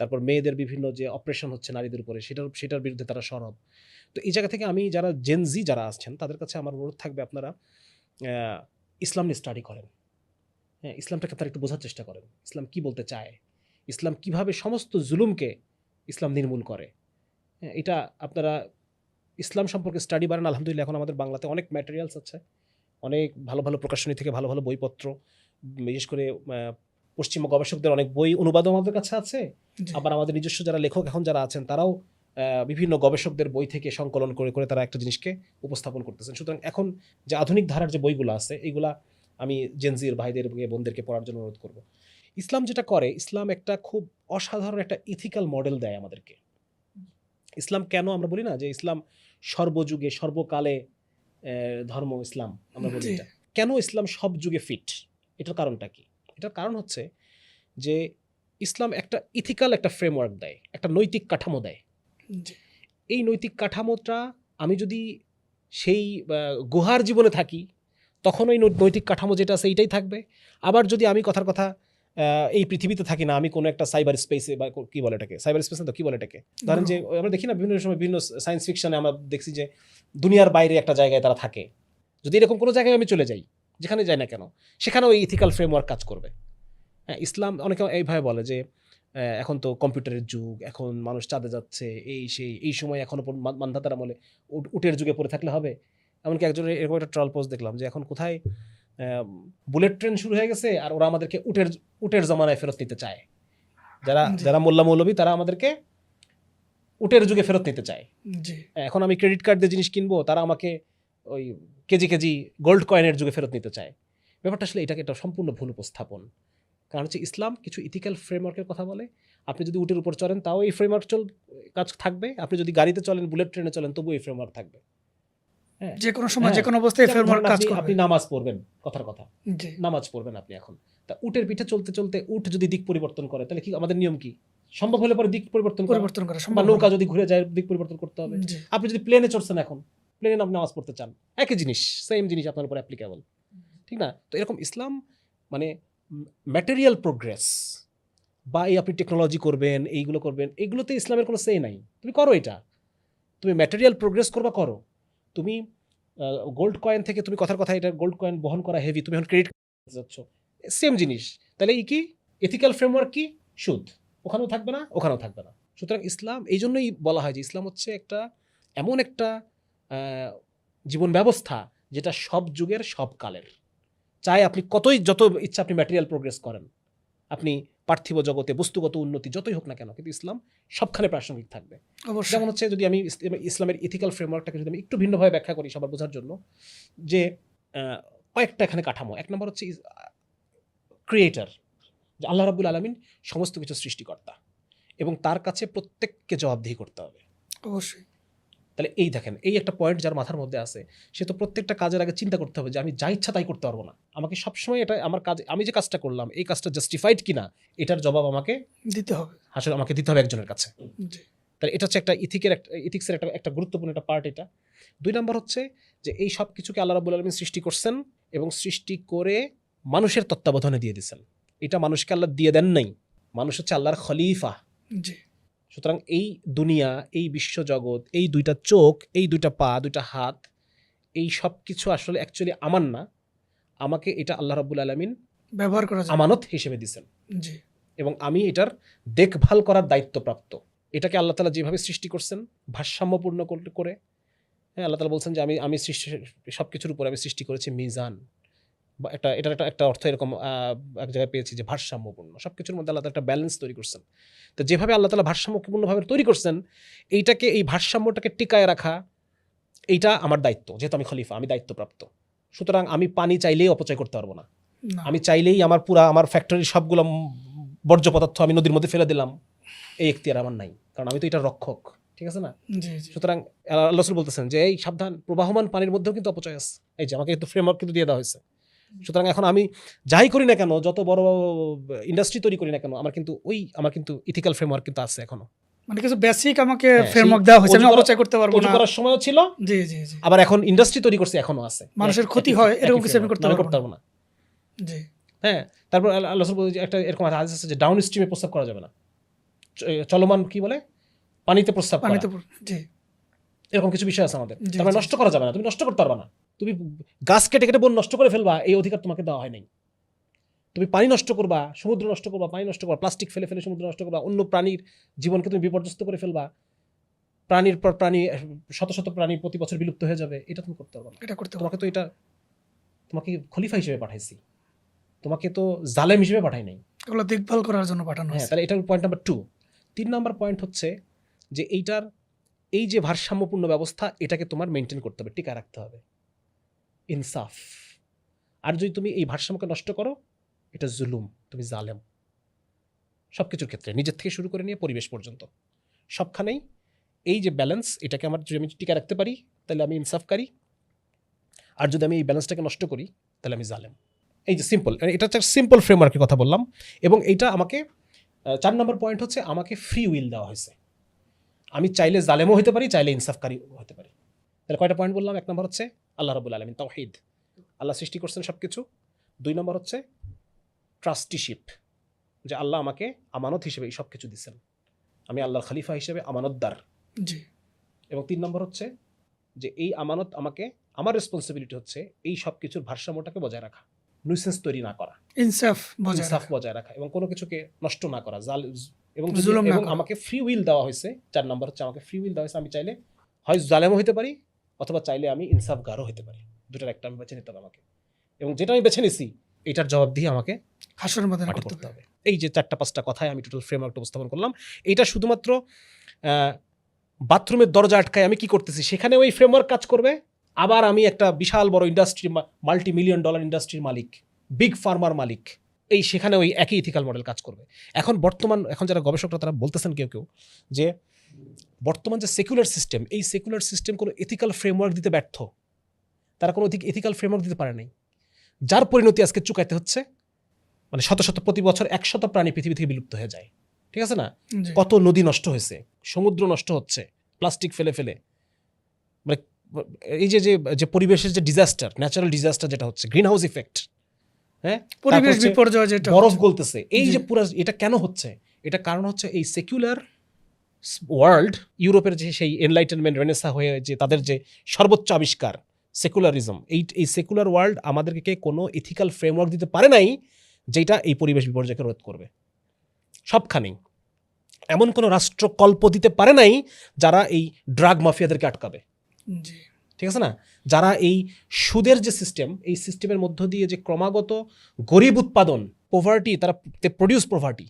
S1: তারপর মেয়েদের বিভিন্ন যে অপারেশন হচ্ছে নারীদের উপরে, সেটার বিরুদ্ধে তারা সরব। তো এই জায়গা থেকে আমি যারা জেনজি যারা আসছেন তাদের কাছে আমার অনুরোধ থাকবে, আপনারা ইসলাম নিয়ে স্টাডি করেন। হ্যাঁ, ইসলামটাকে আপনারা একটু বোঝার চেষ্টা করেন, ইসলাম কি বলতে চায়, ইসলাম কিভাবে সমস্ত জুলুমকে ইসলাম নির্মূল করে। হ্যাঁ, এটা আপনারা ইসলাম সম্পর্কে স্টাডি বাড়ান। আলহামদুলিল্লাহ এখন আমাদের বাংলাতে অনেক ম্যাটেরিয়ালস আছে, অনেক ভালো ভালো প্রকাশনী থেকে ভালো ভালো বইপত্র, বিশেষ করে পশ্চিমা গবেষকদের অনেক বই অনুবাদও আমাদের কাছে আছে।
S2: জি।
S1: আবার আমাদের নিজস্ব যারা লেখক এখন যারা আছেন, তারাও বিভিন্ন গবেষকদের বই থেকে সংকলন করে করে তারা একটা জিনিসকে উপস্থাপন করতেছেন। সুতরাং এখন যে আধুনিক ধারার যে বইগুলো আছে, এইগুলা আমি জেনজির ভাইদের বোনদেরকে পড়ার জন্য অনুরোধ করব। ইসলাম যেটা করে, ইসলাম একটা খুব অসাধারণ একটা ইথিক্যাল মডেল দেয় আমাদেরকে। ইসলাম কেন আমরা বলি না যে ইসলাম সর্বযুগে সর্বকালে ধর্ম, ইসলাম আমরা বলি
S2: জি।
S1: এটা। কেন ইসলাম সব যুগে ফিট, এটার কারণটা কি? এটার কারণ হচ্ছে যে ইসলাম একটা ইথিক্যাল একটা ফ্রেমওয়ার্ক দেয়, একটা নৈতিক কাঠামো দেয়।
S2: জি।
S1: এই নৈতিক কাঠামোটা আমি যদি সেই গুহার জীবনে থাকি, তখন ওই নৈতিক কাঠামো যেটা আছে এইটাই থাকবে। আবার যদি আমি কথার কথা এই পৃথিবীতে থাকি না, আমি কোনো একটা সাইবার স্পেসে, বা কি বলে এটাকে, সাইবার স্পেস না তো কি বলে এটাকে, ধরেন যে আমরা দেখি না বিভিন্ন সময় বিভিন্ন সায়েন্স ফিকশনে আমরা দেখছি যে দুনিয়ার বাইরে একটা জায়গায় তারা থাকে। যদি এরকম কোনো জায়গায় আমি চলে যাই, যেখানে যাই না কেন, সেখানেও এই ইথিক্যাল ফ্রেমওয়ার্ক কাজ করবে। হ্যাঁ, ইসলাম অনেকে এইভাবে বলে যে এখন তো কম্পিউটারের যুগ, এখন মানুষ চাঁদে যাচ্ছে, এই সময় এখনো মান্ধাতারা বলে উটের যুগে পড়ে থাকলে হবে। এমনকি একজনের এরকম একটা ট্রল পোস্ট দেখলাম যে এখন কোথায় বুলেট ট্রেন শুরু হয়ে গেছে, আর ওরা আমাদেরকে উটের জমানায় ফেরত নিতে চায়। যারা মোল্লা মৌলবী, তারা আমাদেরকে উটের যুগে ফেরত নিতে চায়।
S2: জি।
S1: এখন আমি ক্রেডিট কার্ড দিয়ে জিনিস কিনবো, তারা আমাকে ওই কেজি গোল্ড কয়েনের যুগে ফেরত নিতে চায়। ব্যাপারটা আসলে এটা সম্পূর্ণ ভুল উপস্থাপন। কারণ হচ্ছে ইসলাম কিছু ইথিক্যাল ফ্রেমওয়ার্কের কথা বলে। আপনি যদি উটের উপর চলেন, তাও এই ফ্রেমওয়ার্ক কাজ থাকবে। আপনি যদি গাড়িতে চলেন, বুলেট ট্রেনে চলেন, তবুও এই ফ্রেমওয়ার্ক থাকবে। হ্যাঁ,
S2: যে কোনো সময়,
S1: হ্যাঁ,
S2: যে কোনো অবস্থায়
S1: যেমন
S2: ফ্রেমওয়ার্ক
S1: ধরেন
S2: কাজ করবে।
S1: আপনি নামাজ পড়বেন, কথার কথা
S2: জি।
S1: নামাজ পড়বেন আপনি এখন, তা উটের পিঠে চলতে চলতে উট যদি দিক পরিবর্তন করে, তাহলে কি আমাদের নিয়ম কি? সম্ভব হলে পরে দিক পরিবর্তন করা,
S2: করা
S1: বা
S2: সম্ভব
S1: নৌকা
S2: না।
S1: যদি ঘুরে যায় দিক পরিবর্তন করতে হবে।
S2: জি।
S1: আপনি যদি প্লেনে চড়ছেন, এখন প্লেনে আপনি নামাজ পড়তে চান, একই জিনিস, সেম জিনিস আপনার উপর অ্যাপ্লিকেবল, ঠিক না? তো এরকম ইসলাম মানে ম্যাটেরিয়াল প্রোগ্রেস, বা এই আপনি টেকনোলজি করবেন, এইগুলো করবেন, এইগুলোতে ইসলামের কোনো সে নাই। তুমি করো, এটা তুমি ম্যাটেরিয়াল প্রোগ্রেস করবা, করো। তুমি গোল্ড কয়েন থেকে, তুমি কথার কথা এটা গোল্ড কয়েন বহন করা হেভি, তুমি এখন ক্রেডিট যাচ্ছ, সেম জিনিস। তাহলে কি এথিক্যাল ফ্রেমওয়ার্ক কি? সুদ, ওখানেও থাকবে না, ওখানেও থাকবে না। সুতরাং ইসলাম, এই জন্যই বলা হয় যে ইসলাম হচ্ছে একটা এমন একটা জীবন ব্যবস্থা যেটা সব যুগের সব কালের। চাই আপনি যত ইচ্ছা আপনি ম্যাটেরিয়াল প্রোগ্রেস করেন, আপনি পার্থিব জগতে বস্তুগত উন্নতি যতই হোক না কেন, কিন্তু ইসলাম সবখানে প্রাসঙ্গিক থাকবে।
S2: অবশ্যই।
S1: যেমন হচ্ছে, যদি আমি ইসলামের ইথিক্যাল ফ্রেমওয়ার্কটাকে যদি আমি একটু ভিন্নভাবে ব্যাখ্যা করি সবার বোঝার জন্য, যে কয়েকটা এখানে কাঠামো। এক নম্বর হচ্ছে ক্রিয়েটার, যে আল্লাহ রাব্বুল আলামিন সমস্ত কিছু সৃষ্টিকর্তা এবং তার কাছে প্রত্যেককে জবাবদিহি করতে হবে।
S2: অবশ্যই।
S1: তাহলে এই দেখেন, এই একটা পয়েন্ট যার মাথার মধ্যে আছে, সে তো প্রত্যেকটা কাজের আগে চিন্তা করতে হবে যে আমি যা ইচ্ছা তাই করতে পারবো না। আমাকে সবসময় এটা আমার কাজ, আমি যে কাজটা করলাম এই কাজটা জাস্টিফাইড কিনা এটার জবাব আমাকে
S2: দিতে হবে।
S1: আসলে আমাকে দিতে হবে একজনের কাছে।
S2: জি।
S1: তাহলে এটা হচ্ছে একটা ইথিক্সের একটা গুরুত্বপূর্ণ একটা পার্ট এটা। 2 নম্বর হচ্ছে যে এই সব কিছুকে আল্লাহ রাব্বুল আলামিন সৃষ্টি করছেন এবং সৃষ্টি করে মানুষের তত্ত্বাবধানে দিয়ে দিয়েছেন। এটা মানুষকে আল্লাহ দিয়ে দেন নাই, মানুষ হচ্ছে আল্লাহর খলিফা।
S2: জি।
S1: সুতরাং এই দুনিয়া, এই বিশ্বজগৎ, এই 2টা চোখ, এই 2টা পা, 2টা হাত, এই সব কিছু আসলে অ্যাকচুয়ালি আমার না, আমাকে এটা আল্লাহ রাব্বুল আলামিন
S2: ব্যবহার করা যায়।
S1: আমানত হিসেবে দিয়েছেন
S2: জি।
S1: এবং আমি এটার দেখভাল করার দায়িত্বপ্রাপ্ত। এটাকে আল্লাহ তাআলা যেভাবে সৃষ্টি করছেন ভারসাম্যপূর্ণ করে, হ্যাঁ, আল্লাহ তাআলা বলছেন যে আমি সৃষ্টি সব কিছুর উপর আমি সৃষ্টি করেছি মিজান, বা এটার একটা অর্থ এরকম এক জায়গায় পেয়েছি যে ভারসাম্যপূর্ণ। সব কিছুর মধ্যে আল্লাহ তাআলা একটা ব্যালেন্স তৈরি করছেন। তো যেভাবে আল্লাহ তাআলা ভারসাম্যপূর্ণভাবে তৈরি করছেন, এইটাকে, এই ভারসাম্যটাকে টিকায় রাখা, এইটা আমার দায়িত্ব। যেহেতু আমি খলিফা, আমি দায়িত্বপ্রাপ্ত। সুতরাং আমি পানি চাইলেই অপচয় করতে পারবো না।
S2: না।
S1: আমি চাইলেই আমার ফ্যাক্টরির সবগুলো বর্জ্য পদার্থ আমি নদীর মধ্যে ফেলে দিলাম, এই এখতিয়ার আমার নাই, কারণ আমি তো এটার রক্ষক। ঠিক আছে না?
S2: জি, জি।
S1: সুতরাং আল্লাহ রাসূল বলতেছেন যে এই সাবধান, প্রবাহমান পানির মধ্যেও কিন্তু অপচয় আছে। এই যে আমাকে কিন্তু ফ্রেমওয়ার্ক কিন্তু দিয়ে দেওয়া হয়েছে। সুতরাং এখন আমি যাই করি না কেন, যত বড় ইন্ডাস্ট্রি তৈরি করি না কেন, আমার কিন্তু ইথিক্যাল ফ্রেমওয়ার্ক কিন্তু আছে এখনো।
S2: মানে কিছু বেসিক আমাকে
S1: হ্যাঁ,
S2: ফ্রেমওয়ার্ক
S1: সেই
S2: দেওয়া হয়েছে, আমি
S1: অজু
S2: অপচয় করতে পারবো
S1: অজু
S2: না।
S1: করার সময়ও ছিল,
S2: জি, জি, জি।
S1: আবার এখন ইন্ডাস্ট্রি তৈরি করছে, এখনো আছে।
S2: মানুষের ক্ষতি হয় এরকম কিছু আমি করতে পারবো
S1: না।
S2: জি।
S1: হ্যাঁ, তারপর আল্লাহ রাসূল বলে যে একটা এরকম হাদিস আছে যে ডাউন স্ট্রিমে প্রস্রাব করা যাবে না। চলমান কি বলে, পানিতে প্রস্রাব করা,
S2: পানিতে জি।
S1: এরকম কিছু বিষয় আছে আমাদের।
S2: জি,
S1: তারপরে
S2: জি,
S1: নষ্ট করা যাবে না, তুমি নষ্ট করতে পারবা না। তুমি গাছ কেটে কেটে বন নষ্ট করে ফেলবা, এই অধিকার তোমাকে দেওয়া হয় নাই। তুমি পানি নষ্ট করবা, সমুদ্র নষ্ট করবা, পানি নষ্ট করবা, প্লাস্টিক ফেলে ফেলে সমুদ্র নষ্ট করবা, অন্য প্রাণীর জীবনকে তুমি বিপর্যস্ত করে ফেলবা, প্রাণীর পর প্রাণী, শত শত প্রাণী প্রতি বছর বিলুপ্ত হয়ে যাবে, এটা তুমি করতে পারবে না।
S2: এটা করতে
S1: তোমাকে তো তোমাকে খলিফা হিসেবে পাঠাইছি, তোমাকে তো জালেম হিসেবে পাঠাই নাই।
S2: এগুলো দেখভাল করার জন্য পাঠানো
S1: হ্যাঁ,
S2: হয়েছে।
S1: তাহলে এটা পয়েন্ট নাম্বার 2। 3 নাম্বার পয়েন্ট হচ্ছে যে এই যে ভারসাম্যপূর্ণ ব্যবস্থা, এটাকে তোমার মেনটেন করতে হবে, টিকায় রাখতে হবে, ইনসাফ। আর যদি তুমি এই ভারসাম্যকে নষ্ট করো, এটা জুলুম, তুমি জালেম। সব কিছুর ক্ষেত্রে, নিজের থেকে শুরু করে নিয়ে পরিবেশ পর্যন্ত সবখানেই এই যে ব্যালেন্স, এটাকে যদি আমি টিকা রাখতে পারি তাহলে আমি ইনসাফকারী, আর যদি আমি এই ব্যালেন্সটাকে নষ্ট করি তাহলে আমি জালেম। এই যে সিম্পল, এটা হচ্ছে সিম্পল ফ্রেমওয়ার্কের কথা বললাম। এবং এইটা আমাকে 4 নম্বর পয়েন্ট হচ্ছে আমাকে ফ্রি উইল দেওয়া হয়েছে। আমি চাইলে জালেমও হতে পারি, চাইলে ইনসাফকারী হতে পারি। তাহলে কয়টা পয়েন্ট বললাম? 1 নম্বর হচ্ছে আল্লাহ রাব্বুল আলামিন, তাওহীদ, আল্লাহ সৃষ্টি করছেন সব কিছু। 2 নম্বর হচ্ছে ট্রাস্টিশিপ, যে আল্লাহ আমাকে আমানত হিসেবে এই সব কিছু দিচ্ছেন, আমি আল্লাহর খলিফা হিসেবে আমানতদার।
S2: জি।
S1: এবং 3 নম্বর হচ্ছে যে এই আমানত আমার রেসপন্সিবিলিটি হচ্ছে এই সব কিছুর ভারসাম্যটাকে বজায় রাখা, নিউসেন্স তৈরি না করা,
S2: ইনসাফ
S1: ইনসাফ বজায় রাখা এবং কোনো কিছুকে নষ্ট না করা, এবং
S2: জুলুম না
S1: এবং
S2: করা।
S1: আমাকে ফ্রি উইল দেওয়া হয়েছে। 4 নম্বর হচ্ছে আমাকে ফ্রি উইল দেওয়া হয়েছে, আমি চাইলে হয় জালেমও হতে পারি অথবা চাইলে আমি ইনসাফগারও হতে পারি। দুটার একটা আমি বেছে নিতে হবে আমাকে, এবং যেটা আমি বেছে নিছি এটার জবাব দিয়ে আমাকে
S2: হাসরের মধ্যে
S1: মাটি
S2: করতে
S1: করতে
S2: হবে।
S1: হবে। এই যে 4-5টা কথায় আমি টোটাল ফ্রেমওয়ার্কটা উপস্থাপন করলাম। এটা শুধুমাত্র বাথরুমের দরজা আটকায় আমি কি করতেছি সেখানেও এই ফ্রেমওয়ার্ক কাজ করবে। আবার আমি একটা বিশাল বড় ইন্ডাস্ট্রি, $multi-million ইন্ডাস্ট্রির মালিক, বিগ ফার্মার মালিক, সেখানে ওই একই ইথিক্যাল মডেল কাজ করবে। এখন যারা গবেষকরা তারা বলতেছেন কেউ যে বর্তমান যে সেকুলার সিস্টেম, এই সেকুলার সিস্টেম কোনো এথিক্যাল ফ্রেমওয়ার্ক দিতে ব্যর্থ, তারা কোনো এথিক্যাল ফ্রেমওয়ার্ক দিতে পারে নাই, যার পরিণতি আজকে চুকাইতে হচ্ছে। মানে শত শত প্রতি বছর 100 প্রাণী পৃথিবী থেকে বিলুপ্ত হয়ে যায়। ঠিক আছে না?
S2: জি।
S1: কত নদী নষ্ট হয়েছে, সমুদ্র নষ্ট হচ্ছে প্লাস্টিক ফেলে ফেলে। মানে এই যে পরিবেশের যে ডিজাস্টার, ন্যাচারাল ডিজাস্টার যেটা হচ্ছে, গ্রিন হাউস ইফেক্ট, হ্যাঁ,
S2: পরিবেশ বিপর্যয় যেটা
S1: বরফ
S2: হচ্ছে।
S1: গলতেছে, এই যে পুরো, এটা কেন হচ্ছে? এটা কারণ হচ্ছে এই সেকুলার ওয়ার্ল্ড, ইউরোপের যে সেই এনলাইটেনমেন্ট, রেনেসা হয়ে যে তাদের যে সর্বোচ্চ আবিষ্কার সেকুলারিজম, এই সেকুলার ওয়ার্ল্ড আমাদেরকে কোনো ইথিক্যাল ফ্রেমওয়ার্ক দিতে পারে নাই, যেটা এই পরিবেশ বিপর্যয়কে রোধ করবে। সবখানেই এমন কোনো রাষ্ট্র কল্প দিতে পারে নাই যারা এই ড্রাগ মাফিয়াদেরকে আটকাবে,
S2: জি
S1: ঠিক আছে না? যারা এই সুদের যে সিস্টেম, এই সিস্টেমের মধ্য দিয়ে যে ক্রমাগত গরিব উৎপাদন, পোভার্টি, তারা প্রডিউস পোভার্টি,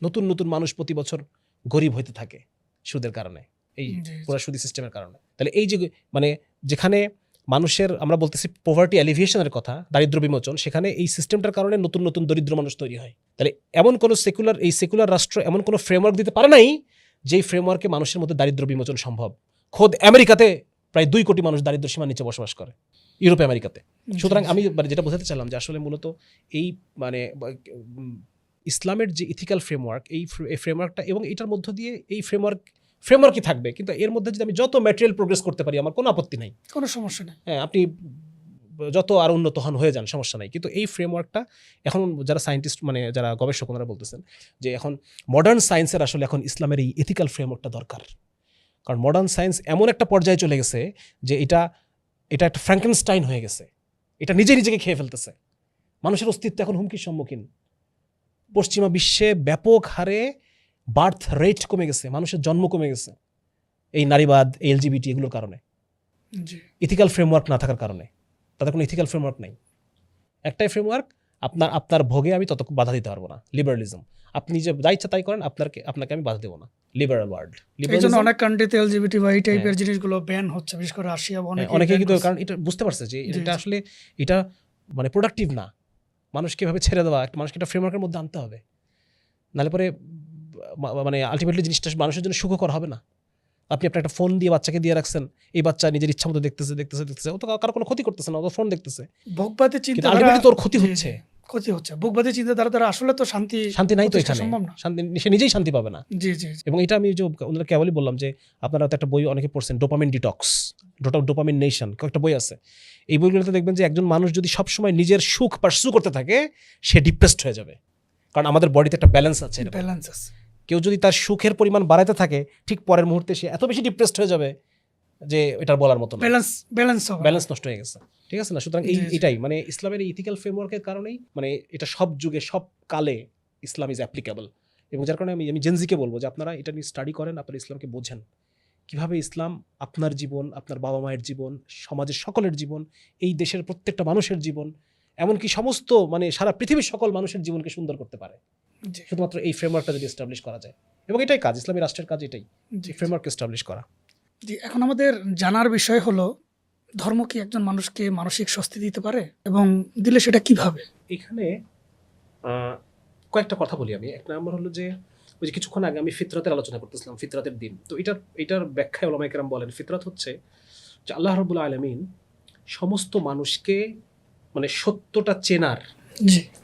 S1: নতুন নতুন মানুষ প্রতি বছর গরিব হইতে থাকে সুদের কারণে, এই
S2: জি
S1: পুরো সুদী সিস্টেমের কারণে। তাহলে এই যে মানে যেখানে মানুষের, আমরা বলতেছি পোভার্টি অ্যালিভিয়েশনের কথা, দারিদ্র বিমোচন, সেখানে এই সিস্টেমটার কারণে নতুন নতুন দরিদ্র মানুষ তৈরি হয়। তাহলে এমন কোনো সেকুলার রাষ্ট্র এমন কোনো ফ্রেমওয়ার্ক দিতে পারে নাই যেই ফ্রেমওয়ার্কে মানুষের মধ্যে দারিদ্র বিমোচন সম্ভব। খোদ আমেরিকাতে প্রায় 2 কোটি মানুষ দারিদ্র সীমার নিচে বসবাস করে, ইউরোপ আমেরিকাতে। সুতরাং আমি যেটা বোঝাতে চাইলাম যে আসলে মূলত এই মানে ইসলামের যে ইথিক্যাল ফ্রেমওয়ার্ক, এই ফ্রেমওয়ার্কটা, এবং এটার মধ্য দিয়ে এই ফ্রেমওয়ার্কই থাকবে, কিন্তু এর মধ্যে যদি আমি যত ম্যাটেরিয়াল প্রোগ্রেস করতে পারি আমার কোনো আপত্তি নাই,
S2: কোনো সমস্যা নেই।
S1: হ্যাঁ, আপনি যত আর উন্নত হন হয়ে যান, সমস্যা নাই। কিন্তু এই ফ্রেমওয়ার্কটা এখন যারা সায়েন্টিস্ট, মানে যারা গবেষক, ওনারা বলতেছেন যে এখন মডার্ন সায়েন্সের আসলে এখন ইসলামের এই এথিক্যাল ফ্রেমওয়ার্কটা দরকার। কারণ মডার্ন সায়েন্স এমন একটা পর্যায়ে চলে গেছে যে এটা একটা ফ্র্যাঙ্কেনস্টাইন হয়ে গেছে, এটা নিজেকে খেয়ে ফেলতেছে। মানুষের অস্তিত্ব এখন হুমকির সম্মুখীন। পশ্চিমা বিশ্বে ব্যাপক হারে বার্থ রেট কমে গেছে, মানুষের জন্ম কমে গেছে এই নারীবাদ, এলজিবিটি এগুলোর কারণে,
S2: জি
S1: ইথিক্যাল ফ্রেমওয়ার্ক না থাকার কারণে। তাদের কোনো ইথিক্যাল ফ্রেমওয়ার্ক নেই। একটাই ফ্রেমওয়ার্ক, আপনার ভোগে আমি তত বাধা দিতে পারবো না, লিবারালিজম। আপনি যে যা ইচ্ছা তাই করেন, আপনাকে আমি বাধা দেবো না, লিবারাল ওয়ার্ল্ড।
S2: এই জন্য অনেক কান্ট্রিতে এলজিবিটি বা এই টাইপের জিনিসগুলো ব্যান হচ্ছে, বিশেষ করে রাশিয়া বা
S1: অনেকেই কিন্তু, কারণ এটা বুঝতে পারছে যে এটা আসলে এটা মানে প্রোডাক্টিভ না। মানুষকে এভাবে ছেড়ে দেওয়া, একটা মানুষকে একটা ফ্রেমওয়ার্কের মধ্যে আনতে হবে, নাহলে পরে মানে আলটিমেটলি জিনিসটা মানুষের জন্য সুখকর হবে না। আপনি আপনার একটা ফোন দিয়ে বাচ্চাকে দিয়ে রাখছেন, এই বাচ্চা নিজের ইচ্ছা মতো দেখতেছে, ও তো কারো কোনো ক্ষতি করতেছে না, ও তো ফোন দেখতেছে,
S2: ভোগবাদী
S1: কিন্তু
S2: চিন্তা
S1: আলটিমেটলি তোর ক্ষতি হচ্ছে।
S2: ভোগবাদী চিন্তা দ্বারা আসলে তো শান্তি
S1: নাই তো
S2: প্রতিষ্ঠা
S1: এখানে,
S2: সম্ভব না।
S1: সে নিজেই শান্তি পাবে না।
S2: জি জি জি।
S1: এবং এটা আমি যে ওনারা কেবলই বললাম যে আপনারা তো একটা বই অনেকে পড়ছেন, ডোপামিন ডিটক্স, ডোপামিন নেশন, কয়েকটা বই আছে। এই বইগুলোতে দেখবেন যে একজন মানুষ যদি সবসময় নিজের সুখ পার্সু করতে থাকে, সে ডিপ্রেসড হয়ে যাবে। কারণ আমাদের বডিতে একটা ব্যালেন্স আছে,
S2: ব্যালেন্স আছে।
S1: কেউ যদি তার সুখের পরিমাণ বাড়াতে থাকে, ঠিক পরের মুহূর্তে সে এত বেশি ডিপ্রেসড হয়ে যাবে যে এটার বলার মতো না, ব্যালেন্স নষ্ট হয়ে গেছে, ঠিক আছে না? সুতরাং এটাই মানে ইসলামের এই ইথিক্যাল ফ্রেমওয়ার্কের কারণেই মানে এটা সব যুগে সব কালে ইসলাম ইজ অ্যাপ্লিকেবল। এবং যার কারণে আমি জেনজিকে বলবো যে আপনারা এটা নিয়ে স্টাডি করেন, আপনারা ইসলামকে বোঝেন, কিভাবে ইসলাম আপনার জীবন, আপনার বাবা মায়ের জীবন, সমাজের সকলের জীবন, এই দেশের প্রত্যেকটা মানুষের জীবন, এমনকি সমস্ত মানে সারা পৃথিবীর সকল মানুষের জীবনকে সুন্দর করতে পারে শুধুমাত্র এই ফ্রেমওয়ার্কটা যদি এস্টাবলিশ করা যায়। এবং এটাই কাজ, ইসলামী রাষ্ট্রের কাজ এটাই, ফ্রেমওয়ার্ক এস্টাবলিশ করা।
S2: জি, এখন আমাদের জানার বিষয় হলো ধর্ম কি একজন মানুষকে মানসিক স্বস্তি দিতে পারে, এবং দিলে সেটা কিভাবে?
S1: এখানে কয়েকটা কথা বলি আমি। এক নম্বর হলো যে ওই যে কিছুক্ষণ আগে আমি ফিতরাতের আলোচনা করতেছিলাম, ফিতরাতের দিন। তো এটার ব্যাখ্যায় ওলামায়ে কেরাম বলেন ফিতরাত হচ্ছে যে আল্লাহ রাব্বুল আলামিন সমস্ত মানুষকে মানে সত্যটা চেনার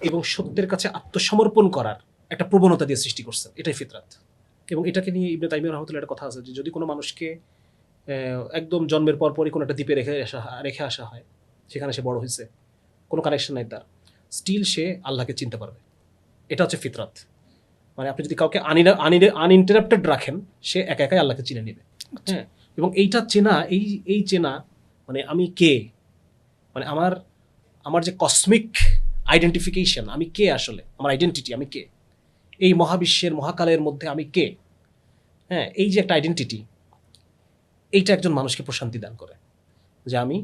S1: এবং সত্যের কাছে আত্মসমর্পণ করার একটা প্রবণতা দিয়ে সৃষ্টি করছেন, এটাই ফিতরাত। এবং এটাকে নিয়ে ইবনে তাইমিয়া রাহমাতুল্লাহ একটা কথা আছে যে যদি কোনো মানুষকে একদম জন্মের পরপরই কোনো একটা দ্বীপে রেখে আসা হয়, সেখানে সে বড় হয়েছে, কোনো কানেকশন নাই তার, স্টিল সে আল্লাহকে চিনতে পারবে। এটা হচ্ছে ফিতরাত। মানে আপনি যদি কাউকে আনইন্টারাপ্টেড রাখেন, সে একা একাই আল্লাহকে চিনে নেবে। হ্যাঁ, এবং এইটা চেনা, এই চেনা মানে আমি কে, মানে আমার যে কসমিক আইডেন্টিফিকেশন, আমি কে আসলে, আমার আইডেন্টিটি, আমি কে এই মহাবিশ্বের মহাকালের মধ্যে, আমি কে, হ্যাঁ, এই যে একটা আইডেন্টিটি, এইটা একজন মানুষকে প্রশান্তি দান করে যে আমি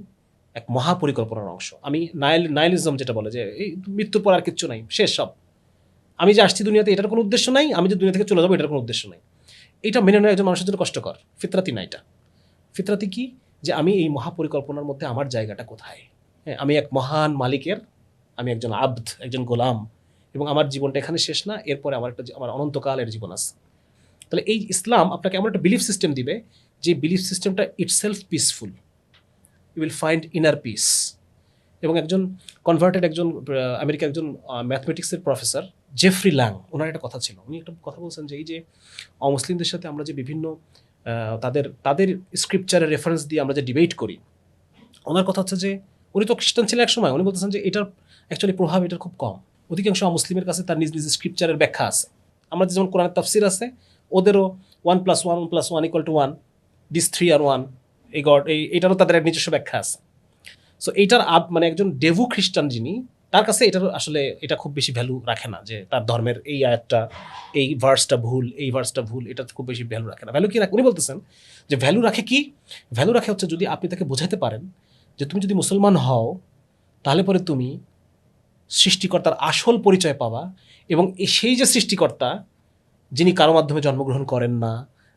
S1: এক মহাপরিকল্পনার অংশ। আমি নাইলিজম যেটা বলে যে এই মৃত্যুর পর আর কিচ্ছু নাই, শেষ সব, আমি যে আসছি দুনিয়াতে এটার কোনো উদ্দেশ্য নাই, আমি যে দুনিয়া থেকে চলে যাবো এটার কোনো উদ্দেশ্য নাই, এটা মেনে নেওয়া একজন মানুষের জন্য কষ্টকর। ফিতরাতি না এটা। ফিতরাতি কি, যে আমি এই মহাপরিকল্পনার মধ্যে আমার জায়গাটা কোথায়, হ্যাঁ, আমি এক মহান মালিকের, আমি একজন আব্দ, একজন গোলাম, এবং আমার জীবনটা এখানে শেষ না, এরপরে আমার অনন্তকালের জীবন আছে। তাহলে এই ইসলাম আপনাকে এমন একটা বিলিফ সিস্টেম দিবে যে বিলিফ সিস্টেমটা itself peaceful, you will find inner peace. এবং একজন কনভার্টেড একজন আমেরিকার একজন ম্যাথমেটিক্সের প্রফেসর জেফ্রি ল্যাং, ওনার একটা কথা ছিল, উনি একটা কথা বলছেন যে এই যে অমুসলিমদের সাথে আমরা যে বিভিন্ন তাদের স্ক্রিপচারের রেফারেন্স দিয়ে আমরা যে ডিবেট করি, ওনার কথা হচ্ছে যে উনি তো খ্রিস্টান ছিলেন এক সময়, উনি বলতেছেন যে এটার অ্যাকচুয়ালি প্রভাব এটার খুব কম। অধিকাংশ মুসলিমের কাছে তার নিজ নিজ স্ক্রিপচারের ব্যাখ্যা আছে। আমরা যেমন কোরআনের তাফসির আছে, ওদেরও 1+1=1, দিস 3 আর 1, এই গড, এটারও তাদের নিজস্ব ব্যাখ্যা আছে। সো এইটার মানে একজন ডেভু খ্রিস্টান যিনি, তার কাছে এটা খুব বেশি ভ্যালু রাখে না, যে তার ধর্মের এই আয়াতটা, এই ভার্সটা ভুল, এটা খুব বেশি ভ্যালু রাখে না। ভ্যালু কি রাখে উনি বলতেছেন যে ভ্যালু রাখে কি, ভ্যালু রাখে হচ্ছে যদি আপনি তাকে বোঝাতে পারেন যে তুমি যদি মুসলমান হও তাহলে পরে তুমি সৃষ্টিকর্তার আসল পরিচয় পাবা, এবং সেই যে সৃষ্টিকর্তা যিনি কারো মাধ্যমে জন্মগ্রহণ করেন না,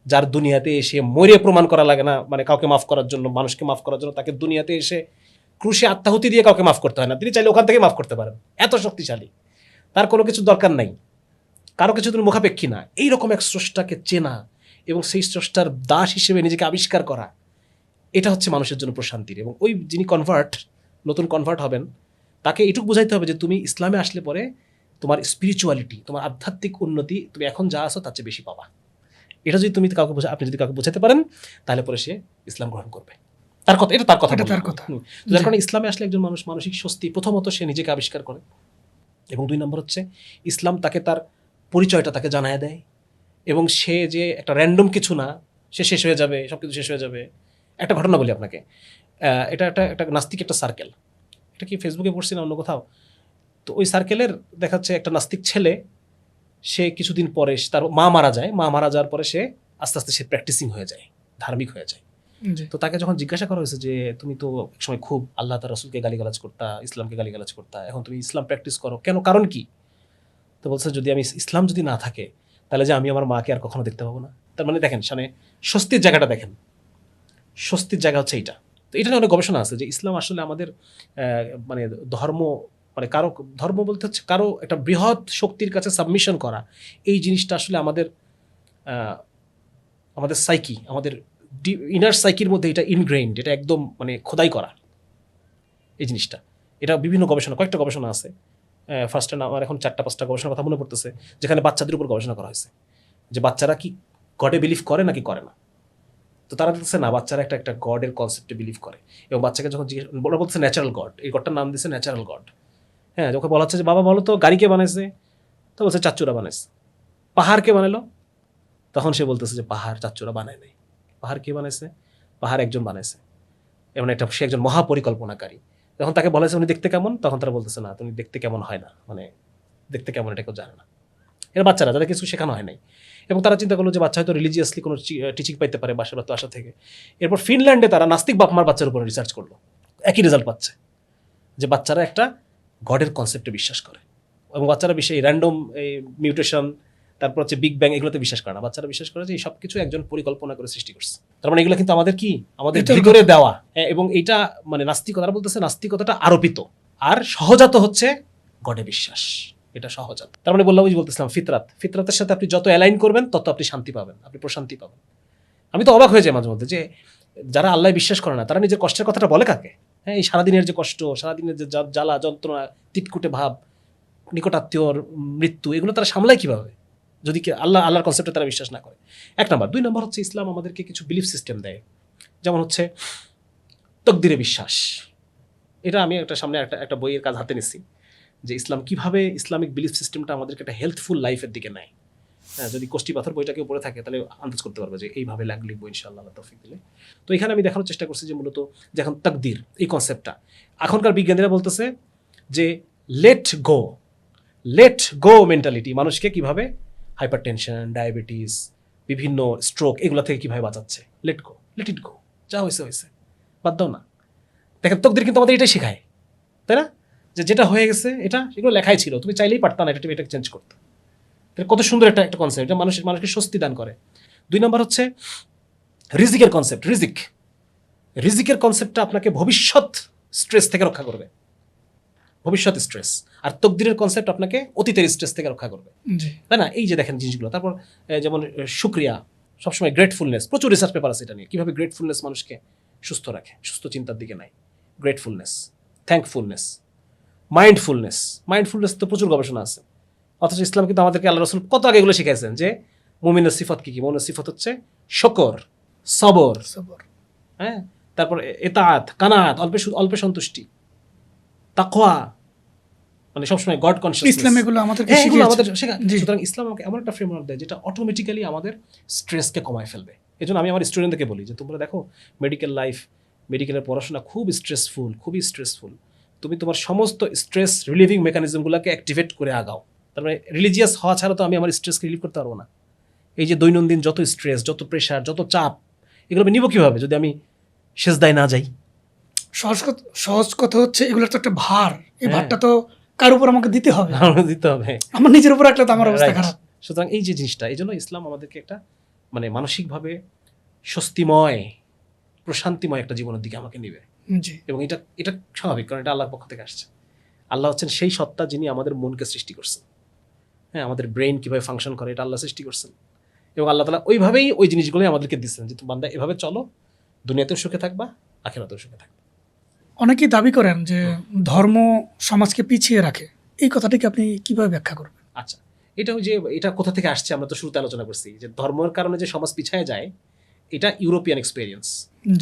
S1: যার দুনিয়াতে এসে মরে প্রমাণ করা লাগে না, মানে কাউকে মাফ করার জন্য, মানুষকে মাফ করার জন্য তাকে দুনিয়াতে এসে ক্রুশে আত্মাহুতি দিয়ে কাউকে মাফ করতে হয় না, তিনি চাইলে ওখান থেকে মাফ করতে পারেন, এত শক্তিশালী, তার কোনো কিছু দরকার নাই, কারো কিছু তুমি মুখাপেক্ষী না, এইরকম এক স্রষ্টাকে চেনা এবং সেই স্রষ্টার দাস হিসেবে নিজেকে আবিষ্কার করা, এটা হচ্ছে মানুষের জন্য প্রশান্তির। এবং ওই যিনি নতুন কনভার্ট হবেন, তাকে এটুকু বোঝাইতে হবে যে তুমি ইসলামে আসলে পরে তোমার স্পিরিচুয়ালিটি, তোমার আধ্যাত্মিক উন্নতি তুমি এখন যা আছো তার চেয়ে বেশি পাবা। এটা যদি আপনি যদি কাউকে বোঝাতে পারেন তাহলে পরে সে ইসলাম গ্রহণ করবে। তার কথা
S2: এটা তার কথা।
S1: তো যার কারণে ইসলামে আসলে একজন মানুষ মানসিক স্বস্তি প্রথমত সে নিজেকে আবিষ্কার করে, এবং 2 নম্বর হচ্ছে ইসলাম তাকে তার পরিচয়টা তাকে জানায় দেয়, এবং সে যে একটা র্যান্ডম কিছু না, সে শেষ হয়ে যাবে, সব কিছু শেষ হয়ে যাবে। একটা ঘটনা বলি আপনাকে, এটা একটা নাস্তিক একটা সার্কেল, এটা কি ফেসবুকে পড়ছি না অন্য কোথাও, তো ওই সার্কেলের দেখাচ্ছে একটা নাস্তিক ছেলে, সে কিছুদিন পরে তার মা মারা যাওয়ার পরে সে আস্তে আস্তে সে প্র্যাকটিসিং হয়ে যায়, ধার্মিক হয়ে যায়।
S2: জি।
S1: তো তাকে যখন জিজ্ঞাসা করা হয়েছে যে তুমি তো একসময় খুব আল্লাহ তার রাসূলকে গালিগালাজ করতা, ইসলামকে গালিগালাজ করতা, এখন তুমি ইসলাম প্র্যাকটিস করো কেন, কারণ কি? তো বলছে যদি ইসলাম যদি না থাকে তাহলে যে আমি আমার মাকে আর কখনো দেখতে পাবো না। তার মানে দেখেন স্বস্তির জায়গাটা দেখেন, স্বস্তির জায়গা হচ্ছে এইটা। তো এটা নিয়ে অনেক গবেষণা আছে যে ইসলাম আসলে আমাদের মানে ধর্ম, মানে কারো ধর্ম বলতে হচ্ছে কারো একটা বৃহৎ শক্তির কাছে সাবমিশন করা, এই জিনিসটা আসলে আমাদের সাইকি, আমাদের ইনার সাইকির মধ্যে এটা ইনগ্রেইনড, এটা একদম মানে খোদাই করা এই জিনিসটা। এটা বিভিন্ন কয়েকটা গবেষণা আছে, ফার্স্টে আমার এখন 4-5টা গবেষণার কথা মনে পড়তেছে, যেখানে বাচ্চাদের উপর গবেষণা করা হয়েছে যে বাচ্চারা কি গডে বিলিভ করে নাকি করে না। তো তারা বলছে না, বাচ্চারা একটা গডের কনসেপ্টে বিলিভ করে, এবং বাচ্চাকে যখন বলা বলছে ন্যাচারাল গড, এই গডটার নাম দিয়েছে ন্যাচারাল গড। হ্যাঁ, যখন বলা হচ্ছে যে বাবা বলো তো গাড়ি কে বানাইছে, তো বলছে চাচ্চুরা বানাইছে। পাহাড় কে বানালো, তখন সে বলতেছে যে পাহাড় চাচ্চুরা বানায় নাই। পাহাড় কে বানাইছে, পাহাড় একজন বানাইছে, এবং সে একজন মহাপরিকল্পনাকারী। যখন তাকে বলেছে উনি দেখতে কেমন, তখন তারা বলতেছে না, তুমি দেখতে কেমন হয় না, মানে দেখতে কেমন এটা কেউ জানে না। এরা বাচ্চারা, যাদের কিছু শেখানো হয় নাই, এবং তারা চিন্তা করলো যে বাচ্চা হয়তো রিলিজিয়াসলি কোনো টিচিং পাইতে পারে বাসা বা আশা থেকে। এরপর ফিনল্যান্ডে তারা নাস্তিক বাপ মার বাচ্চার উপর রিসার্চ করলো, একই রেজাল্ট পাচ্ছে যে বাচ্চারা একটা গডের কনসেপ্টে বিশ্বাস করে, এবং বাচ্চারা এই র্যান্ডম এই মিউটেশন, তারপর হচ্ছে বিগ ব্যাং, এগুলোতে বিশ্বাস করে না। বাচ্চারা বিশ্বাস করে যে এই সব কিছু একজন পরিকল্পনা করে সৃষ্টি করছে। তার মানে এগুলো কিন্তু আমাদের ভিতরে দেওয়া, এবং এইটা মানে নাস্তিকতা বলতেছে, নাস্তিকতাটা আরোপিত, আর সহজাত হচ্ছে গডে বিশ্বাস, এটা সহজাত। তার মানে বলতেছিলাম ফিতরাতের সাথে আপনি যত অ্যালাইন করবেন তত আপনি শান্তি পাবেন, আপনি প্রশান্তি পাবেন। আমি তো অবাক হয়ে যাই মাঝে মধ্যে যে যারা আল্লাহ বিশ্বাস করে না তারা নিজের কষ্টের কথাটা বলে কাকে? হ্যাঁ, এই সারাদিনের যে কষ্ট, সারাদিনের যে জ্বালা যন্ত্রণা, তিটকুটে ভাব, নিকটাত্মীয়র মৃত্যু, এগুলো তারা সামলায় কিভাবে যদি আল্লাহর কনসেপ্টে তারা বিশ্বাস না করে? 1 নম্বর। 2 নম্বর হচ্ছে ইসলাম আমাদেরকে কিছু বিলিফ সিস্টেম দেয়, যেমন হচ্ছে তকদিরে বিশ্বাস। এটা আমি সামনে একটা বইয়ের কাজ হাতে নিচ্ছি যে ইসলাম কিভাবে ইসলামিক বিলিফ সিস্টেমটা আমাদেরকে একটা হেলথফুল লাইফের দিকে নেয়। হ্যাঁ, যদি কোষ্টি পাথর বইটাকে উপরে থাকে তাহলে আন্দাজ করতে পারবে যে এইভাবে লিখবো ইনশাআল্লাহ, তৌফিক দিলে। তো এখানে আমি দেখানোর চেষ্টা করছি যে মূলত যে এখন তাকদির এই কনসেপ্টটা, এখনকার বিজ্ঞানীরা বলতেছে যে লেট গো মেন্টালিটি মানুষকে কিভাবে হাইপারটেনশন, ডায়াবেটিস, বিভিন্ন স্ট্রোক, এগুলো থেকে কিভাবে বাঁচাচ্ছে। লেট ইট গো, যা হয়েছে বাদ দাও না। দেখেন তকদির কিন্তু আমাদের এটাই শেখায়, তাই না? যেটা হয়ে গেছে এগুলো লেখাই ছিল, তুমি চাইলেই পারতা না এটা চেঞ্জ করতে। কত সুন্দর একটা কনসেপ্ট, এটা মানুষকে স্বস্তি দান করে। 2 নম্বর হচ্ছে রিজিকের কনসেপ্ট। রিজিকের কনসেপ্টটা আপনাকে ভবিষ্যৎ স্ট্রেস থেকে রক্ষা করবে, ভবিষ্যৎ স্ট্রেস। আর তকদিরের কনসেপ্ট আপনাকে অতীতের স্ট্রেস থেকে রক্ষা করবে, তাই না? এই যে দেখেন জিনিসগুলো। তারপর যেমন শুকরিয়া, সবসময় গ্রেটফুলনেস, প্রচুর রিসার্চ পেপার আছে এটা নিয়ে, কিভাবে গ্রেটফুলনেস মানুষকে সুস্থ রাখে, সুস্থ চিন্তার দিকে নেয়। গ্রেটফুলনেস, থ্যাঙ্কফুলনেস, মাইন্ডফুলনেস তো প্রচুর গবেষণা আছে। অথচ ইসলাম কিন্তু আমাদেরকে আল্লাহ রাসূল কত আগে এগুলো শিখাইছেন যে মুমিনের সিফত কি? মুমিনের সিফত হচ্ছে শকর, সবর, হ্যাঁ, তারপর ইতাআত, কানাত, অল্পে সন্তুষ্টি, তাকওয়া, মানে সবসময় গড কনসিয়াসনেস।
S2: ইসলাম এগুলো আমাদেরকে শিখিয়েছে।
S1: সুতরাং ইসলাম আমাকে এমন একটা ফ্রেমওয়ার্ক দেয় যেটা অটোমেটিক্যালি আমাদের স্ট্রেসকে কমায় ফেলবে। এজন্য আমি আমার স্টুডেন্টদেরকে বলি যে তোমরা দেখো মেডিকেলের পড়াশোনা খুবই স্ট্রেসফুল, তুমি তোমার সমস্ত স্ট্রেস রিলিভিং মেকানিজমগুলোকে অ্যাক্টিভেট করে আগাও। তার মানে রিলিজিয়াস হওয়া ছাড়া তো আমি আমার স্ট্রেসকে রিলিভ করতে পারবো না। এই যে দৈনন্দিন যত স্ট্রেস, যত প্রেশার, যত চাপ, এগুলো আমি নিব কীভাবে যদি আমি সেজদায় না যাই?
S2: সহজ কথা হচ্ছে এগুলোর তো একটা ভার, এই
S1: হ্যাঁ।
S2: ভারটা তো কার উপর আমাকে দিতে হবে,
S1: দিতে হবে।
S2: আমার নিজের উপর রাখলে তো আমার অবস্থা
S1: Right.
S2: খারাপ।
S1: সুতরাং এই যে জিনিসটা, এই জন্য ইসলাম আমাদেরকে একটা মানে মানসিকভাবে স্বস্তিময়, প্রশান্তিময় একটা জীবনের দিকে আমাকে নিবে।
S2: জি
S1: এবং এটা এটা স্বাভাবিক, কারণ এটা আল্লাহর পক্ষ থেকে আসছে। আল্লাহ হচ্ছেন সেই সত্তা যিনি আমাদের মনকে সৃষ্টি করছেন। হ্যাঁ, আমাদের ব্রেন কিভাবে ফাংশন করে এটা আল্লাহ সৃষ্টি করছেন, এবং আল্লাহ তাআলা ওইভাবেই ওই জিনিসগুলোই আমাদেরকে দিচ্ছেন যে তুমি বান্দা এভাবে চলো, দুনিয়াতেও সুখে থাকবা, আখিরাতেও সুখে থাকবা।
S2: অনেকেই দাবি করেন যে ধর্ম সমাজকে পিছিয়ে রাখে, এই কথাটিকে আপনি কিভাবে ব্যাখ্যা করবেন?
S1: আচ্ছা, এটা ওই যে এটা কোথা থেকে আসছে আমরা তো শুরুতে আলোচনা করছি যে ধর্মের কারণে যে সমাজ পিছায় যায়, এটা ইউরোপিয়ান এক্সপেরিয়েন্স।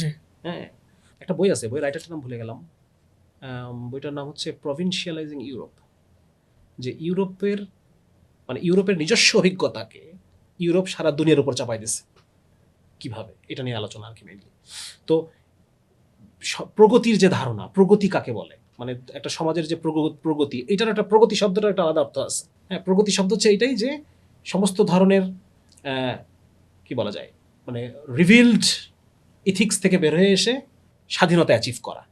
S2: জি
S1: হ্যাঁ, একটা বই আছে, বই রাইটারটার নাম ভুলে গেলাম, বইটার নাম হচ্ছে প্রভিনশিয়ালাইজিং ইউরোপ। যে ইউরোপের নিজস্ব অভিজ্ঞতাকে ইউরোপ সারা দুনিয়ার উপর চাপাই দিছে কিভাবে, এটা নিয়ে আলোচনা আর কি মেইনলি। তো প্রগতির যে ধারণা, প্রগতি কাকে বলে, মানে একটা সমাজের যে প্রগতি, এটার একটা প্রগতি শব্দটার একটা আলাদা অর্থ আছে। হ্যাঁ, প্রগতি শব্দ হচ্ছে এইটাই যে সমস্ত ধরনের কি বলা যায়, মানে রিভিলড ইথিক্স থেকে বের হয়ে এসে স্বাধীনতা অ্যাচিভ করা,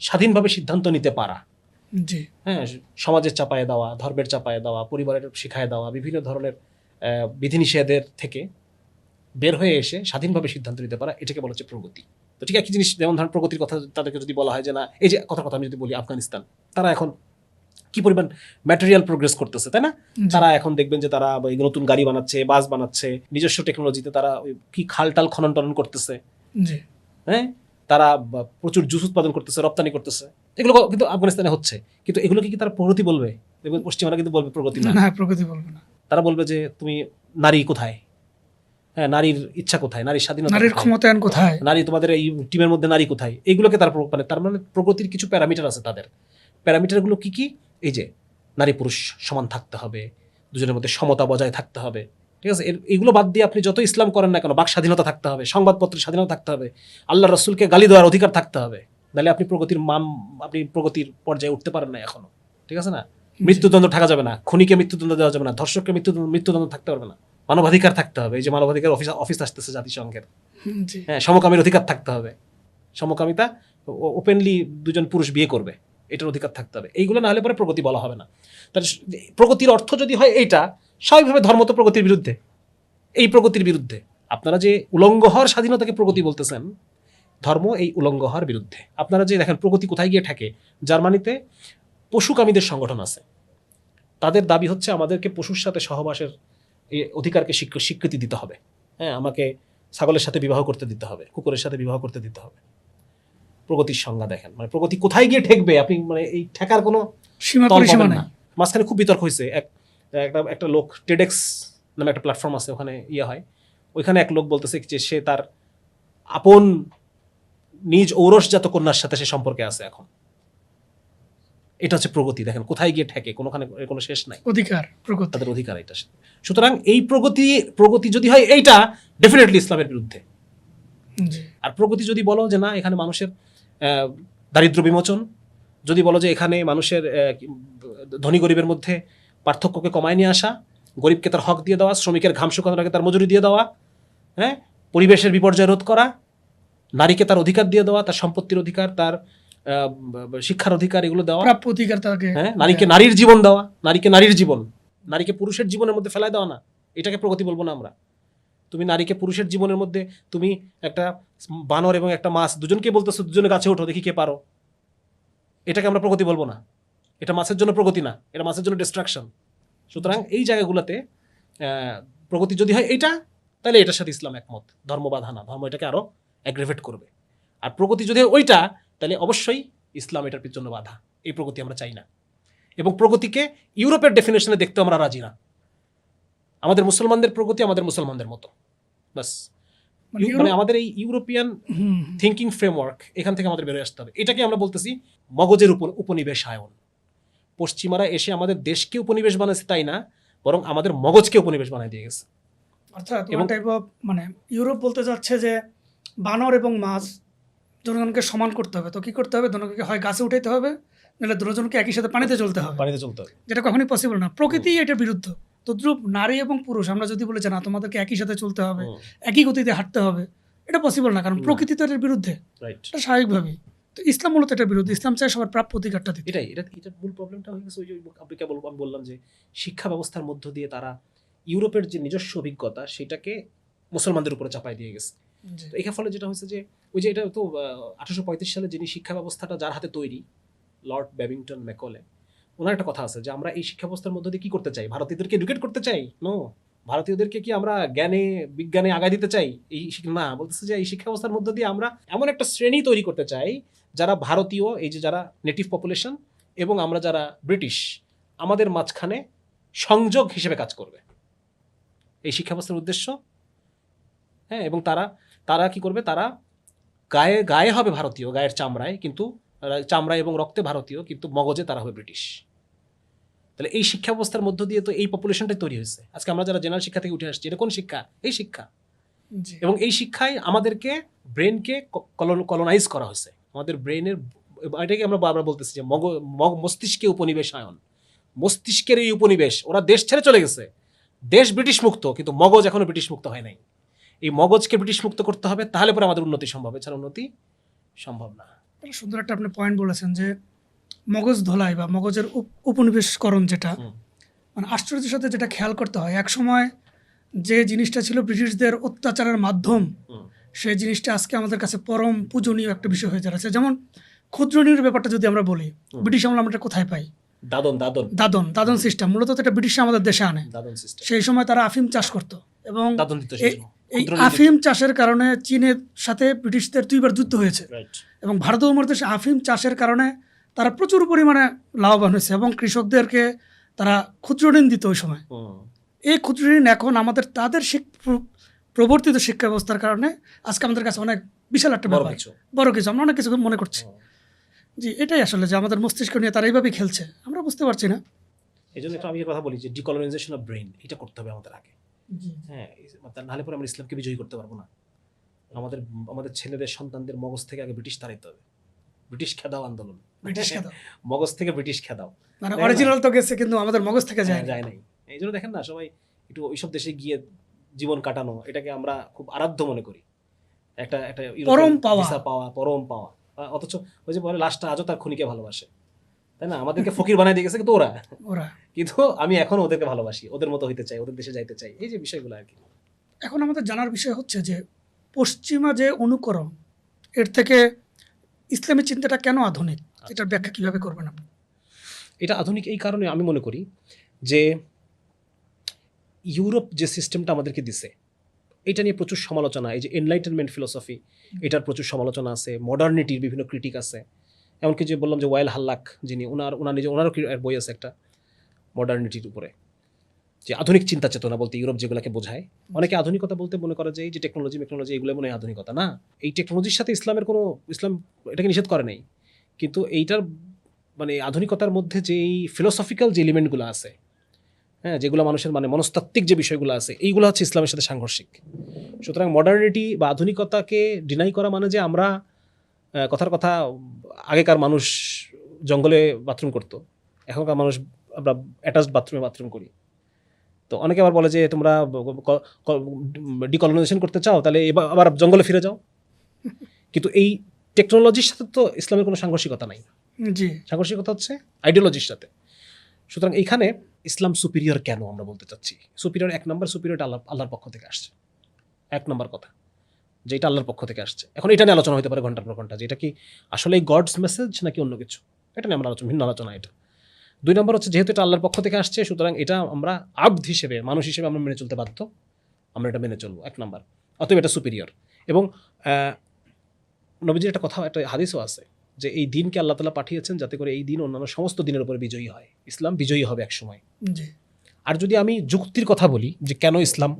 S1: স্বাধীনভাবে সিদ্ধান্ত নিতে পারা।
S2: জি
S1: হ্যাঁ, সমাজের চাপায়ে দেওয়া, ধর্মের চাপায়ে দেওয়া, পরিবারের শিখায় দেওয়া, বিভিন্ন ধরনের বিধিনিষেধের থেকে বের হয়ে এসে স্বাধীনভাবে সিদ্ধান্ত নিতে পারা, এটাকে বলা হচ্ছে প্রগতি। তো ঠিক একই জিনিস, যেমন ধরেন প্রগতির কথা তাদেরকে যদি বলা হয় যে না, এই যে কথা আমি যদি বলি আফগানিস্তান, তারা এখন কি পরিমাণ ম্যাটেরিয়াল প্রোগ্রেস করতেছে, তাই না?
S2: জি।
S1: তারা এখন দেখবেন যে তারা এই নতুন গাড়ি বানাচ্ছে, বাস বানাচ্ছে, নিজস্ব টেকনোলজিতে তারা ওই কি খালটাল খনন টনন করতেছে।
S2: জি
S1: হ্যাঁ, তারা প্রচুর জুস উৎপাদন করতেছে, রপ্তানি করতেছে, এগুলো কিন্তু আফগানিস্তানে হচ্ছে। কিন্তু এগুলোকে কি তারা প্রগতি বলবে? দেখবেন পশ্চিমারা কিন্তু বলবে প্রগতি না।
S2: না, প্রগতি বলবে না।
S1: তারা বলবে যে তুমি নারী কোথায়, হ্যাঁ নারীর ইচ্ছা কোথায়, নারীর স্বাধীনতা
S2: নারীর
S1: কোথায়?
S2: ক্ষমতায়ন কোথায়?
S1: নারী তোমাদের এই টিমের মধ্যে নারী কোথায়? এইগুলোকে তার মানে তার মানে প্রগতির কিছু প্যারামিটার আছে তাদের। প্যারামিটারগুলো কি কি? এই যে নারী পুরুষ সমান থাকতে হবে, দুজনের মধ্যে সমতা বজায় থাকতে হবে, ঠিক আছে? এইগুলো বাদ দিয়ে আপনি যত ইসলাম করেন না কেন, বাক স্বাধীনতা থাকতে হবে, সংবাদপত্রের স্বাধীনতা থাকতে হবে, আল্লাহ রসুলকে গালি দেওয়ার অধিকার থাকতে হবে, নাহলে আপনি প্রগতির পর্যায়ে উঠতে পারেন না এখনো, ঠিক আছে না? মৃত্যুদণ্ড থাকা যাবে না, খুনিকে মৃত্যুদণ্ড দেওয়া যাবে না, ধর্ষককে মৃত্যুদণ্ড থাকতে পারবে না, মানবাধিকার থাকতে হবে। এই যে মানবাধিকার অফিস আসতেছে জাতিসংঘের,
S2: জি
S1: হ্যাঁ, সমকামীর অধিকার থাকতে হবে, সমকামিতা ওপেনলি দুজন পুরুষ বিয়ে করবে, এটার অধিকার থাকতে হবে। এইগুলো না হলে পরে প্রগতি বলা হবে না। তাহলে প্রগতির অর্থ যদি হয় এইটা, স্বাভাবিকভাবে ধর্ম তো প্রগতির বিরুদ্ধে, এই প্রগতির বিরুদ্ধে। আপনারা যে উলঙ্গ হওয়ার স্বাধীনতাকে প্রগতি বলতেছেন, ধর্ম এই উলঙ্গ হওয়ার বিরুদ্ধে। আপনারা যে দেখেন প্রগতি কোথায় গিয়ে ঠেকে, জার্মানিতে পশুকামীদের সংগঠন আছে, তাদের দাবি হচ্ছে আমাদেরকে পশুর সাথে সহবাসের এই অধিকারকে স্বীকৃতি দিতে হবে। হ্যাঁ, আমাকে ছাগলের সাথে বিবাহ করতে দিতে হবে, কুকুরের সাথে বিবাহ করতে দিতে হবে। প্রগতির সংজ্ঞা দেখেন, মানে প্রগতি কোথায় গিয়ে ঠেকবে আপনি, মানে এই ঠেকার কোনো
S2: সীমা
S1: তল
S2: পরিসীমা
S1: পাবেন
S2: নাই।
S1: না। মাঝখানে খুব বিতর্ক হয়েছে, একটা লোক, টেডেক্স নামে একটা প্ল্যাটফর্ম আছে, ওখানে হয়, ওইখানে এক লোক বলতেছে যে সে তার আপন নিজ ঔরসজাত কন্যার সাথে সে সম্পর্কে আছে এখন। এটা হচ্ছে প্রগতি। দেখেন কোথায় গিয়ে ঠেকে, কোনো শেষ নাই।
S2: অধিকার, প্রগতি।
S1: তাদের অধিকার এটা। সুতরাং এই প্রগতি যদি হয় এইটা, ডেফিনেটলি ইসলামের বিরুদ্ধে।
S2: জি
S1: আর প্রগতি যদি বলো যে না, এখানে মানুষের দারিদ্র্য বিমোচন, যদি বলো যে এখানে মানুষের ধনী গরিবের মধ্যে পার্থক্যকে কমায় নিয়ে আসা, গরিবকে তার হক দিয়ে দেওয়া, শ্রমিকের ঘাম শুকানোর আগে তার মজুরি দিয়ে দেওয়া, হ্যাঁ, পরিবেশের বিপর্যয় রোধ করা, নারীকে তার অধিকার দিয়ে দেওয়া, তার সম্পত্তির অধিকার, তার শিক্ষার অধিকার, এগুলো দেওয়া,
S2: প্রাপ্য অধিকার তাকে,
S1: হ্যাঁ, নারীকে নারীর জীবন দেওয়া, নারীর জীবন, নারীকে পুরুষের জীবনের মধ্যে ফেলায় দেওয়া না, এটাকে প্রগতি বলবো না আমরা। তুমি নারীকে পুরুষের জীবনের মধ্যে, তুমি একটা বানর এবং একটা মাছ দুজনকে বলতেছো দুজনে গাছে ওঠো, দেখি কে পারো, এটাকে আমরা প্রগতি বলবো না। এটা মাছের জন্য প্রগতি না, এটা মাছের জন্য ডিস্ট্রাকশন। সুতরাং এই জায়গাগুলোতে প্রগতি যদি হয় এইটা, তাহলে এটার সাথে ইসলাম একমত, ধর্ম বাধা না, ধর্ম এটাকে আরো অ্যাগ্রেভেট করবে। আর প্রগতি যদি হয় ওইটা, তাহলে অবশ্যই ইসলাম এটার জন্য বাধা। এই প্রগতি আমরা চাই না, এবং প্রগতিকে ইউরোপের ডেফিনেশনে দেখতে আমরা রাজি না। আমাদের মুসলমানদের প্রগতি আমাদের মুসলমানদের মতো, বাস। মানে আমাদের এই ইউরোপিয়ান থিঙ্কিং ফ্রেমওয়ার্ক, এখান থেকে আমাদের বেরোয় আসতে হবে। এটাকে আমরা বলতেছি মগজের উপনিবেশায়ন। পশ্চিমারা এসে আমাদের দেশকে উপনিবেশ বানাচ্ছে তাই না, বরং আমাদের মগজকে উপনিবেশ বানায় দিয়ে গেছে।
S2: অর্থাৎ মানে ইউরোপ বলতে যাচ্ছে যে বানর এবং মাছ জনগণকে সমান করতে হবে। তো কি করতে হবে? জনগণকে হয় গাছে উঠাইতে হবে, নাহলে দুজনকে একই সাথে পানিতে চলতে হবে,
S1: পানিতে চলতে হবে।
S2: যেটা কখনোই পসিবল না। প্রকৃতি এটার বিরুদ্ধ। তদ্রূপ নারী এবং পুরুষ আমরা যদি বলি যে না তোমাদেরকে একই সাথে চলতে হবে, একই গতিতে হাঁটতে হবে, এটা পসিবল না, কারণ
S1: না।
S2: প্রকৃতি তো এটার বিরুদ্ধে,
S1: রাইট,
S2: এটা স্বাভাবিকভাবেই। তো ইসলাম মূলত এটার বিরুদ্ধে। ইসলাম চায় সবার প্রাপ্য অধিকারটা দিতে।
S1: এটার মূল প্রবলেমটা হয়ে গেছে ওই যে আপনাকে আমি বললাম যে শিক্ষা ব্যবস্থার মধ্য দিয়ে তারা ইউরোপের যে নিজস্ব অভিজ্ঞতা সেটাকে মুসলমানদের উপরে চাপাই দিয়ে গেছে।
S2: জি,
S1: তো এর ফলে যেটা হয়েছে যে ওই যে এটা তো 1835 সালে যিনি শিক্ষা ব্যবস্থাটা যার হাতে তৈরি, লর্ড ব্যাবিংটন ম্যাকলে, ওনার একটা কথা আছে যে আমরা এই শিক্ষা ব্যবস্থার মধ্যে দিয়ে কি করতে চাই, ভারতীয়দেরকে এডুকেট করতে চাই? নো, ভারতীয়দেরকে কি আমরা জ্ঞানে বিজ্ঞানে আগায় দিতে চাই? না, বলতেছে যে এই শিক্ষা ব্যবস্থার মধ্যে দিয়ে আমরা এমন একটা শ্রেণী তৈরি করতে চাই যারা ভারতীয়, এই যে যারা নেটিভ পপুলেশন এবং আমরা যারা ব্রিটিশ, আমাদের মাঝখানে সংযোগ হিসেবে কাজ করবে, এই শিক্ষা ব্যবস্থার উদ্দেশ্য। হ্যাঁ, এবং তারা তারা কি করবে, তারা গায়ে গায়ে হবে ভারতীয়, গায়ের চামড়ায়, কিন্তু চামড়ায় এবং রক্তে ভারতীয়, কিন্তু মগজে তারা হবে ব্রিটিশ। তাহলে এই শিক্ষা ব্যবস্থার মধ্য দিয়ে তো এই পপুলেশনটাই তৈরি হয়েছে। আজকে আমরা যারা জেনারেল শিক্ষা থেকে উঠে আসছি, এটা কোন শিক্ষা? এই শিক্ষা।
S2: জি,
S1: এবং এই শিক্ষায় আমাদেরকে ব্রেনকে কলোনাইজ করা হয়েছে। আমাদের ব্রেনের, এটাকে আমরা বারবার বলতেছি যে মস্তিষ্কে উপনিবেশায়ন, মস্তিষ্কের এই উপনিবেশ। ওরা দেশ ছেড়ে চলে গেছে, দেশ ব্রিটিশ মুক্ত, কিন্তু মগজ এখনো ব্রিটিশ মুক্ত হয় নাই। এই মগজকে ব্রিটিশ মুক্ত করতে হবে, তাহলে পরে আমাদের উন্নতি সম্ভব, এছাড়া উন্নতি সম্ভব না।
S2: এটা সুন্দর একটা আপনি পয়েন্ট বলেছেন যে মগজ ধোলাই বা মগজের উপনিবেশকরণ, যেটা মানে আশ্চর্যের সাথে যেটা খেয়াল করতে হয়, এক সময় যে জিনিসটা ছিল ব্রিটিশদের অত্যাচারের মাধ্যম, সেই জিনিসটা আজকে আমাদের কাছে পরম পূজনীয় একটা বিষয় হয়ে দাঁড়াচ্ছে। যেমন ক্ষুদ্র ঋণের ব্যাপারটা যদি আমরা বলি, ব্রিটিশ আমলে আমরা এটা কোথায় পাই? দাদন সিস্টেম। মূলত এটা ব্রিটিশ আমাদের দেশে আনে। সেই সময় তারা আফিম চাষ করতো, এবং এই আফিম চাষের কারণে চীনের সাথে ব্রিটিশদের 2 বার যুদ্ধ হয়েছে, এবং ভারতীয় উপমহাদেশে আফিম চাষের কারণে তারা প্রচুর পরিমাণে লাভবান হয়েছে, এবং কৃষকদেরকে তারা ক্ষুদ্র ঋণ দিত ওই সময়। এই ক্ষুদ্র ঋণ এখন আমাদের তাদের প্রবর্তিত শিক্ষা ব্যবস্থার কারণে আজকে আমাদের কাছে অনেক বিশাল একটা ব্যাপার, বড় কিছু, আমরা অনেক কিছু মনে করছি। জি, এটাই আসলে যে আমাদের মস্তিষ্ক নিয়ে তারা এইভাবেই খেলছে, আমরা বুঝতে পারছি না।
S1: এই জন্য আমি কথা বলি যে ডিকলোনাইজেশন অফ ব্রেন, এটা করতে হবে আমাদের আগে। হ্যাঁ, নাহলে পরে আমরা ইসলামকে বিজয়ী করতে পারবো না। আমাদের ছেলেদের সন্তানদের মগজ থেকে আগে ব্রিটিশ তাড়াইতে হবে। ব্রিটিশ খেদাও আন্দোলন,
S2: ব্রিটিশ খেদাও,
S1: মগজ থেকে ব্রিটিশ খেদাও।
S2: মানে অরিজিনাল তো গেছে, কিন্তু আমাদের মগজ থেকে যায়
S1: নাই। এই জন্য দেখেন না, সবাই একটু ওইসব দেশে গিয়ে জীবন কাটানো, এটাকে আমরা খুব আরাধ্য মনে করি, একটা
S2: পরম
S1: পাওয়া। অথচ ওই যে বলে লাশটা আজও তার খুনিকে ভালোবাসে, তাই না? আমাদেরকে ফকির বানাই দিয়ে গেছে কিন্তু ওরা। কিন্তু আমি এখন ওদেরকে ভালোবাসি, ওদের মতো হইতে চাই, ওদের দেশে যাইতে চাই, এই যে বিষয়গুলো আর কি।
S2: এখন আমাদের জানার বিষয় হচ্ছে যে পশ্চিমা যে অনুকরণ, এর থেকে ইসলামী চিন্তাটা কেন আধুনিক, এটার ব্যাখ্যা কিভাবে করবেন আপনি?
S1: এটা আধুনিক এই কারণে আমি মনে করি যে ইউরোপ যে সিস্টেমটা আমাদেরকে দিছে, এটা নিয়ে প্রচুর সমালোচনা। এই যে এনলাইটেনমেন্ট ফিলোসফি, এটার প্রচুর সমালোচনা আছে, মডার্নিটির বিভিন্ন ক্রিটিক আছে। এমনকি যে বললাম যে ওয়াইল হাল্লাক, যিনি ওনারও বই আছে একটা মডার্নিটির উপরে, যে আধুনিক চিন্তা চেতনা বলতে ইউরোপ যেগুলোকে বোঝায়। অনেকে আধুনিকতা বলতে মনে করে যে এই যে টেকনোলজি এগুলো মনে হয় আধুনিকতা। না, এই টেকনোলজির সাথে ইসলাম এটাকে নিষেধ করে নেই, কিন্তু এইটার মানে আধুনিকতার মধ্যে যে এই ফিলোসফিক্যাল যে এলিমেন্টগুলো আছে, হ্যাঁ, যেগুলো মানুষের মানে মনস্তাত্ত্বিক যে বিষয়গুলো আছে, এইগুলো হচ্ছে ইসলামের সাথে সাংঘর্ষিক। সুতরাং মডার্নিটি বা আধুনিকতাকে ডিনাই করা মানে যে আমরা কথার কথা, আগেকার মানুষ জঙ্গলে বাথরুম করতো, এখনকার মানুষ আমরা অ্যাটাচড বাথরুম করি। তো অনেকে আবার বলে যে তোমরা ডিকলোনাইজেশন করতে চাও, তাহলে আবার জঙ্গলে ফিরে যাও। কিন্তু এই টেকনোলজির সাথে তো ইসলামের কোনো সাংঘর্ষিকতা নাই।
S2: জি,
S1: সাংঘর্ষিকতা হচ্ছে আইডিওলজির সাথে। সুতরাং এইখানে ইসলাম সুপিরিয়র কেন আমরা বলতে চাচ্ছি? সুপিরিয়র, 1 নম্বর সুপিরিয়র আল্লাহর পক্ষ থেকে আসছে, 1 নম্বর কথা, যে এটা আল্লাহর পক্ষ থেকে আসছে। এখন এটা নিয়ে আলোচনা হতে পারে ঘন্টার পর ঘন্টা, যে এটা কি আসলে গডস মেসেজ নাকি অন্য কিছু, এটা নিয়ে আমরা ভিন্ন আলোচনা। এটা 2 নম্বর হচ্ছে, যেহেতু এটা আল্লাহর পক্ষ থেকে আসছে, সুতরাং এটা আমরা আব্দ হিসেবে, মানুষ হিসেবে আমরা মেনে চলতে বাধ্য, আমরা এটা মেনে চলবো, 1 নম্বর। অতএব এটা সুপিরিয়র। এবং নবীজির একটা কথা, একটা হাদিসও আছে যে এই দিনকে আল্লাহ তাআলা পাঠিয়েছেন যাতে করে এই দিন অন্যান্য সমস্ত দিনের উপরে বিজয়ী হয়, ইসলাম বিজয়ী হবে এক সময়। আর যদি আমি যুক্তির কথা বলি যে কেন ইসলাম,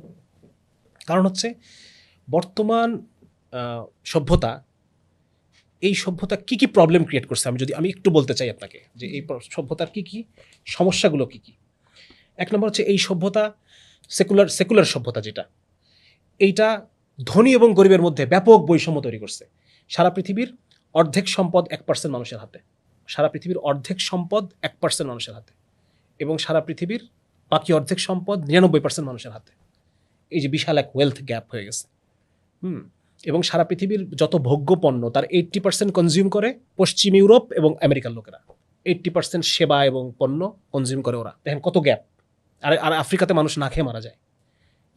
S1: কারণ হচ্ছে বর্তমান সভ্যতা, এই সভ্যতা কি কি প্রবলেম ক্রিয়েট করছে, আমি একটু বলতে চাই আপনাকে যে এই সভ্যতার কি কি সমস্যাগুলো কি কি। 1 নম্বর হচ্ছে এই সভ্যতা সেকুলার সভ্যতা, যেটা এইটা ধনী এবং গরিবের মধ্যে ব্যাপক বৈষম্য তৈরি করছে। সারা পৃথিবীর অর্ধেক সম্পদ 1% মানুষের হাতে, সারা পৃথিবীর অর্ধেক সম্পদ 1% মানুষের হাতে, এবং সারা পৃথিবীর বাকি অর্ধেক সম্পদ 99% মানুষের হাতে। এই যে বিশাল এক ওয়েলথ গ্যাপ হয়ে গেছে। এবং সারা পৃথিবীর যত ভোগ্য পণ্য তার 80% কনজিউম করে পশ্চিম ইউরোপ এবং আমেরিকার লোকেরা। 80% সেবা এবং পণ্য কনজিউম করে ওরা। দেখেন কত গ্যাপ। আর আফ্রিকাতে মানুষ না খেয়ে মারা যায়,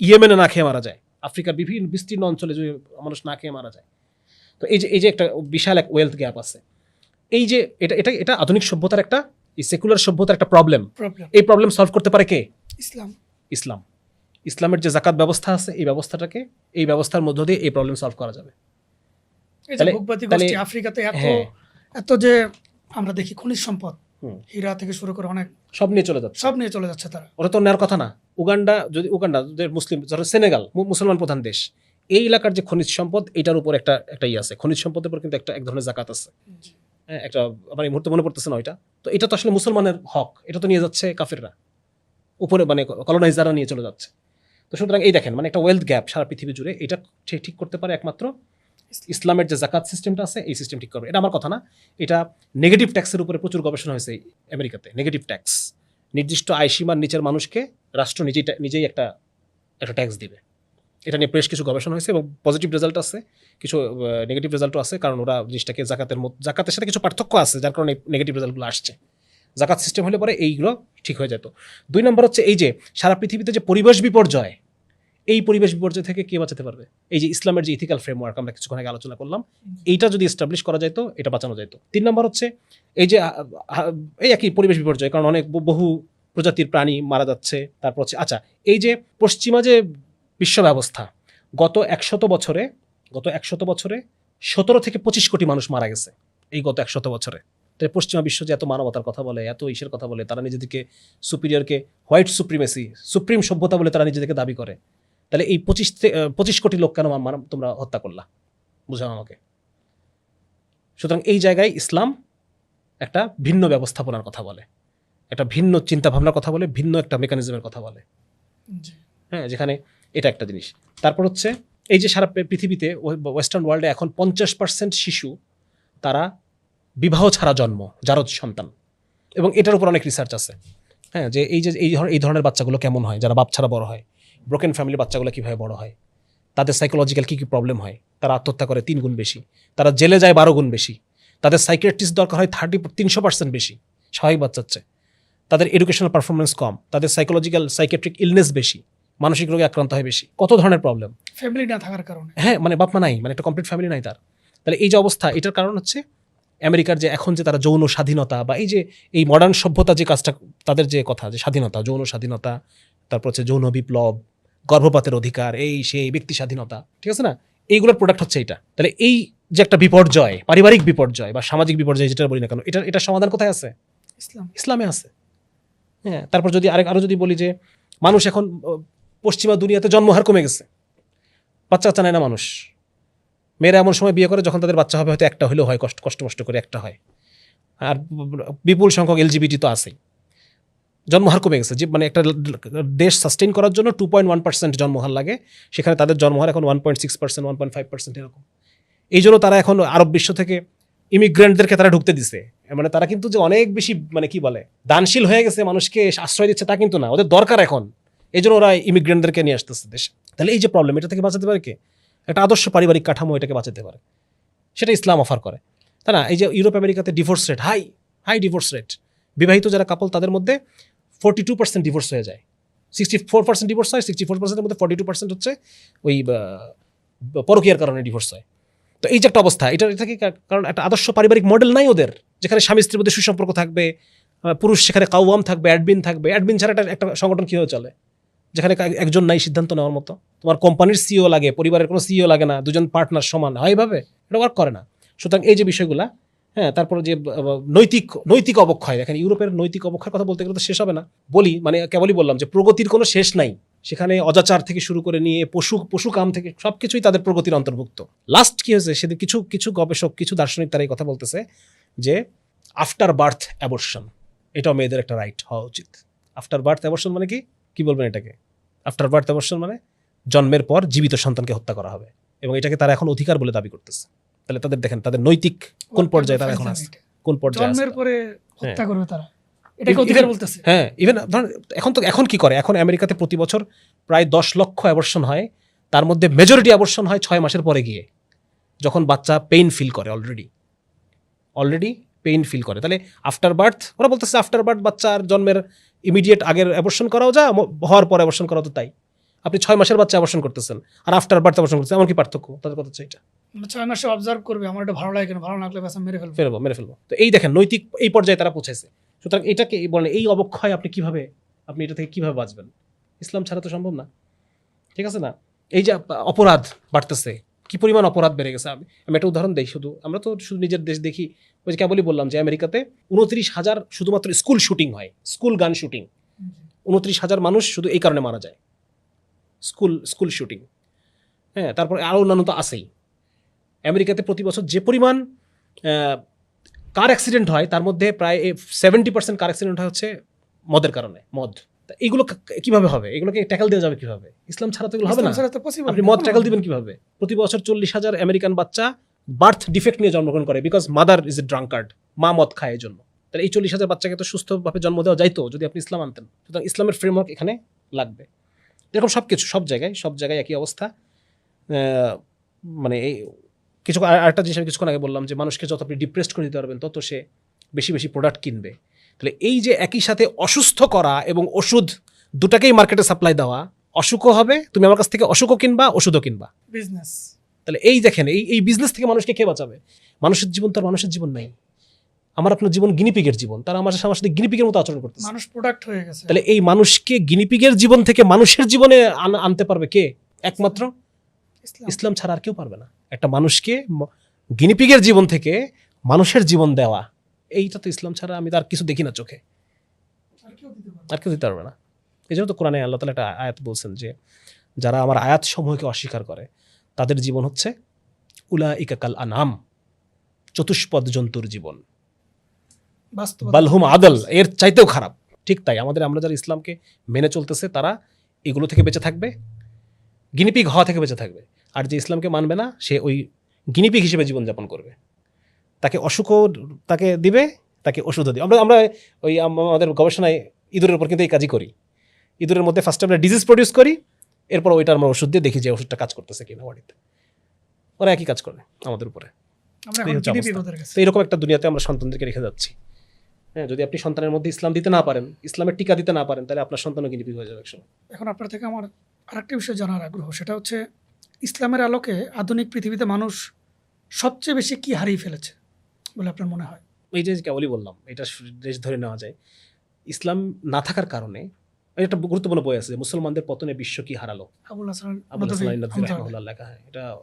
S1: ইয়েমেনে না খেয়ে মারা যায়, আফ্রিকার বিভিন্ন বিস্তীর্ণ অঞ্চলে যে মানুষ না খেয়ে মারা যায়। তো এই যে একটা বিশাল এক ওয়েলথ গ্যাপ আছে। এই যে এটা এটা এটা আধুনিক সভ্যতার একটা, এই সেকুলার সভ্যতার একটা প্রবলেম। এই প্রবলেম সলভ করতে পারে কে? ইসলাম। ইসলামের যে যাকাত ব্যবস্থা আছে, এই ব্যবস্থাটাকে, এই ব্যবস্থার মধ্য দিয়ে এই প্রবলেম সলভ করা যাবে।
S2: আফ্রিকাতে এত যে আমরা দেখি খনিজ সম্পদ, হীরা থেকে শুরু করে অনেক
S1: সব নিয়ে চলে যাচ্ছে তারা। ওরা তো নেওয়ার কথা না। উগান্ডা মুসলিম, সেনেগাল মুসলমান প্রধান দেশ, এই এলাকার যে খনিজ সম্পদ, এটার উপর একটা আছে, খনিজ সম্পদের উপর কিন্তু এক ধরনের জাকাত আছে। হ্যাঁ, একটা আমার এই মুহূর্তে মনে পড়তেছে না ওইটা। তো এটা তো আসলে মুসলমানের হক, এটা তো নিয়ে যাচ্ছে কাফেররা, উপরে মানে কলোনাইজাররা নিয়ে চলে যাচ্ছে। তো সুতরাং এই দেখেন মানে একটা ওয়েলথ গ্যাপ সারা পৃথিবী জুড়ে, এটা ঠিক করতে পারে একমাত্র ইসলামের যে জাকাত সিস্টেমটা আছে, এই সিস্টেম ঠিক করবে। এটা আমার কথা না, এটা নেগেটিভ ট্যাক্সের উপরে প্রচুর গবেষণা হয়েছে আমেরিকাতে। নেগেটিভ ট্যাক্স, নির্দিষ্ট আয়সীমার নিচের মানুষকে রাষ্ট্র নিজেই একটা ট্যাক্স দিবে। এটা নিয়ে বেশ কিছু গবেষণা হয়েছে এবং পজিটিভ রেজাল্ট আছে, কিছু নেগেটিভ রেজাল্টও আছে, কারণ ওরা জিনিসটাকে জাকাতের সাথে কিছু পার্থক্য আছে, যার কারণে নেগেটিভ রেজাল্টগুলো আসছে। জাকাত সিস্টেম হলে পরে এইগুলো ঠিক হয়ে যেত। 2 নম্বর হচ্ছে এই যে সারা পৃথিবীতে যে পরিবেশ বিপর্যয়, এই পরিবেশ বিপর্যয় থেকে কে বাঁচাতে পারবে? এই যে ইসলামের যে ইথিক্যাল ফ্রেমওয়ার্ক আমরা কিছুক্ষণ আগে আলোচনা করলাম, এইটা যদি এস্টাবলিশ করা যেত, এটা বাঁচানো যেত। 3 নম্বর হচ্ছে এই যে এই একই পরিবেশ বিপর্যয়, কারণ অনেক বহু প্রজাতির প্রাণী মারা যাচ্ছে। তারপর হচ্ছে এই যে পশ্চিমা যে বিশ্ব ব্যবস্থা, গত 100 বছরে 17 থেকে 25 কোটি মানুষ মারা গেছে এই গত 100 বছরে। তাই পশ্চিমা বিশ্ব যে এত মানবতার কথা বলে, এত ইসের কথা বলে, তারা নিজেদেরকে সুপিরিয়রকে হোয়াইট সুপ্রিমেসি, সুপ্রিম সভ্যতা বলে তারা নিজেদেরকে দাবি করে। তাহলে এই 25 কোটি লোক কেন তোমরা হত্যা করলা? বুঝাও আমাকে। সুতরাং এই জায়গায় ইসলাম একটা ভিন্ন ব্যবস্থাপনার কথা বলে, একটা ভিন্ন চিন্তাভাবনার কথা বলে, ভিন্ন একটা মেকানিজমের কথা বলে। হ্যাঁ, যেখানে এটা একটা জিনিস। তারপর হচ্ছে এই যে সারা পৃথিবীতে ওয়েস্টার্ন ওয়ার্ল্ডে এখন 50% শিশু তারা বিবাহ ছাড়া জন্ম, জারজ সন্তান, এবং এটার উপর অনেক রিসার্চ আছে। হ্যাঁ, যে এই ধরনের বাচ্চাগুলো কেমন হয়, যারা বাপ ছাড়া বড় হয়, ব্রোকেন ফ্যামিলির বাচ্চাগুলো কীভাবে বড় হয়, তাদের সাইকোলজিক্যাল কী প্রবলেম হয়, তারা আত্মহত্যা করে 3 গুণ বেশি, তারা জেলে যায় 12 গুণ বেশি, তাদের সাইকিয়াট্রিস্ট দরকার হয় 300% বেশি স্বাভাবিক বাচ্চার চেয়ে, তাদের এডুকেশনাল পারফরমেন্স কম, তাদের সাইকিয়াট্রিক ইলনেস বেশি, মানসিক রোগে আক্রান্ত হয় বেশি, কত ধরনের প্রবলেম,
S2: ফ্যামিলি না থাকার কারণে।
S1: হ্যাঁ, মানে বাপ মা নাই, মানে একটা কমপ্লিট ফ্যামিলি নাই তার। তাহলে এই যে অবস্থা, এটার কারণ হচ্ছে আমেরিকার যে এখন যে তারা যৌন স্বাধীনতা, বা এই যে এই মডার্ন সভ্যতা যে কাজটা, তাদের যে কথা, যে স্বাধীনতা, যৌন স্বাধীনতা, তারপর হচ্ছে যৌন বিপ্লব, গর্ভপাতের অধিকার, এই সেই ব্যক্তি স্বাধীনতা, ঠিক আছে না, এইগুলোর প্রোডাক্ট হচ্ছে এটা। তাহলে এই যে একটা বিপর্যয়, পারিবারিক বিপর্যয় বা সামাজিক বিপর্যয় যেটা বলি না কেন, এটা সমাধান কোথায় আছে? ইসলামে আছে। হ্যাঁ, তারপর যদি আরো যদি বলি যে মানুষ এখন পশ্চিমা দুনিয়াতে জন্মহার কমে গেছে, বাচ্চা নেয় না মানুষ। মেয়েরা এমন সময় বিয়ে করে যখন তাদের বাচ্চা হবে হয়তো একটা হলেও হয়, কষ্ট করে একটা হয়। আর বিপুল সংখ্যক LGBT তো আছেই। জন্মহার কমে গেছে, যে মানে একটা দেশ সাস্টেইন করার জন্য 2.1% জন্মহার লাগে, সেখানে তাদের জন্মহার এখন 1.6%, 1.5% এরকম। এই জন্য তারা এখন আরব বিশ্ব থেকে ইমিগ্রেন্টদেরকে তারা ঢুকতে দিছে। মানে তারা কিন্তু যে অনেক বেশি মানে কি বলে দানশীল হয়ে গেছে, মানুষকে আশ্রয় দিচ্ছে, তা কিন্তু না, ওদের দরকার এখন। এই জন্য ওরা ইমিগ্রেন্টদেরকে নিয়ে আসতেছে দেশে। তাহলে এই যে প্রবলেম, এটা থেকে বাঁচাতে পারে কে? একটা আদর্শ পারিবারিক কাঠামো এটাকে বাঁচাতে পারে, সেটা ইসলাম অফার করে, তাই না? এই যে ইউরোপ আমেরিকাতে divorce rate high divorce rate, বিবাহিত যারা কাপল তাদের মধ্যে 42% ডিভোর্স হয়ে যায়, 64% ডিভোর্স হয়, 64%-এর মধ্যে 42% হচ্ছে ওই পরকীয়ার কারণে ডিভোর্স হয়। তো এই যে একটা অবস্থা, এটা কি কারণ একটা আদর্শ পারিবারিক মডেল নাই ওদের, যেখানে স্বামী স্ত্রীর মধ্যে সুসম্পর্ক থাকবে, পুরুষ সেখানে কাওয়াম থাকবে, অ্যাডমিন ছাড়া একটা সংগঠন কীভাবে চলে, যেখানে একজন নাই সিদ্ধান্ত নেওয়ার মতো? তোমার কোম্পানির সিইও লাগে, পরিবারের কোনো সিইও লাগে না, দুজন পার্টনার সমান হয়, এইভাবে এটা ওয়ার্ক করে না। সুতরাং এই যে বিষয়গুলা, হ্যাঁ, তারপরে যে নৈতিক অবক্ষয়, দেখেন ইউরোপের নৈতিক অবক্ষয়ের কথা বলতে গেলে তো শেষ হবে না। মানে কেবলই বললাম যে প্রগতির কোনো শেষ নাই, সেখানে অজাচার থেকে শুরু করে নিয়ে পশু কাম থেকে সবকিছুই তাদের প্রগতির অন্তর্ভুক্ত। লাস্ট কি হয়েছে সেদিন কিছু গবেষক, কিছু দার্শনিক তারা এই কথা বলতেছে যে আফটার বার্থ অ্যাবর্শন, এটাও মেয়েদের একটা রাইট হওয়া উচিত। আফটার বার্থ অ্যাবর্শন মানে কি বলবেন এটাকে? আফটার বার্থ অ্যাবর্শন মানে জন্মের পর জীবিত সন্তানকে হত্যা করা হবে, এবং এটাকে তারা এখন অধিকার বলে দাবি করতেছে। তাহলে তাদের দেখেন তাদের নৈতিক কোন পর্যায়ে তারা এখন আছে। কোন পর্যায়ে আছে
S2: জন্মের
S1: তারা।
S2: পরে হত্যা করবে তারা, এটা
S1: Even-
S2: অধিকার বলতেছে।
S1: হ্যাঁ, ইভেন ধরেন এখন কি করে, এখন আমেরিকাতে প্রতি বছর প্রায় 10 লক্ষ অ্যাবর্শন হয়, তার মধ্যে মেজরিটি অ্যাবর্শন হয় 6 মাসের পরে গিয়ে, যখন বাচ্চা পেইন ফিল করে, অলরেডি পেইন ফিল করে। তাহলে আফটার বার্থ, ওরা বলতেছে আফটার বার্থ বাচ্চার জন্মের ইমিডিয়েট আগের অ্যাবর্শন করাও যা, হওয়ার পর অ্যাবর্শন করাও তো তাই। আপনি 6 মাসের বাচ্চা অ্যাবর্শন করতেছেন আর আফটার বার্থ অ্যাবর্শন করতেছেন, এমন কি পার্থক্য? তাদের কথা হচ্ছে এটা।
S2: 6 মাসে অবজার্ভ করবে, আমার এটা ভালো লাগে কিনা, ভালো লাগলে বাস মেরে ফেলবো।
S1: মেরে ফেলবো। তো এই দেখেন, নৈতিক এই পর্যায়ে তারা পৌঁছেছে। সুতরাং এটাকে বলেন, এই অবক্ষয় আপনি এটা থেকে কিভাবে বাঁচবেন? ইসলাম ছাড়া তো সম্ভব না, ঠিক আছে না? এই যে অপরাধ বাড়তেছে, কি পরিমাণ অপরাধ বেড়ে গেছে। আমি একটা উদাহরণ দিই, আমরা তো শুধু নিজের দেশ দেখি। ওই যে কেবলই বললাম যে আমেরিকাতে 29,000 শুধুমাত্র স্কুল শুটিং হয়, স্কুল গান শুটিং। 29,000 মানুষ শুধু এই কারণে মারা যায়, স্কুল শুটিং। হ্যাঁ, তারপর আরও অন্যান্য তো আছেই। আমেরিকাতে প্রতি বছর যে পরিমাণ কার অ্যাক্সিডেন্ট হয়, তার মধ্যে প্রায় 70% কার অ্যাক্সিডেন্ট হয় হচ্ছে মদের কারণে, মদ। তা এগুলো কিভাবে হবে? এগুলোকে ট্যাকল দেওয়া যাবে কিভাবে? ইসলাম ছাড়া তো এগুলো হবে না।
S2: ইসলাম ছাড়া তো possible
S1: আপনি
S2: না।
S1: মদ ট্যাকল দিবেন কিভাবে? প্রতি বছর 40,000 আমেরিকান বাচ্চা বার্থ ডিফেক্ট নিয়ে জন্মগ্রহণ করে, বিকজ মাদার ইজ এ ড্রাঙ্কার্ড, মা মদ খায় এই জন্য। তাহলে এই 40,000 বাচ্চাকে তো সুস্থভাবে জন্ম দেওয়া যাইতো যদি আপনি ইসলাম আনতেন। সুতরাং ইসলামের ফ্রেমওয়ার্ক এখানে লাগবে। এরকম সব জায়গায় একই অবস্থা। মানে এই আরেকটা জিনিস আমি কিছুক্ষণ আগে বললাম যে মানুষকে যত আপনি ডিপ্রেসড করে দিতে পারবেন, তত সে বেশি বেশি প্রোডাক্ট কিনবে। তাহলে এই যে একই সাথে অসুস্থ করা এবং ওষুধ দুটাকেই মার্কেটে সাপ্লাই দেওয়া, অসুখও হবে, তুমি আমার কাছ থেকে অসুখও কিনবা, ওষুধও কিনবা,
S2: বিজনেস।
S1: তাহলে এই দেখেন, এই বিজনেস থেকে মানুষকে কে বাঁচাবে? মানুষের জীবন তো আর মানুষের জীবন নাই। আমার আপনার জীবন গিনিপিগের জীবন, তারা আমার সাথে গিনিপিগের মতো আচরণ করতেছে।
S2: মানুষ প্রোডাক্ট হয়ে গেছে।
S1: তাহলে এই মানুষকে গিনিপিগের জীবন থেকে মানুষের জীবনে আনতে পারবে কে? একমাত্র ইসলাম ছাড়া আর কেউ পারবে না। একটা মানুষকে গিনিপিগের জীবন থেকে মানুষের জীবন দেওয়া, এইটা তো ইসলাম ছাড়া আমি তার কিছু দেখি না চোখে, আর কেউ দিতে পারবে না। এই জন্য তো কোরআনে আল্লাহ তাআলা একটা আয়াত বলছেন যে যারা আমার আয়াত সমূহকে অস্বীকার করে তাদের জীবন হচ্ছে উলাইকা কাল আনাম, চতুষ্পদ জন্তুর জীবন, বালহুম আদল, এর চাইতেও খারাপ। ঠিক তাই, আমরা যারা ইসলামকে মেনে চলতেছে তারা এগুলো থেকে বেঁচে থাকবে, গিনিপিগ হওয়া থেকে বেঁচে থাকবে। আর যে ইসলামকে মানবে না, সে ওই গিনিপিগ হিসেবে জীবনযাপন করবে। তাকে অসুখও তাকে দিবে, তাকে ওষুধও দিবে। আমরা ওই আমাদের গবেষণায় ইঁদুরের উপর কিন্তু এই কাজই করি। ইঁদুরের মধ্যে ফার্স্টে আমরা ডিজিজ প্রডিউস করি, এরপর ওইটা আমরা ওষুধ দিয়ে দেখি যে ওষুধটা কাজ করতেছে কিনা বডিতে। ওরা একই কাজ করে আমাদের উপরে। তো এরকম একটা দুনিয়াতে আমরা সন্তানদেরকে রেখে যাচ্ছি। হ্যাঁ, যদি আপনি সন্তানের মধ্যে ইসলাম দিতে না পারেন, ইসলামের টিকা দিতে না পারেন, তাহলে আপনার সন্তানও গিনিপিগ হয়ে যাবে একসময়।
S2: এখন আপনার থেকে আমার আরেকটা বিষয় জানার আগ্রহ, সেটা হচ্ছে ইসলামের আলোকে আধুনিক পৃথিবীতে মানুষ সবচেয়ে বেশি কি হারিয়ে ফেলেছে বলে আপনার মনে হয়?
S1: এই যে কেবলই বললাম, এটা দেশ ধরে নেওয়া যায়। ইসলাম না থাকার কারণে একটা গুরুত্বপূর্ণ বই আছে, মুসলমানদের পতনে বিশ্ব কি হারালো,
S2: আবুল হাসান
S1: আবুল হাসান আল-নাদভী রাহিমাহুল্লাহ লেখা।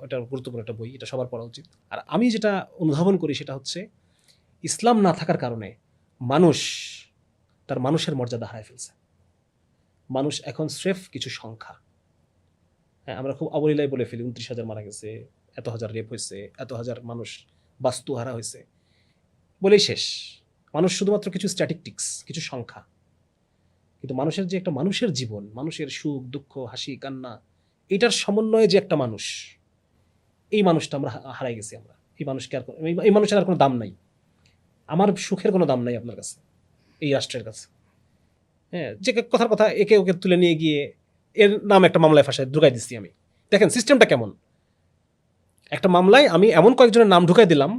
S1: এটা গুরুত্বপূর্ণ একটা বই, এটা সবার পড়া উচিত। আর আমি যেটা অনুধাবন করি সেটা হচ্ছে ইসলাম না থাকার কারণে মানুষ তার মানুষের মর্যাদা হারায় ফেলছে। মানুষ এখন স্রেফ কিছু সংখ্যা। হ্যাঁ, আমরা খুব অবলীলায় বলে ফেলি 29,000 মারা গেছে, এত হাজার রেপ হয়েছে, এত হাজার মানুষ বাস্তুহারা হয়েছে, বলেই শেষ। মানুষ শুধুমাত্র কিছু স্ট্যাটিস্টিক্স, কিছু সংখ্যা। কিন্তু মানুষের যে একটা মানুষের জীবন, মানুষের সুখ দুঃখ, হাসি কান্না, এটার সমন্বয়ে যে একটা মানুষ, এই মানুষটা আমরা হারাই গেছি। আমরা এই মানুষের আর কোনো দাম নাই। আমার সুখের কোনো দাম নাই আপনার কাছে, এই রাষ্ট্রের কাছে। হ্যাঁ, যে কথার কথা একে ওকে তুলে নিয়ে গিয়ে এর নাম একটা মামলায় ফাঁসায় ঢুকাই দিচ্ছি আমি। দেখেন সিস্টেমটা কেমন। একটা মামলায় আমি এমন কয়েকজনের নাম ঢুকাই দিলাম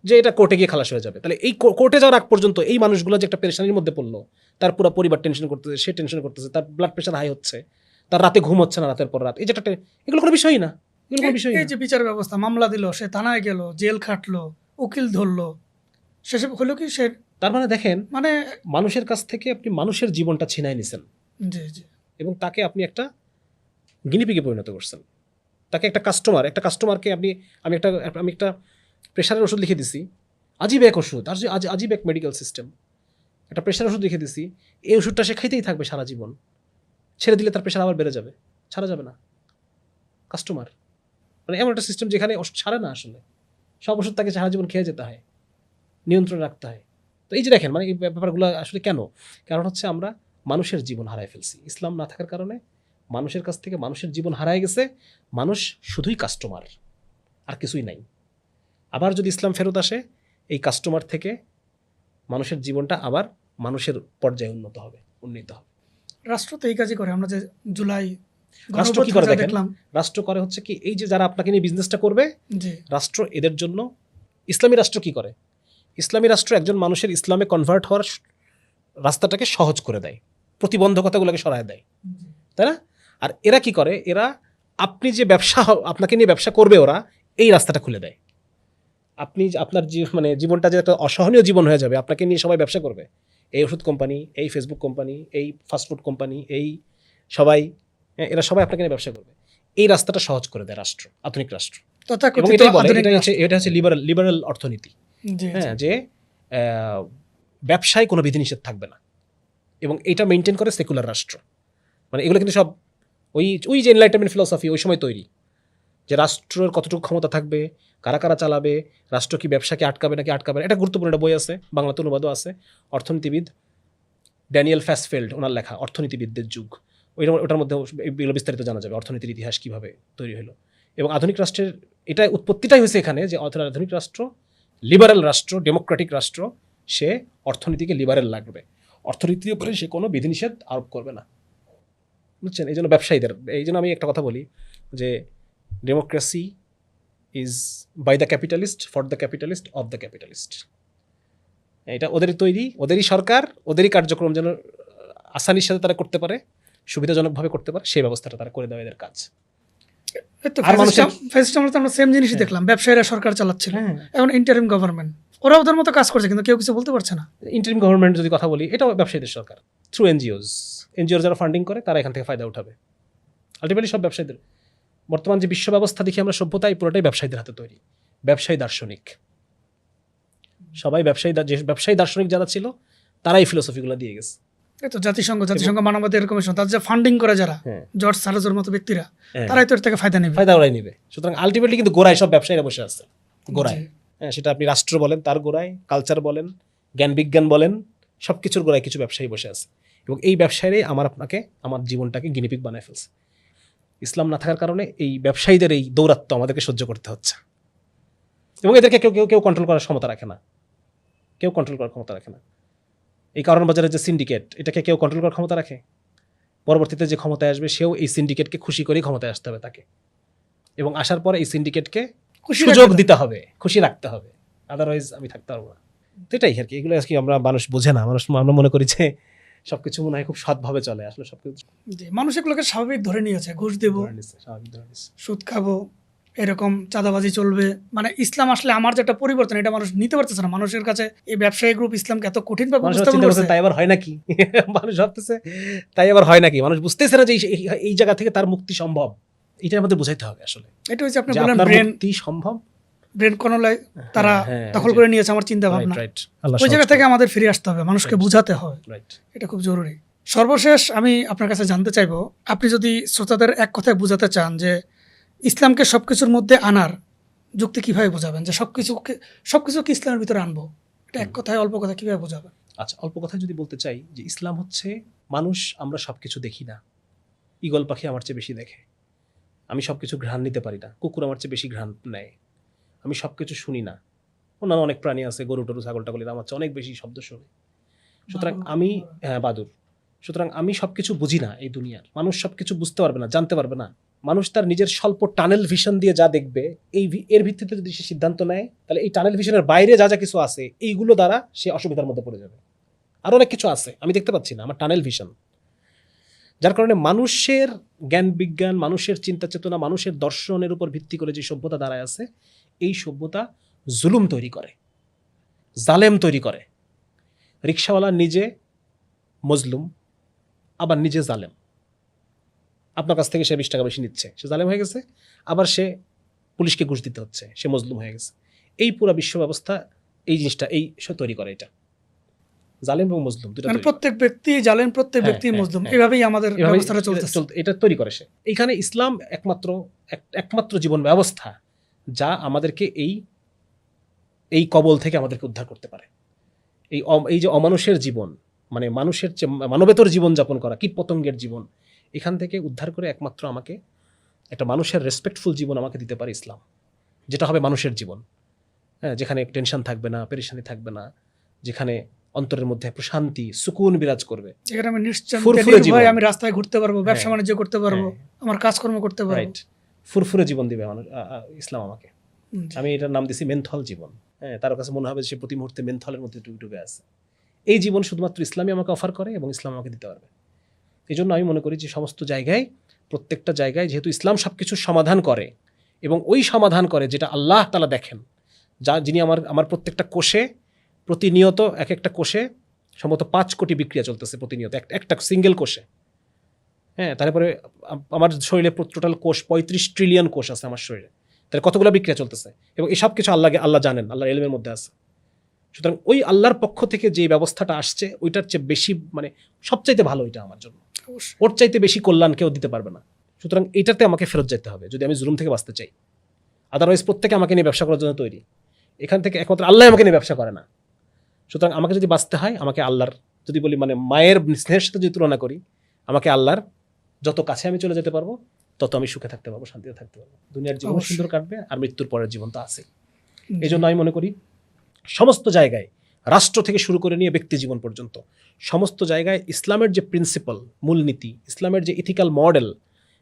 S1: যে এটা কোর্টে গিয়ে খালাস হয়ে যাবে। তাহলে এই কোর্টে যাওয়ার আগ পর্যন্ত এই মানুষগুলো যে একটা পেরেশানির মধ্যে পড়লো, তার পুরো পরিবার টেনশন করতেছে, সে টেনশন করতেছে, তার ব্লাড প্রেশার হাই হচ্ছে, তার রাতে ঘুম হচ্ছে না রাতের পর রাত, এই যেটা এগুলো কোনো বিষয়ই না।
S2: এই যে বিচার ব্যবস্থা, মামলা দিল, সে থানায় গেল, জেল খাটলো, উকিল ধরলো, শেষে হলো কি সে,
S1: তার মানে দেখেন,
S2: মানে
S1: মানুষের কাছ থেকে আপনি মানুষের জীবনটা ছিনাই নিছেন।
S2: জি জি,
S1: এবং তাকে আপনি একটা গিনিপিগে পরিণত করছেন। তাকে একটা কাস্টমারকে আমি একটা প্রেশারের ওষুধ লিখে দিছি, আজীব এক ওষুধ, আজীব এক মেডিকেল সিস্টেম। একটা প্রেশার ওষুধ লিখে দিছি, এই ওষুধটা সে খাইতেই থাকবে সারা জীবন। ছেড়ে দিলে তার প্রেশার আবার বেড়ে যাবে, ছাড়া যাবে না। কাস্টমার মানে এমন একটা সিস্টেম যেখানে ওষুধ ছাড়ে না, আসলে সব ওষুধ তাকে সারা জীবন খেয়ে যেতে হয়, নিয়ন্ত্রণে রাখতে হয়। তো এই যে দেখেন, মানে এই ব্যাপারগুলো আসলে কেন? কারণ হচ্ছে আমরা মানুষের জীবন হারাই ফেলছি। ইসলাম না থাকার কারণে মানুষের কাছ থেকে মানুষের জীবন হারাই গেছে। মানুষ শুধুই কাস্টমার, আর কিছুই নাই। আবার যদি ইসলাম ফেরত আসে, এই কাস্টমার থেকে মানুষের জীবনটা আবার মানুষের পর্যায়ে উন্নীত হবে।
S2: রাষ্ট্র তো এই কাজই করে। আমরা যে জুলাই
S1: রাষ্ট্র কি করে
S2: গণঅভ্যুত্থানে
S1: দেখেন?
S2: দেখলাম।
S1: রাষ্ট্র করে হচ্ছে কি, এই যে যারা আপনাকে নিয়ে বিজনেসটা করবে,
S2: জি
S1: রাষ্ট্র এদের জন্য, ইসলামী রাষ্ট্র কি করে? ইসলামী রাষ্ট্র একজন মানুষের ইসলামে কনভার্ট হওয়ার রাস্তাটাকে সহজ করে দেয়, প্রতিবন্ধকতাগুলোকে সরায় দেয়, তাই না? আর এরা কি করে? এরা আপনি যে আপনাকে নিয়ে ব্যবসা করবে, ওরা এই রাস্তাটা খুলে দেয়। আপনি আপনার মানে জীবনটা যে একটা অসহনীয় জীবন হয়ে যাবে, আপনাকে নিয়ে সবাই ব্যবসা করবে, এই ওষুধ কোম্পানি, এই ফেসবুক কোম্পানি, এই ফাস্টফুড কোম্পানি, এই সবাই, এরা সবাই আপনাকে নিয়ে ব্যবসা করবে। এই রাস্তাটা সহজ করে দেয় রাষ্ট্র, আধুনিক রাষ্ট্র। এবং
S2: তথাকথিত
S1: এটাই বলে,
S2: আধুনিক
S1: এটা হচ্ছে লিবারেল অর্থনীতি।
S2: জি
S1: হ্যাঁ, যে ব্যবসায় কোনো বিধিনিষেধ থাকবে না, এবং এটা মেনটেন করে সেকুলার রাষ্ট্র। মানে এগুলো কিন্তু সব ওই যে এনলাইটেনমেন্ট ফিলসফি ওই সময় তৈরি, যে রাষ্ট্রের কতটুকু ক্ষমতা থাকবে, কারা কারা চালাবে, রাষ্ট্র কি ব্যবসাকে আটকাবে নাকি আটকাবে না। এটা গুরুত্বপূর্ণ একটা বই আছে, বাংলাতে অনুবাদও আছে, অর্থনীতিবিদ ড্যানিয়েল ফ্যাসফেল্ড, ওনার লেখা অর্থনীতিবিদদের যুগ। ওটার মধ্যে এগুলো বিস্তারিত জানা যাবে, অর্থনীতির ইতিহাস কীভাবে তৈরি হলো। এবং আধুনিক রাষ্ট্রের এটা উৎপত্তিটাই হয়েছে এখানে, যে আধুনিক রাষ্ট্র, লিবারেল রাষ্ট্র, ডেমোক্রেটিক রাষ্ট্র, সে অর্থনীতিকে লিবারেল লাগবে, অর্থনীতির উপরে সে কোনো বিধিনিষেধ আরোপ করবে না, বুঝছেন? এই জন্য ব্যবসায়ীদের, এই জন্য আমি একটা কথা বলি যে democracy is by the capitalist, for the capitalist, of the capitalist. এটা ওদেরই তৈরি, ওদেরই সরকার, ওদেরই কার্যক্রম যেন আসানির সাথে তারা করতে পারে, সুবিধাজনকভাবে করতে পারে, সেই ব্যবস্থাটা তারা করে দেওয়া এদের কাজ। আর
S2: ফ্যাসিস্ট আমলে তো আমরা সেম জিনিসই দেখলাম, ব্যবসায়ীরা সরকার চালাচ্ছিল,
S1: হ্যাঁ,
S2: এখন ইন্টারিম গভর্নমেন্ট, ওরা ওদের মতো কাজ করছে কিন্তু কেউ কিছু বলতে পারছে না।
S1: ইন্টারিম গভর্নমেন্ট যদি কথা বলি, এটাও ব্যবসায়ীদের সরকার, থ্রু এনজিওর যারা ফান্ডিং করে তারা এখান থেকে ফায়দা উঠাবে। আলটিমেটলি সব ব্যবসায়ীদের। বর্তমান যে বিশ্ব ব্যবস্থা দেখি আমরা, সভ্যতাই পুরোটাই ব্যবসায়ীদের হাতে তৈরি, ব্যবসায়ী দার্শনিক সবাই, যে ব্যবসায়ী দার্শনিক যারা ছিল তারাই ফিলোসফিগুলো দিয়ে গেছে।
S2: এই তো জাতিসংঘ মানবাধিকার কমিশন, তাদের যে ফান্ডিং করে যারা,
S1: হ্যাঁ,
S2: জর্জ সরোজের মতো ব্যক্তিরা,
S1: হ্যাঁ,
S2: তারাই তো এর থেকে ফায়দা নেবে,
S1: ফায়দা ওরাই নেবে। সুতরাং আলটিমেটলি কিন্তু গোড়ায় সব ব্যবসায়ীরা বসে আছে, গোড়ায়।
S2: জি।
S1: হ্যাঁ, সেটা আপনি রাষ্ট্র বলেন তার গোড়ায়, কালচার বলেন, জ্ঞান বিজ্ঞান বলেন, সব কিছুর গোড়ায় কিছু ব্যবসায়ী বসে আছে। এবং এই ব্যবসায়ীরাই আমার জীবনটাকে গিনিপিগ বানায় ফেলছে। ইসলাম না থাকার কারণে এই ব্যবসায়ীদের এই দৌরাত্ম আমাদেরকে সহ্য করতে হচ্ছে, এবং এদেরকে কেউ কন্ট্রোল করার ক্ষমতা রাখে না, এই কারণ বাজারের যে সিন্ডিকেট, এটাকে কেউ কন্ট্রোল করার ক্ষমতা রাখে? পরবর্তীতে যে ক্ষমতায় আসবে, সেও এই সিন্ডিকেটকে খুশি করেই ক্ষমতায় আসতে হবে তাকে, এবং আসার পর এই সিন্ডিকেটকে সুযোগ দিতে হবে, খুশি রাখতে হবে, আদারওয়াইজ আমি থাকতে পারবো না। তো এটাই আর কি, এগুলো আজকে মানুষ বোঝে না, আমরা মনে করি যে সবকিছু মনে হয় খুব সৎভাবে চলে, আসলে সবকিছু
S2: মানুষ এগুলোকে স্বাভাবিক ধরে নিয়েছে, ঘুষ দেবো, সুদ খাবো, এরকম চাঁদাবাজি চলবে। মানে ইসলাম আসলে আমার যেটা পরিবর্তন, এটা মানুষ নিতে পারতেছে না। মানুষের কাছে এই ব্যবসায়ী গ্রুপ ইসলামকে এত কঠিন ভাবে উপস্থাপন করছে,
S1: তাই আবার হয় নাকি? মানুষ ভাবতেছে তাই আবার হয় নাকি? মানুষ বুঝতেছে না যে এই জায়গা থেকে তার মুক্তি সম্ভব, এটা আমাদের বুঝাইতে হবে। আসলে
S2: এটা হচ্ছে আপনি বলেন মুক্তি
S1: সম্ভব,
S2: ব্রেন কনলায় তারা দখল করে নিয়েছে আমার চিন্তা ভাবনা, ওই জায়গা থেকে আমাদের ফিরে আসতে হবে, মানুষকে বুঝাতে হবে, এটা খুব জরুরি। সর্বশেষ আমি আপনার কাছে জানতে চাইবো, আপনি যদি শ্রোতাদের এক কথায় বোঝাতে চান যে ইসলামকে সবকিছুর মধ্যে আনার যুক্তি কিভাবে বোঝাবেন, যে সবকিছুকে ইসলামের ভিতরে আনবো, এটা এক কথায় অল্প কথা কিভাবে বোঝাবেন?
S1: আচ্ছা, অল্প কথায় যদি বলতে চাই যে ইসলাম হচ্ছে মানুষ, আমরা সবকিছু দেখি না, ঈগল পাখি আমার চেয়ে বেশি দেখে, আমি সবকিছু ঘ্রাণ নিতে পারি না, কুকুর আমার চেয়ে বেশি ঘ্রাণ নেয়, আমি সবকিছু শুনি না, অন্যান্য অনেক প্রাণী আছে, গরু টরু ছাগল টাগল আমার চেয়ে অনেক বেশি শব্দ শুনে, সুতরাং বাদুর, সুতরাং আমি সবকিছু বুঝি না এই দুনিয়ার। মানুষ সবকিছু বুঝতে পারবে না, জানতে পারবে না। মানুষ তার নিজের স্বল্প টানেল ভিশন দিয়ে যা দেখবে, এর ভিত্তিতে যদি সে সিদ্ধান্ত নেয়, তাহলে এই টানেল ভিশনের বাইরে যা যা কিছু আছে, এইগুলো দ্বারা সে অসুবিধার মধ্যে পড়ে যাবে। আরো অনেক কিছু আছে আমি দেখতে পাচ্ছি না, আমার টানেল ভিশন, যার কারণে মানুষের জ্ঞান বিজ্ঞান, মানুষের চিন্তা চেতনা, মানুষের দর্শনের উপর ভিত্তি করে যে সভ্যতা দাঁড়ায় আছে, এই সভ্যতা জুলুম তৈরি করে, জালেম তৈরি করে। রিক্সাওয়ালা নিজে মজলুম, আবার নিজে জালেম, আপনার কাছ থেকে সে 20 টাকা বেশি নিচ্ছে, সে জালেম হয়ে গেছে, আবার সে পুলিশকে ঘুষ দিতে হচ্ছে, সে মজলুম হয়ে গেছে। এই পুরো বিশ্ব ব্যবস্থা এই জিনিসটা তৈরি করে, এটা জালেম এবং মজলুম দুটো,
S2: প্রত্যেক ব্যক্তি জালেম, প্রত্যেক ব্যক্তি মজলুম, এভাবেই আমাদের ব্যবস্থাটা চলতেছে,
S1: এটা তৈরি করে সে। এইখানে ইসলাম একমাত্র জীবন ব্যবস্থা যা আমাদেরকে এই কবল থেকে আমাদেরকে উদ্ধার করতে পারে। এই যে অমানুষের জীবন, মানে মানুষের মানবেতর জীবন যাপন করা, কীট পতঙ্গের জীবন, এখান থেকে উদ্ধার করে একমাত্র আমাকে একটা মানুষের রেসপেক্টফুল জীবন আমাকে দিতে পারে ইসলাম, যেটা হবে মানুষের জীবন, হ্যাঁ, যেখানে টেনশন থাকবে না, পেরেশানি থাকবে না, যেখানে অন্তরের মধ্যে প্রশান্তি সুকুন বিরাজ করবে।
S2: যেখানে আমি নিশ্চিন্তে
S1: ফুরফুরে জীবন।
S2: নির্ভয়ে আমি রাস্তায় ঘুরতে পারবো, ব্যবসা
S1: হ্যাঁ,
S2: বাণিজ্য করতে পারবো,
S1: হ্যাঁ,
S2: আমার কাজকর্ম করতে পারবো।
S1: রাইট। ফুরফুরে জীবন দিবে ইসলাম আমাকে।
S2: জি।
S1: আমি এটার নাম দিছি মেন্থল জীবন। হ্যাঁ, তার কাছে মনে হবে যে সে প্রতি মুহূর্তে মেন্থলের মধ্যে ডুবে আছে। এই জীবন শুধুমাত্র ইসলামই আমাকে অফার করে এবং ইসলাম আমাকে দিতে পারবে। এই জন্য আমি মনে করি যে সমস্ত জায়গায়, প্রত্যেকটা জায়গায় যেহেতু ইসলাম সব কিছুর সমাধান করে এবং ওই সমাধান করে যেটা আল্লাহ তাআলা দেখেন, যিনি আমার প্রত্যেকটা কোষে প্রতিনিয়ত এক একটা কোষে সম্ভবত 5 কোটি বিক্রিয়া চলতেছে প্রতিনিয়ত, একটা সিঙ্গেল কোষে। হ্যাঁ, তারপরে আমার শরীরে টোটাল কোষ 35 ট্রিলিয়ন কোষ আছে আমার শরীরে। তাহলে কতগুলো বিক্রিয়া চলতেছে এবং এসব কিছু আল্লাহ জানেন, আল্লাহর ইলমের মধ্যে আছে। সুতরাং ওই আল্লাহর পক্ষ থেকে যে ব্যবস্থাটা আসছে ওইটার চেয়ে বেশি, মানে সবচাইতে ভালো ওইটা আমার জন্য।
S2: অবশ্যই।
S1: ওর চাইতে বেশি কল্যাণ কেউ দিতে পারবে না। সুতরাং এইটাতে আমাকে ফেরত যেতে হবে যদি আমি জুলুম থেকে বাঁচতে চাই। আদারওয়াইজ প্রত্যেকে আমাকে নিয়ে ব্যবসা করার জন্য তৈরি। এখান থেকে একমাত্র আল্লাহ আমাকে নিয়ে ব্যবসা করে না। সুতরাং আমাকে যদি বাঁচতে হয়, আমাকে আল্লাহর, যদি বলি মানে মায়ের স্নেহের সাথে যদি তুলনা করি, আমাকে আল্লাহর যত কাছে আমি চলে যেতে পারবো তত আমি সুখে থাকতে পারবো, শান্তিতে থাকতে পারবো। দুনিয়ার জীবন
S2: অবশ্যই।
S1: সুন্দর কাটবে আর মৃত্যুর পরের জীবন তো আছেই।
S2: জি।
S1: এই জন্য আমি মনে করি সমস্ত জায়গায়, রাষ্ট্র থেকে শুরু করে নিয়ে ব্যক্তি জীবন পর্যন্ত সমস্ত জায়গায় ইসলামের যে প্রিন্সিপাল, মূলনীতি, ইসলামের যে ইথিক্যাল মডেল,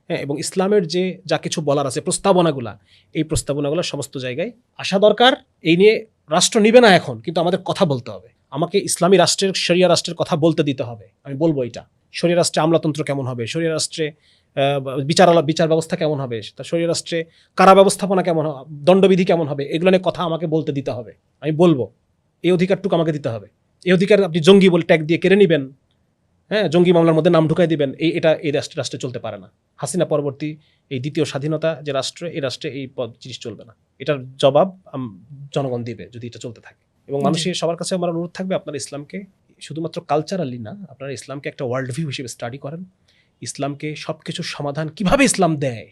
S1: হ্যাঁ, এবং ইসলামের যে যা কিছু বলার আছে প্রস্তাবনাগুলা, এই প্রস্তাবনাগুলো সমস্ত জায়গায় আসা দরকার। এই নিয়ে রাষ্ট্র নিবে না এখন, কিন্তু আমাদের কথা বলতে হবে। আমাকে ইসলামী রাষ্ট্রের, শরিয়া রাষ্ট্রের কথা বলতে দিতে হবে। আমি বলবো এটা, শরিয়া রাষ্ট্রে আমলাতন্ত্র কেমন হবে, শরিয়া রাষ্ট্রে বিচার ব্যবস্থা কেমন হবে, তা শরিয়া রাষ্ট্রে কারা ব্যবস্থাপনা কেমন হবে, দণ্ডবিধি কেমন হবে, এগুলো নিয়ে কথা আমাকে বলতে দিতে হবে। আমি বলবো, এই অধিকারটুকু আমাকে দিতে হবে। এই অধিকার আপনি জঙ্গি বলে ট্যাগ দিয়ে কেড়ে নেবেন, হ্যাঁ, জঙ্গি মামলার মধ্যে নাম ঢুকাই দিবেন, এটা এই রাষ্ট্রে চলতে পারে না। হাসিনা পরবর্তী এই দ্বিতীয় স্বাধীনতা যে রাষ্ট্রে, এই রাষ্ট্রে এই জিনিস চলবে না। এটার জবাব জনগণ দিবে যদি এটা চলতে থাকে। এবং মানুষের সবার কাছে আমার অনুরোধ থাকবে, আপনারা ইসলামকে শুধুমাত্র কালচারালি না, আপনারা ইসলামকে একটা ওয়ার্ল্ড ভিউ হিসেবে স্টাডি করেন। ইসলামকে সব কিছুর সমাধান কিভাবে ইসলাম দেয়,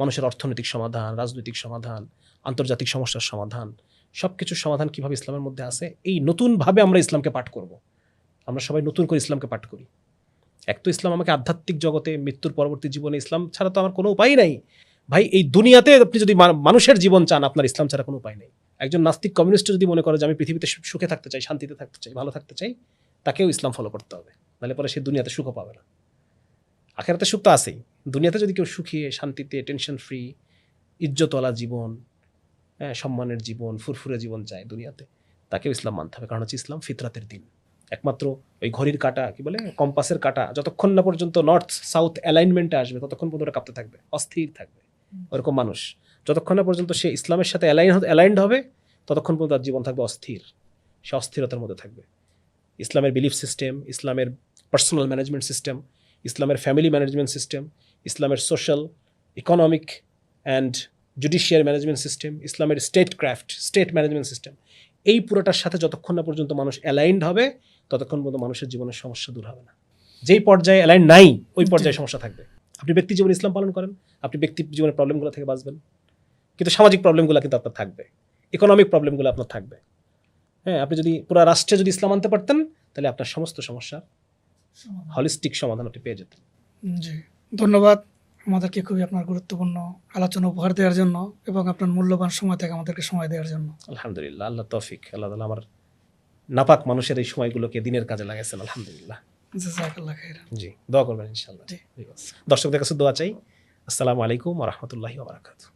S1: মানুষের অর্থনৈতিক সমাধান, রাজনৈতিক সমাধান, আন্তর্জাতিক সমস্যার সমাধান, সব কিছুর সমাধান কিভাবে ইসলামের মধ্যে আছে, এই নতুনভাবে আমরা ইসলামকে পাঠ করব। আমরা সবাই নতুন করে ইসলামকে পাঠ করি। এক তো ইসলাম আমাকে আধ্যাত্মিক জগতে, মৃত্যুর পরবর্তী জীবনে ইসলাম ছাড়া তো আমার কোনো উপায় নাই ভাই। এই দুনিয়াতে আপনি যদি মানুষের জীবন চান, আপনার ইসলাম ছাড়া কোনো উপায় নেই। একজন নাস্তিক কমিউনিস্ট যদি মনে করে যে আমি পৃথিবীতে সুখে থাকতে চাই, শান্তিতে থাকতে চাই, ভালো থাকতে চাই, তাকেও ইসলাম ফলো করতে হবে, নাহলে পরে সে দুনিয়াতে সুখও পাবে না। আখেরাতে সুখ তো আছেই, দুনিয়াতে যদি কেউ সুখিয়ে, শান্তিতে, টেনশন ফ্রি, ইজ্জতওয়ালা জীবন, হ্যাঁ, সম্মানের জীবন, ফুরফুরে জীবন চায় দুনিয়াতে, তাকেও ইসলাম মানতে হবে। কারণ হচ্ছে ইসলাম ফিতরাতের দিন। একমাত্র ওই ঘড়ির কাঁটা, কি বলে, কম্পাসের কাঁটা যতক্ষণ না পর্যন্ত নর্থ সাউথ অ্যালাইনমেন্টে আসবে, ততক্ষণ পর্যন্ত কাঁপতে থাকবে, অস্থির থাকবে। ওরকম মানুষ যতক্ষণ না পর্যন্ত সে ইসলামের সাথে অ্যালাইন্ড হবে, ততক্ষণ পর্যন্ত তার জীবন থাকবে অস্থির। সে অস্থিরতার মধ্যে থাকবে। ইসলামের বিলিফ সিস্টেম, ইসলামের পার্সোনাল ম্যানেজমেন্ট সিস্টেম, ইসলামের ফ্যামিলি ম্যানেজমেন্ট সিস্টেম, ইসলামের social, economic and judiciary management system, ইসলামের স্টেট ম্যানেজমেন্ট সিস্টেম, এই পুরোটার সাথে যতক্ষণ না পর্যন্ত মানুষ অ্যালাইন্ড হবে, ততক্ষণ পর্যন্ত মানুষের জীবনের সমস্যা দূর হবে না। যেই পর্যায়ে অ্যালাইন নাই, ওই পর্যায়ে সমস্যা থাকবে। আপনি ব্যক্তি জীবনে ইসলাম পালন করেন, আপনি ব্যক্তি জীবনের প্রবলেমগুলো থেকে বাঁচবেন, কিন্তু সামাজিক প্রবলেমগুলো কিন্তু আপনার থাকবে, ইকোনমিক প্রবলেমগুলো আপনার থাকবে। হ্যাঁ, আপনি যদি পুরো রাষ্ট্রে যদি ইসলাম আনতে পারতেন, তাহলে আপনার সমস্ত সমস্যার হলিস্টিক সমাধান আপনি পেয়ে যেতেন।
S2: জি, ধন্যবাদ আমাদেরকে খুবই আপনার গুরুত্বপূর্ণ আলোচনা উপহার দেওয়ার জন্য এবং আপনার মূল্যবান সময় থেকে আমাদেরকে সময় দেওয়ার জন্য।
S1: আলহামদুলিল্লাহ, আল্লাহ তৌফিক, আল্লাহ তাআলা আমার নাপাক মানুষের এই সময়গুলোকে দিনের কাজে লাগাইছেন, আলহামদুলিল্লাহ।
S2: জাযাকাল্লাহ খাইরান।
S1: জি, দোয়া করবেন ইনশাআল্লাহ।
S2: জি।
S1: দর্শকদের কাছে দোয়া চাই। আসসালামু আলাইকুম ওয়া রাহমাতুল্লাহি ওয়া বারাকাতুহু।